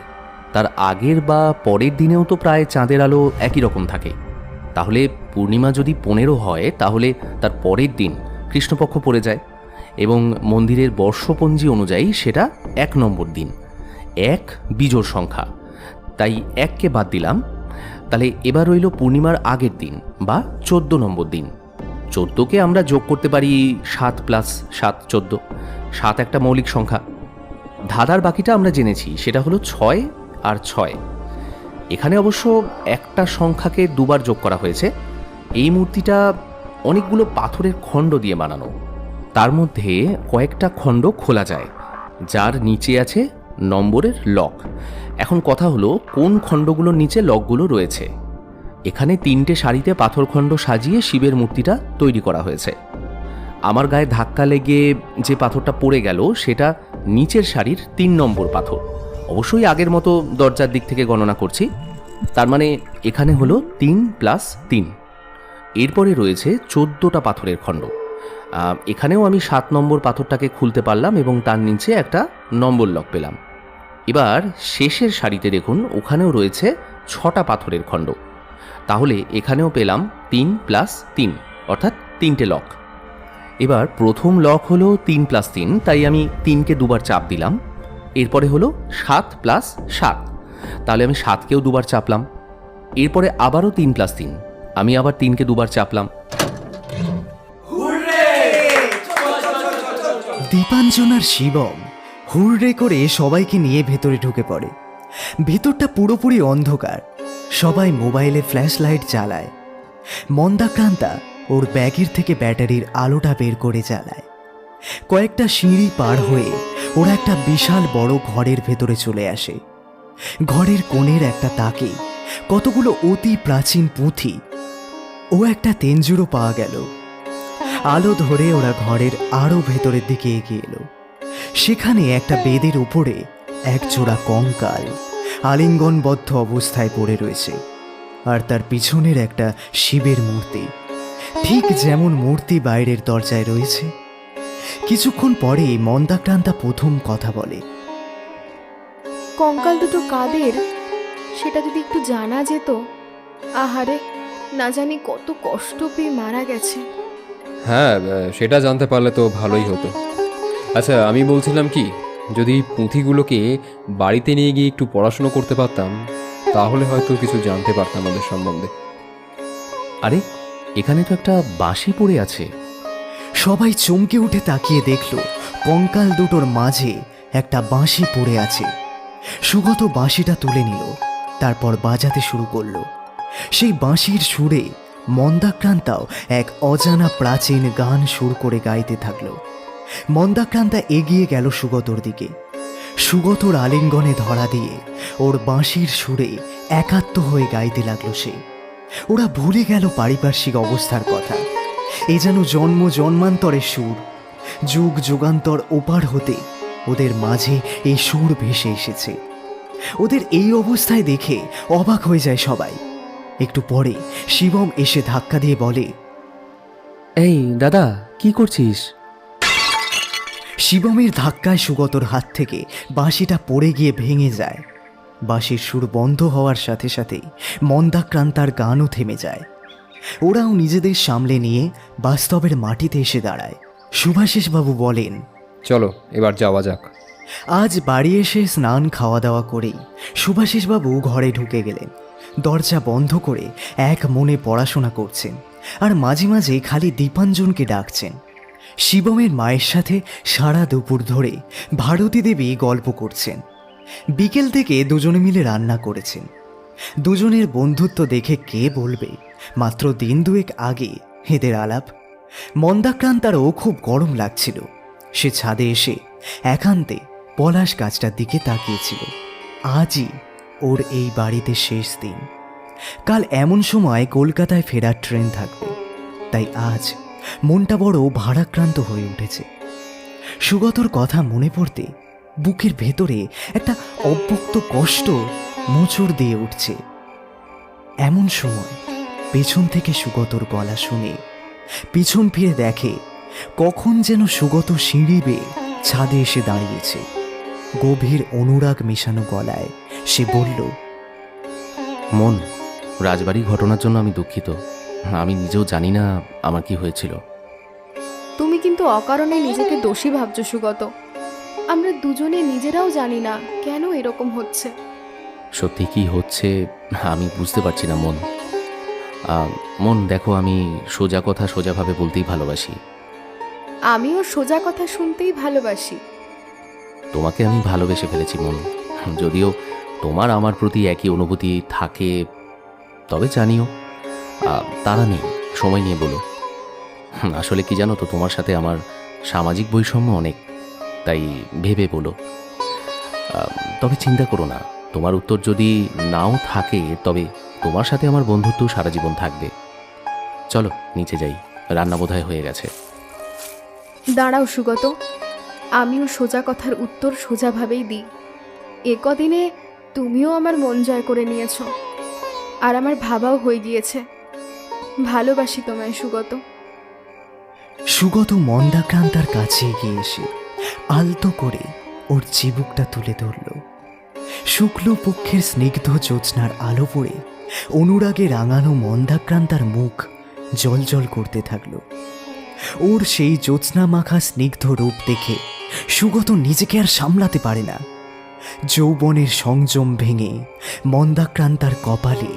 তার আগের বা পরের দিনেও তো প্রায় চাঁদের আলো একই রকম থাকে। তাহলে পূর্ণিমা যদি 15 হয়, তাহলে তার পরের দিন কৃষ্ণপক্ষ পড়ে যায় এবং মন্দিরের বর্ষপঞ্জি অনুযায়ী সেটা 1 নম্বর দিন। 1 বিজোড় সংখ্যা, তাই 1কে বাদ দিলাম। তাহলে এবার রইল পূর্ণিমার আগের দিন বা 14 নম্বর দিন। 14কে আমরা যোগ করতে পারি 7 প্লাস 7 14। 7 একটা মৌলিক সংখ্যা। ধাঁধার বাকিটা আমরা জেনেছি, সেটা হলো 6 আর 6। এখানে অবশ্য একটা সংখ্যাকে দুবার যোগ করা হয়েছে। এই মূর্তিটা অনেকগুলো পাথরের খণ্ড দিয়ে বানানো, তার মধ্যে কয়েকটা খণ্ড খোলা যায়, যার নিচে আছে নম্বরের লক। এখন কথা হলো, কোন খণ্ডগুলোর নিচে লকগুলো রয়েছে? এখানে 3টে সারিতে পাথরখণ্ড সাজিয়ে শিবের মূর্তিটা তৈরি করা হয়েছে। আমার গায়ে ধাক্কা লেগে যে পাথরটা পড়ে গেল, সেটা নিচের সারির 3 নম্বর পাথর। অবশ্যই আগের মতো দরজার দিক থেকে গণনা করছি। তার মানে এখানে হলো 3 প্লাস 3। এরপরে রয়েছে 14টা পাথরের খণ্ড। এখানেও আমি 7 নম্বর পাথরটাকে খুলতে পারলাম এবং তার নিচে একটা নম্বর লক পেলাম। এবার শেষের সারিতে দেখুন, ওখানেও রয়েছে 6টা পাথরের খণ্ড। তাহলে এখানেও পেলাম 3 প্লাস 3, অর্থাৎ 3টে লক। এবার প্রথম লক হলো 3 প্লাস 3, তাই আমি 3কে দুবার চাপ দিলাম। এরপরে হলো 7 প্লাস 7, তাহলে আমি 7কেও দুবার চাপলাম। এরপরে আবারও 3 প্লাস 3, আমি আবার 3কে দুবার চাপলাম। দীপাঞ্জনার শিবম হুররে করে সবাইকে নিয়ে ভেতরে ঢুকে পড়ে। ভেতরটা পুরোপুরি অন্ধকার, সবাই মোবাইলে ফ্ল্যাশ লাইট জ্বালায়। মন্দাক্রান্তা ওর ব্যাগের থেকে ব্যাটারির আলোটা বের করে জ্বালায়। কয়েকটা সিঁড়ি পার হয়ে ওরা একটা বিশাল বড় ঘরের ভেতরে চলে আসে। ঘরের কোণের একটা তাকে কতগুলো অতি প্রাচীন পুঁথি ও একটা তেঞ্জুরও পাওয়া গেল। আলো ধরে ওরা ঘরের আরো ভেতরের দিকে এগিয়ে এলো। সেখানে একটা বেদের উপরে এক জোড়া কঙ্কাল আলিঙ্গনবদ্ধ অবস্থায় পড়ে রয়েছে, আর তার পিছনের একটা শিবের মূর্তি, ঠিক যেমন মূর্তি বাইরের দরজায় রয়েছে। কিছুক্ষণ পরে মন্দাক্রান্তা প্রথম কথা বলে। কঙ্কাল দুটো কাদের সেটা যদি একটু জানা যেত। আহারে, না জানি কত কষ্ট পেয়ে মারা গেছে। হ্যাঁ, সেটা জানতে পারলে তো ভালোই হতো। আচ্ছা, আমি বলছিলাম কি, যদি পুঁথিগুলোকে বাড়িতে নিয়ে গিয়ে একটু পড়াশুনো করতে পারতাম, তাহলে হয়তো কিছু জানতে পারতাম ওদের সম্বন্ধে। আরে, এখানে তো একটা বাঁশি পড়ে আছে। সবাই চমকে উঠে তাকিয়ে দেখল কঙ্কাল দুটোর মাঝে একটা বাঁশি পড়ে আছে। সুগত বাঁশিটা তুলে নিল, তারপর বাজাতে শুরু করলো। সেই বাঁশির সুরে মন্দাক্রান্তাও এক অজানা প্রাচীন গান সুর করে গাইতে থাকলো। মন্দাক্রান্তা এগিয়ে গেল সুগতর দিকে। সুগতর আলিঙ্গনে ধরা দিয়ে ওর বাঁশির সুরে একাত্ম হয়ে গাইতে লাগলো সে। ওরা ভুলে গেল পারিপার্শ্বিক অবস্থার কথা। এ যেন জন্ম জন্মান্তরের সুর। যুগ যুগান্তর ওপার হতে ওদের মাঝে এই সুর ভেসে এসেছে। ওদের এই অবস্থায় দেখে অবাক হয়ে যায় সবাই। একটু পরে শিবম এসে ধাক্কা দিয়ে বলে, এই দাদা, কি করছিস? শিবমের ধাক্কায় সুগতর হাত থেকে বাঁশিটা পড়ে গিয়ে ভেঙে যায়। বাঁশির সুর বন্ধ হওয়ার সাথে সাথেই মন্দাক্রান্তার গানও থেমে যায়। ওরাও নিজেদের সামলে নিয়ে বাস্তবের মাটিতে এসে দাঁড়ায়। শুভাশিসবাবু বলেন, চলো এবার যাওয়া যাক। আজ বাড়ি এসে স্নান খাওয়া দাওয়া করেই শুভাশিসবাবু ঘরে ঢুকে গেলেন। দরজা বন্ধ করে এক মনে পড়াশোনা করছেন, আর মাঝে মাঝে খালি দীপাঞ্জনকে ডাকছেন। শিবমের মায়ের সাথে সারা দুপুর ধরে ভারতী দেবী গল্প করছেন। বিকেল থেকে দুজনে মিলে রান্না করেছেন। দুজনের বন্ধুত্ব দেখে কে বলবে মাত্র দিন দুয়েক আগে এদের আলাপ। মন্দাক্রান্তারও খুব গরম লাগছিল। সে ছাদে এসে একান্তে পলাশ গাছটার দিকে তাকিয়েছিল। আজই ওর এই বাড়িতে শেষ দিন। কাল এমন সময় কলকাতায় ফেরার ট্রেন থাকবে, তাই আজ মনটা বড় ভারাক্রান্ত হয়ে উঠেছে। সুগতর কথা মনে পড়তে বুকের ভেতরে একটা অব্যক্ত কষ্ট মোচড় দিয়ে উঠছে। এমন সময় পেছন থেকে সুগতর গলা শুনে পিছন ফিরে দেখে কখন যেন সুগত সিঁড়ি বেয়ে ছাদে এসে দাঁড়িয়েছে। গভীর অনুরাগ মেশানো গলায় সে বলল, মন, রাজবাড়ির ঘটনার জন্য আমি দুঃখিত। আমি নিজেও জানি না আমার কি হয়েছিল। তুমি কিন্তু অকারণে নিজেকে দোষী ভাবছো সুগত। আমরা দুজনে নিজেরাও জানি না কেন এরকম হচ্ছে। সত্যি কি হচ্ছে আমি বুঝতে পারছি না মন। মন দেখো, আমি সোজা কথা সোজাভাবে বলতেই ভালোবাসি। আমিও সোজা কথা শুনতেই ভালোবাসি। তোমাকে আমি ভালোবেসে ফেলেছি মন। যদিও তোমার আমার প্রতি একই অনুভূতি থাকে, তবে জানিও তারা নেই, সময় নিয়ে বলো। আসলে কি জানো তো, তোমার সাথে আমার সামাজিক বৈষম্য অনেক, তাই ভেবে বলো। তবে চিন্তা করো না, তোমার উত্তর যদি নাও থাকে তবে তোমার সাথে আমার বন্ধুত্ব সারা জীবন থাকবে। চলো নিচে যাই, রান্না বোধহয় হয়ে গেছে। দাঁড়াও সুগত, আমিও সোজা কথার উত্তর সোজাভাবেই দিই। এ কদিনে তুমিও আমার মন জয় করে নিয়েছ, আর আমার ভাবাও হয়ে গিয়েছে। ভালোবাসি তোমায় সুগত। সুগত মন্দাক্রান্তার কাছে এগিয়ে এসে আলতো করে ওর চিবুকটা তুলে ধরল। শুক্ল পক্ষের স্নিগ্ধ জ্যোৎস্নার আলো পড়ে অনুরাগে রাঙানো মন্দাক্রান্তার মুখ জলজল করতে থাকল। ওর সেই জ্যোৎস্না মাখা স্নিগ্ধ রূপ দেখে সুগত নিজেকে আর সামলাতে পারে না। যৌবনের সংযম ভেঙে মন্দাক্রান্তার কপালে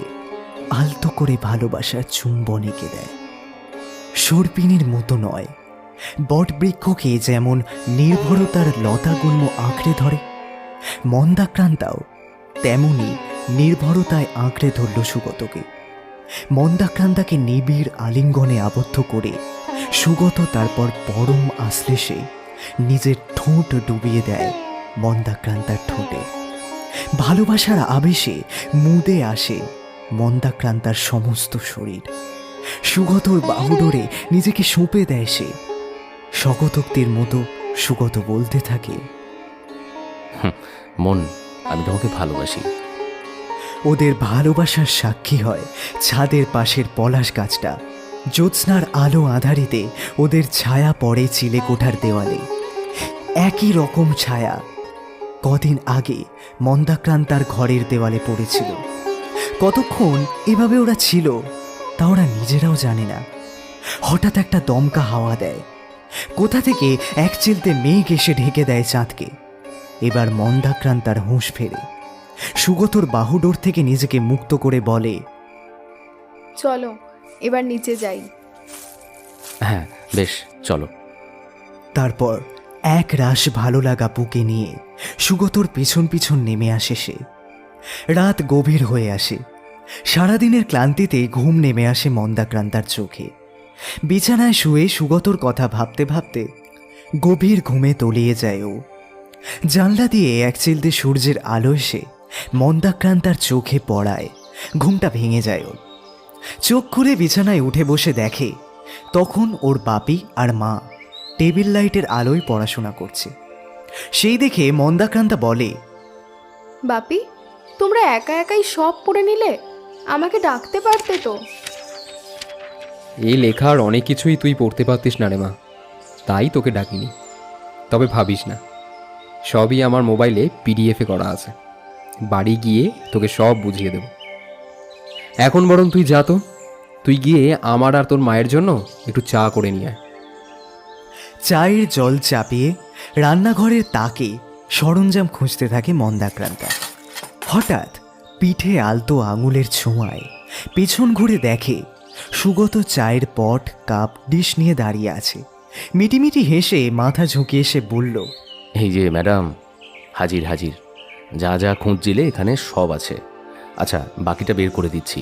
আলতো করে ভালোবাসার চুম্বন এঁকে দেয়। সর্পিনীর মতো নয়, বটবৃক্ষকে যেমন নির্ভরতার লতাগুল্ম আঁকড়ে ধরে, মন্দাক্রান্তাও তেমনি নির্ভরতায় আঁকড়ে ধরল সুগতকে। মন্দাক্রান্তাকে নিবিড় আলিঙ্গনে আবদ্ধ করে সুগত তারপর পরম আশ্লেষে নিজের ঠোঁট ডুবিয়ে দেয় মন্দাক্রান্তার ঠোঁটে। ভালোবাসার আবেশে মুদে আসে মন্দাক্রান্তার সমস্ত শরীর। সুগতর বাহুডোরে নিজেকে সঁপে দেয় সে। শকতোক্তির মতো সুগত বলতে থাকে, মন, আমি তোমাকে ভালোবাসি। ওদের ভালোবাসার সাক্ষী হয় ছাদের পাশের পলাশ গাছটা। জ্যোৎস্নার আলো আধারিতে ওদের ছায়া পড়ে চিলেকোঠার দেওয়ালে। একই রকম ছায়া কদিন আগে মন্দাক্রান্তার ঘরের দেওয়ালে পড়েছিল। কতক্ষণ এভাবে ওরা ছিল তা ওরা নিজেরাও জানে না। হঠাৎ একটা দমকা হাওয়া দেয়, কোথা থেকে এক চিলতে মেঘ এসে ঢেকে দেয় চাঁদকে। এবার মন্দাক্রান্তার হুঁশ ফেরে। সুগতর বাহুডোর থেকে নিজেকে মুক্ত করে বলে, চলো এবার নিচে যাই। হ্যাঁ বেশ, চলো। তারপর এক রাশ ভালো লাগা বুকে নিয়ে সুগতর পিছন পিছন নেমে আসে সে। রাত গভীর হয়ে আসে। সারাদিনের ক্লান্তিতে ঘুম নেমে আসে মন্দাক্রান্তার চোখে। বিছানায় শুয়ে সুগতর কথা ভাবতে ভাবতে গভীর ঘুমে তলিয়ে যায় ও। জানলা দিয়ে এক চিলতে সূর্যের আলো এসে মন্দাক্রান্তার চোখে পড়ায় ঘুমটা ভেঙে যায় ওর। চোখ খুলে বিছানায় উঠে বসে দেখে তখন ওর বাপি আর মা টেবিল লাইটের আলোয় পড়াশোনা করছে। সেই দেখে মন্দাক্রান্তা বলে, বাপি, তোমরা একা একাই সব পড়ে নিলে? আমাকে ডাকতে পারতে তো। এই লেখার অনেক কিছুই তুই পড়তে পারতিস না রে মা, তাই তোকে ডাকিনি। তবে ভাবিস না, সবই আমার মোবাইলে পিডিএফে করা আছে, বাড়ি গিয়ে তোকে সব বুঝিয়ে দেব। এখন বরং তুই যা তো, তুই গিয়ে আমার আর তোর মায়ের জন্য একটু চা করে নিয়ে আয়। চায়ের জল চাপিয়ে রান্নাঘরের তাকে সরঞ্জাম খুঁজতে থাকে মন্দাক্রান্তা। হঠাৎ পিঠে আলতো আঙুলের ছোঁয়ায় পেছন ঘুরে দেখে সুগত চায়ের পট কাপ ডিশ নিয়ে দাঁড়িয়ে আছে। মিটিমিটি হেসে মাথা ঝুঁকিয়ে এসে বলল, এই যে ম্যাডাম, হাজির হাজির, যা যা খুঁজছিলে এখানে সব আছে। আচ্ছা, বাকিটা বের করে দিচ্ছি।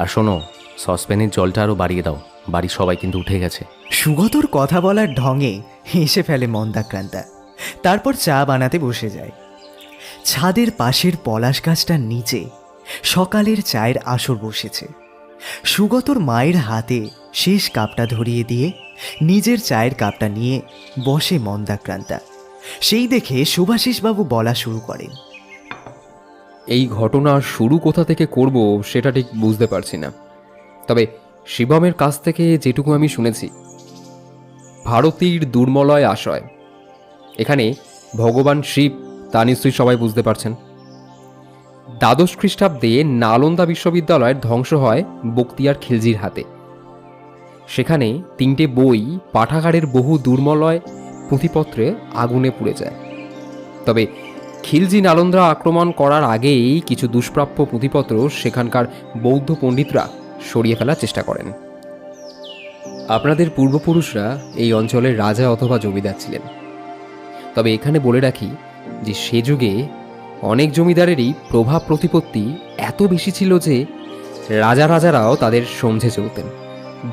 আর শোনো, সসপ্যানের জলটা আরও বাড়িয়ে দাও, বাড়ির সবাই কিন্তু উঠে গেছে। সুগতর কথা বলার ঢঙে হেসে ফেলে মন্দাক্রান্তা। তারপর চা বানাতে বসে যায়। ছাদের পাশের পলাশ গাছটার নিচে সকালের চায়ের আসর বসেছে। সুগতর মায়ের হাতে শেষ কাপটা ধরিয়ে দিয়ে নিজের চায়ের কাপটা নিয়ে বসে মন্দাক্রান্তা। সেই দেখে শুভাশিসবাবু বলা শুরু করেন, এই ঘটনার শুরু কোথা থেকে করব সেটা ঠিক বুঝতে পারছি না, তবে শিবমের কাছ থেকে যেটুকু আমি শুনেছি, ভারতীর দুর্মলয় আশয়, এখানে ভগবান শিব, তা নিশ্চয়ই সবাই বুঝতে পারছেন। দ্বাদশ খ্রিস্টাব্দে নালন্দা বিশ্ববিদ্যালয়ের ধ্বংস হয় বক্তিয়ার খিলজির হাতে। সেখানে 3টে বই পাঠাগারের বহু দুর্মলয় পুঁথিপত্রে আগুনে পুড়ে যায়। তবে খিলজি নালন্দা আক্রমণ করার আগেই কিছু দুষ্প্রাপ্য পুঁথিপত্র সেখানকার বৌদ্ধ পণ্ডিতরা সরিয়ে ফেলার চেষ্টা করেন। আপনাদের পূর্বপুরুষরা এই অঞ্চলের রাজা অথবা জমিদার ছিলেন। তবে এখানে বলে রাখি যে সে যুগে অনেক জমিদারেরই প্রভাব প্রতিপত্তি এত বেশি ছিল যে রাজারাও তাদের সমঝে চলতেন।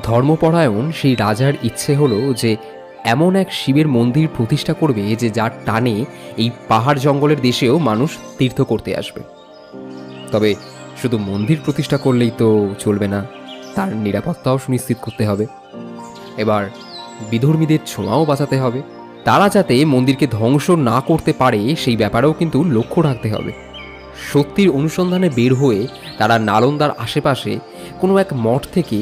ধর্মপরায়ণ সেই রাজার ইচ্ছে হলো যে এমন এক শিবের মন্দির প্রতিষ্ঠা করবে যে যার টানে এই পাহাড় জঙ্গলের দেশেও মানুষ তীর্থ করতে আসবে। তবে শুধু মন্দির প্রতিষ্ঠা করলেই তো চলবে না, তার নিরাপত্তাও সুনিশ্চিত করতে হবে। এবার বিধর্মীদের ছোঁয়াও বাঁচাতে হবে। তারা যাতে মন্দিরকে ধ্বংস না করতে পারে সেই ব্যাপারেও কিন্তু লক্ষ্য রাখতে হবে। সত্যির অনুসন্ধানে বের হয়ে তারা নালন্দার আশেপাশে কোনো এক মঠ থেকে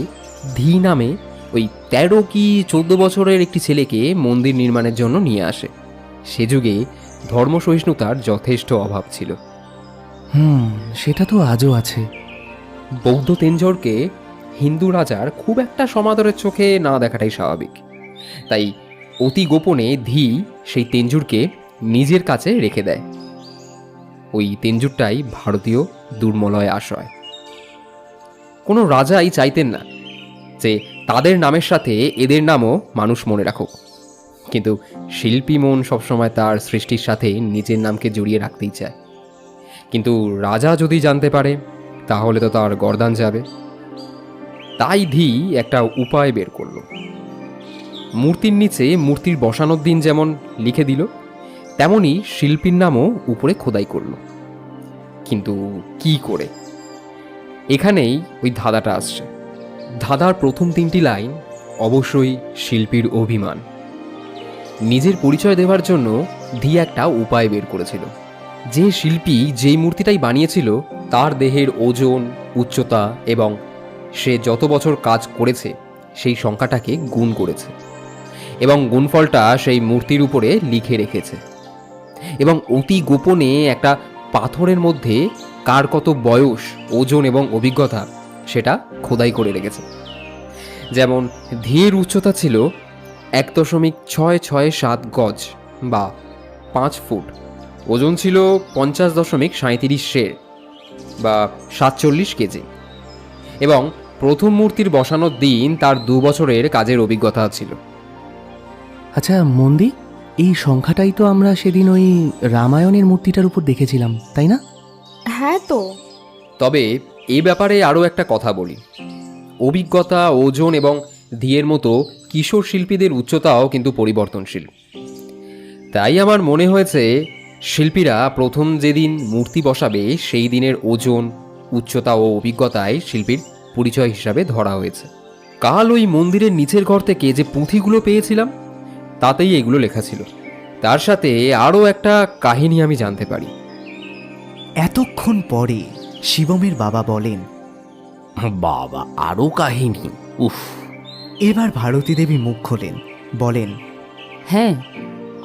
ধি নামে ওই 13 কি 14 বছরের একটি ছেলেকে মন্দির নির্মাণের জন্য নিয়ে আসে। সে যুগে ধর্মসহিষ্ণুতার যথেষ্ট অভাব ছিল। সেটা তো আজও আছে। বৌদ্ধ তেঞ্জোরকে হিন্দু রাজার খুব একটা সমাদরের চোখে না দেখাটাই স্বাভাবিক। তাই অতি গোপনে ধি সেই তেঞ্জুরকে নিজের কাছে রেখে দেয়। ওই তেঞ্জুরটাই ভারতীয় দুর্মলয় আশয়। কোনো রাজাই চাইতেন না যে তাদের নামের সাথে এদের নামও মানুষ মনে রাখুক, কিন্তু শিল্পী মন সবসময় তার সৃষ্টির সাথে নিজের নামকে জড়িয়ে রাখতেই চায়। কিন্তু রাজা যদি জানতে পারে তাহলে তো তার গর্দান যাবে। তাই ধি একটা উপায় বের করলো। মূর্তির নিচে মূর্তির বসানোর দিন যেমন লিখে দিল, তেমনি শিল্পীর নামও উপরে খোদাই করল। কিন্তু কি করে? এখানেই ওই ধাঁধাটা আসছে। ধাঁধার প্রথম 3টি লাইন অবশ্যই শিল্পীর অভিমান। নিজের পরিচয় দেওয়ার জন্য ধি একটা উপায় বের করেছিল। যে শিল্পী যেই মূর্তিটাই বানিয়েছিল তার দেহের ওজন, উচ্চতা এবং সে যত বছর কাজ করেছে সেই সংখ্যাটাকে গুণ করেছে এবং গুণফলটা সেই মূর্তির উপরে লিখে রেখেছে, এবং অতি গোপনে একটা পাথরের মধ্যে কার কত বয়স, ওজন এবং অভিজ্ঞতা সেটা খোদাই করে রেখেছে। যেমন ধীর উচ্চতা ছিল 1.667 গজ বা 5 ফুট, ওজন ছিল 50.37 সের বা 47 কেজি, এবং প্রথম মূর্তির বসানোর দিন তার 2 বছরের কাজের অভিজ্ঞতা ছিল। আচ্ছা মন্দি, এই সংখ্যাটাই তো আমরা সেদিন ওই রামায়ণের মূর্তিটার উপর দেখেছিলাম, তাই না? হ্যাঁ তো। তবে এ ব্যাপারে আরও একটা কথা বলি। অভিজ্ঞতা, ওজন এবং ধিয়ের মতো কিশোর শিল্পীদের উচ্চতাও কিন্তু পরিবর্তনশীল। তাই আমার মনে হয়েছে শিল্পীরা প্রথম যেদিন মূর্তি বসাবে সেই দিনের ওজন, উচ্চতা ও অভিজ্ঞতায় শিল্পীর পরিচয় হিসাবে ধরা হয়েছে। কাল ওই মন্দিরের নিচের ঘর থেকে যে পুঁথিগুলো পেয়েছিলাম তাতেই এগুলো লেখা ছিল। তার সাথে আরও একটা কাহিনী আমি জানতে পারি। এতক্ষণ পরে শিবমের বাবা বলেন, বাবা, আরো কাহিনী! উফ! এবার ভারতী দেবী মুখ খোলেন, বলেন, হ্যাঁ,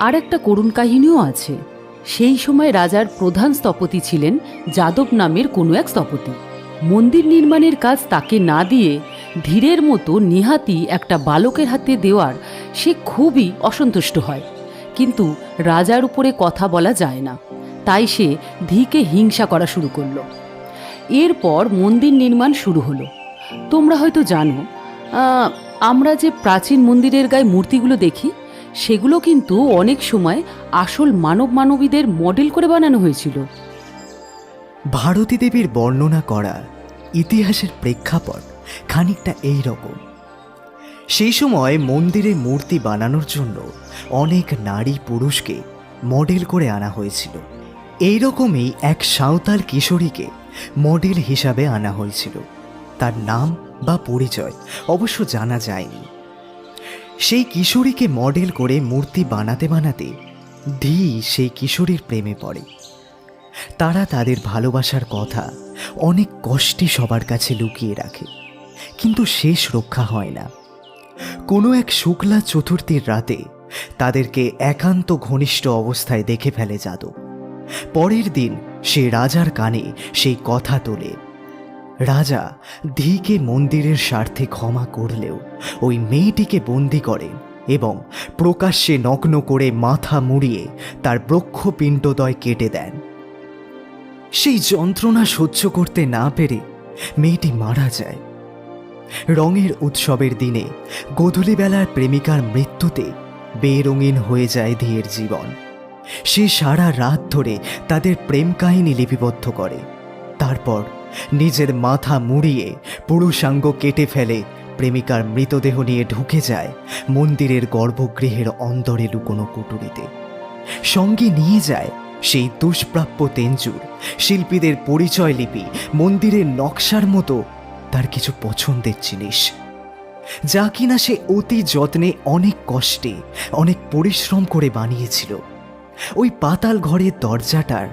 আর একটা করুণ কাহিনীও আছে। সেই সময় রাজার প্রধান স্থপতি ছিলেন যাদব নামের কোনো এক স্থপতি। মন্দির নির্মাণের কাজ তাকে না দিয়ে ধীরের মতো নিহাতি একটা বালকের হাতে দেওয়ার সে খুবই অসন্তুষ্ট হয়। কিন্তু রাজার উপরে কথা বলা যায় না, তাই সে ধীকে হিংসা করা শুরু করলো। এরপর মন্দির নির্মাণ শুরু হলো। তোমরা হয়তো জানো, আমরা যে প্রাচীন মন্দিরের গায়ে মূর্তিগুলো দেখি, সেগুলো কিন্তু অনেক সময় আসল মানব মানবীদের মডেল করে বানানো হয়েছিল। ভারতী দেবীর বর্ণনা করা ইতিহাসের প্রেক্ষাপট খানিকটা এই রকম। সেই সময় মন্দিরে মূর্তি বানানোর জন্য অনেক নারী পুরুষকে মডেল করে আনা হয়েছিল। এই রকমই এক সাঁওতাল কিশোরীকে মডেল হিসাবে আনা হয়েছিল। তার নাম বা পরিচয় অবশ্য জানা যায়নি। সেই কিশোরীকে মডেল করে মূর্তি বানাতে বানাতে ধী সেই কিশোরীর প্রেমে পড়ে। তারা তাদের ভালোবাসার কথা অনেক কষ্টে সবার কাছে লুকিয়ে রাখে, কিন্তু শেষ রক্ষা হয় না। কোনো এক শুক্লা চতুর্থীর রাতে তাদেরকে একান্ত ঘনিষ্ঠ অবস্থায় দেখে ফেলে যাদব। পরের দিন সে রাজার কানে সেই কথা তোলে। রাজা ধীকে মন্দিরের স্বার্থে ক্ষমা করলেও ওই মেয়েটিকে বন্দি করেন এবং প্রকাশ্যে নগ্ন করে মাথা মুড়িয়ে তার বক্ষ পিণ্ডদ্বয় কেটে দেন। সেই যন্ত্রণা সহ্য করতে না পেরে মেয়েটি মারা যায়। রঙের উৎসবের দিনে গোধূলিবেলার প্রেমিকার মৃত্যুতে বেরঙিন হয়ে যায় ধীয়ের জীবন। সে সারা রাত ধরে তাদের প্রেম কাহিনী লিপিবদ্ধ করে। তারপর নিজের মাথা মুড়িয়ে পুরুষাঙ্গ কেটে ফেলে প্রেমিকার মৃতদেহ নিয়ে ঢুকে যায় মন্দিরের গর্ভগৃহের অন্দরে লুকোনো কুটুরিতে। সঙ্গে নিয়ে যায় সেই দুষ্প্রাপ্য তেঞ্জুর, শিল্পীদের পরিচয় লিপি, মন্দিরের নকশার মতো তার কিছু পছন্দের জিনিস, যা কিনা সে অতি যত্নে অনেক কষ্টে অনেক পরিশ্রম করে বানিয়েছিল। ওই পাতাল ঘরের দরজাটার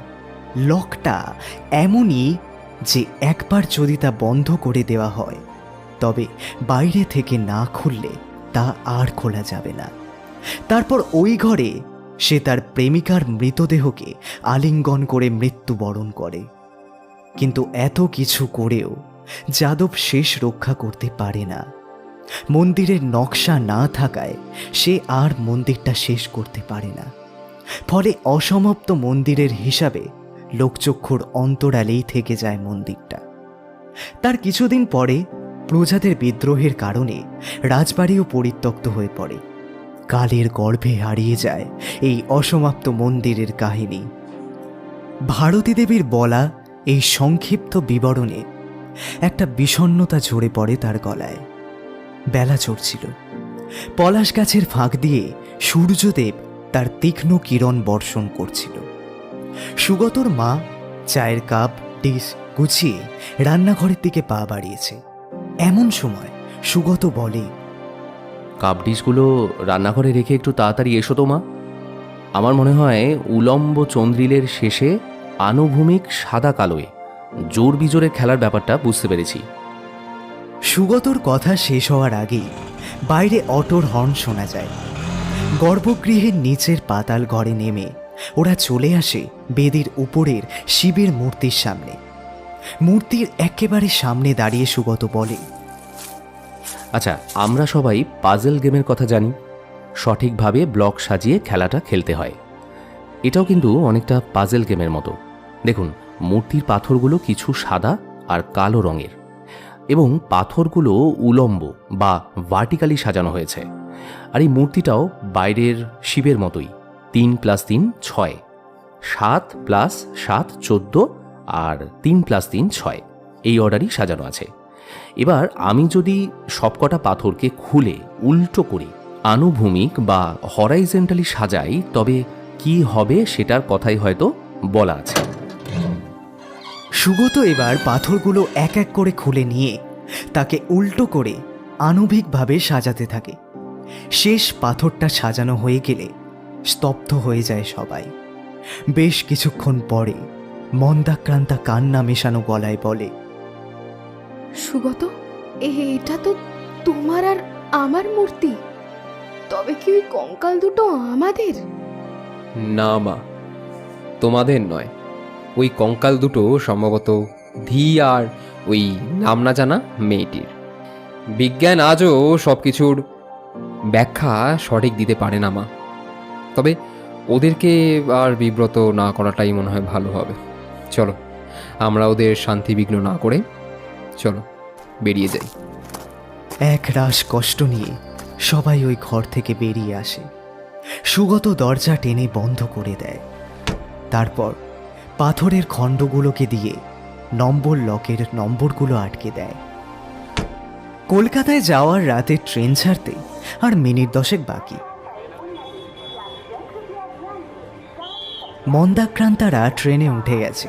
লকটা এমনই যে একবার যদি তা বন্ধ করে দেওয়া হয় তবে বাইরে থেকে না খুললে তা আর খোলা যাবে না। তারপর ওই ঘরে সে তার প্রেমিকার মৃতদেহকে আলিঙ্গন করে মৃত্যুবরণ করে। কিন্তু এত কিছু করেও যাদব শেষ রক্ষা করতে পারে না। মন্দিরের নকশা না থাকায় সে আর মন্দিরটা শেষ করতে পারে না। ফলে অসমাপ্ত মন্দিরের হিসাবে লোকচক্ষুর অন্তরালেই থেকে যায় মন্দিরটা। তার কিছুদিন পরে প্রজাদের বিদ্রোহের কারণে রাজবাড়িও পরিত্যক্ত হয়ে পড়ে। কালের গর্ভে হারিয়ে যায় এই অসমাপ্ত মন্দিরের কাহিনী। ভারতী দেবীর বলা এই সংক্ষিপ্ত বিবরণে একটা বিষণ্ণতা ঝরে পড়ে তার গলায়। বেলা চড়ছিল। পলাশ গাছের ফাঁক দিয়ে সূর্যদেব তার তীক্ষ্ণ কিরণ বর্ষণ করছিল। সুগতর মা চায়ের কাপ ডিশ গুছিয়ে রান্নাঘরের দিকে পা বাড়িয়েছে। এমন সময় সুগত বলে, কাপ ডিশগুলো রান্নাঘরে রেখে একটু তাড়াতাড়ি এসো তো মা। আমার মনে হয় উলম্ব চন্দ্রিলের শেষে আনুভূমিক সাদা কালোয় জোর বিজোরের খেলার ব্যাপারটা বুঝতে পেরেছি। সুগতর কথা শেষ হওয়ার আগেই বাইরে অটোর হর্ন শোনা যায়। গর্ভগৃহের নিচের পাতাল ঘরে নেমে ওরা চলে আসে বেদির উপরের শিবের মূর্তির সামনে। মূর্তির একেবারে সামনে দাঁড়িয়ে সুগত বলে, আচ্ছা, আমরা সবাই পাজল গেমের কথা জানি। সঠিকভাবে ব্লক সাজিয়ে খেলাটা খেলতে হয়। এটাও কিন্তু অনেকটা পাজল গেমের মতো। দেখুন, মূর্তির পাথরগুলো কিছু সাদা আর কালো রঙের, এবং পাথরগুলো উলম্ব বা ভার্টিক্যালি সাজানো হয়েছে। আর এই মূর্তিটাও বাইরের শিবের মতোই 3 + 3 6, 7 + 7 14, আর 3 + 3 6, এই অর্ডারই সাজানো আছে। এবার আমি যদি সবকটা পাথরকে খুলে উল্টো করে আনুভূমিক বা হরাইজেন্টালি সাজাই, তবে কি হবে সেটার কথাই হয়তো বলা আছে। সুগত এবার পাথরগুলো এক এক করে খুলে নিয়ে তাকে উল্টো করে আণবিকভাবে সাজাতে থাকে। শেষ পাথরটা সাজানো হয়ে গেলে স্তব্ধ হয়ে যায় সবাই। বেশ কিছুক্ষণ পরে মন্দাক্রান্তা কান্না মেশানো গলায় বলে, সুগত, এটা তো তোমার আর আমার মূর্তি। তবে কি ওই কঙ্কাল দুটো আমাদের? না মা, তোমাদের নয়। ওই কঙ্কাল দুটো সম্ভবত ধি আর ওই নাম না জানা মেয়েটির। বিজ্ঞান আজও সব কিছুর ব্যাখ্যা সঠিক দিতে পারে না মা। তবে ওদেরকে আর বিব্রত না করাটাই মনে হয় ভালো হবে। চলো, আমরা ওদের শান্তি বিঘ্ন না করে চলো বেরিয়ে যাই। এক রাশ কষ্ট নিয়ে সবাই ওই ঘর থেকে বেরিয়ে আসে। সুগত দরজা টেনে বন্ধ করে দেয়। তারপর পাথরের খণ্ডগুলোকে দিয়ে নম্বর লকের নম্বরগুলো আটকে দেয়। কলকাতায় যাওয়ার রাতে ট্রেন ছাড়তে আর মিনিট 10 বাকি। মন্দাক্রান্তারা ট্রেনে উঠে গেছে।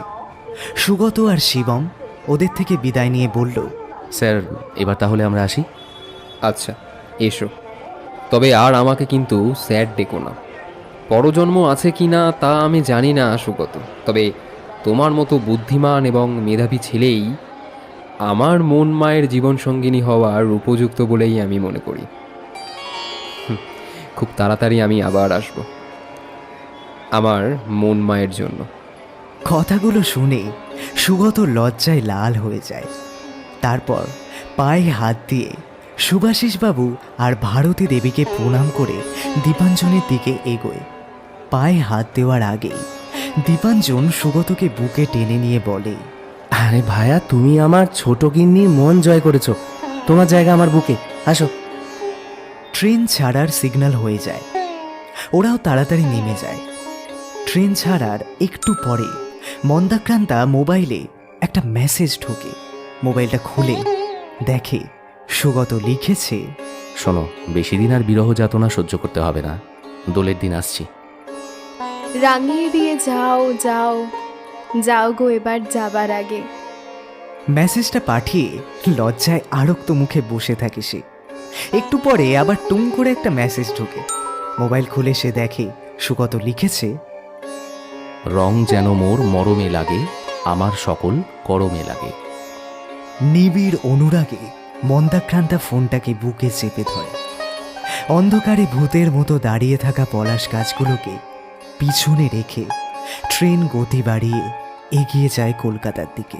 সুগত আর শিবম ওদের থেকে বিদায় নিয়ে বলল, স্যার এবার তাহলে আমরা আসি। আচ্ছা, এসো। তবে আর আমাকে কিন্তু স্যার ডেকো না। পরজন্ম আছে কি না তা আমি জানি না সুগত, তবে তোমার মতো বুদ্ধিমান এবং মেধাবী ছেলেই আমার মন মায়ের জীবনসঙ্গিনী হওয়ার উপযুক্ত বলেই আমি মনে করি। খুব তাড়াতাড়ি আমি আবার আসব আমার মন মায়ের জন্য। কথাগুলো শুনে সুগত লজ্জায় লাল হয়ে যায়। তারপর পায়ে হাত দিয়ে সুভাষিসবাবু আর ভারতী দেবীকে প্রণাম করে দীপাঞ্জনের দিকে এগোয়। পায়ে হাত দেওয়ার আগেই দীপাঞ্জন সুগতকে বুকে টেনে নিয়ে বলে, আরে ভাইয়া, তুমি আমার ছোট গিন্নির মন জয় করেছো। তোমার জায়গা আমার বুকে, আসো। ট্রেন ছাড়ার সিগন্যাল হয়ে যায়। ওরাও তাড়াতাড়ি নেমে যায়। ট্রেন ছাড়ার একটু পরে মন্দাক্রান্তা মোবাইলে একটা মেসেজ ঢোকে। মোবাইলটা খুলে দেখে সুগত লিখেছে, শোনো, বেশি দিন আর বিরহ যাতনা সহ্য করতে হবে না। দোলের দিন আসছি। রাঙিয়ে দিয়ে যাও যাও, যাও গো এবার যাবার আগে। মেসেজটা পাঠিয়ে লজ্জায় আরক্ত মুখে বসে থাকে সে। একটু পরে আবার টুং করে একটা মেসেজ ঢোকে। মোবাইল খুলে সে দেখে সুগত লিখেছে, রং যেন মোর মরমে লাগে, আমার সকল করমে লাগে। নিবিড় অনুরাগে মন্দাক্রান্তা ফোনটাকে বুকে চেপে ধরে। অন্ধকারে ভূতের মতো দাঁড়িয়ে থাকা পলাশ গাছগুলোকে পিছনে রেখে ট্রেন গতি বাড়িয়ে এগিয়ে যায় কলকাতার দিকে।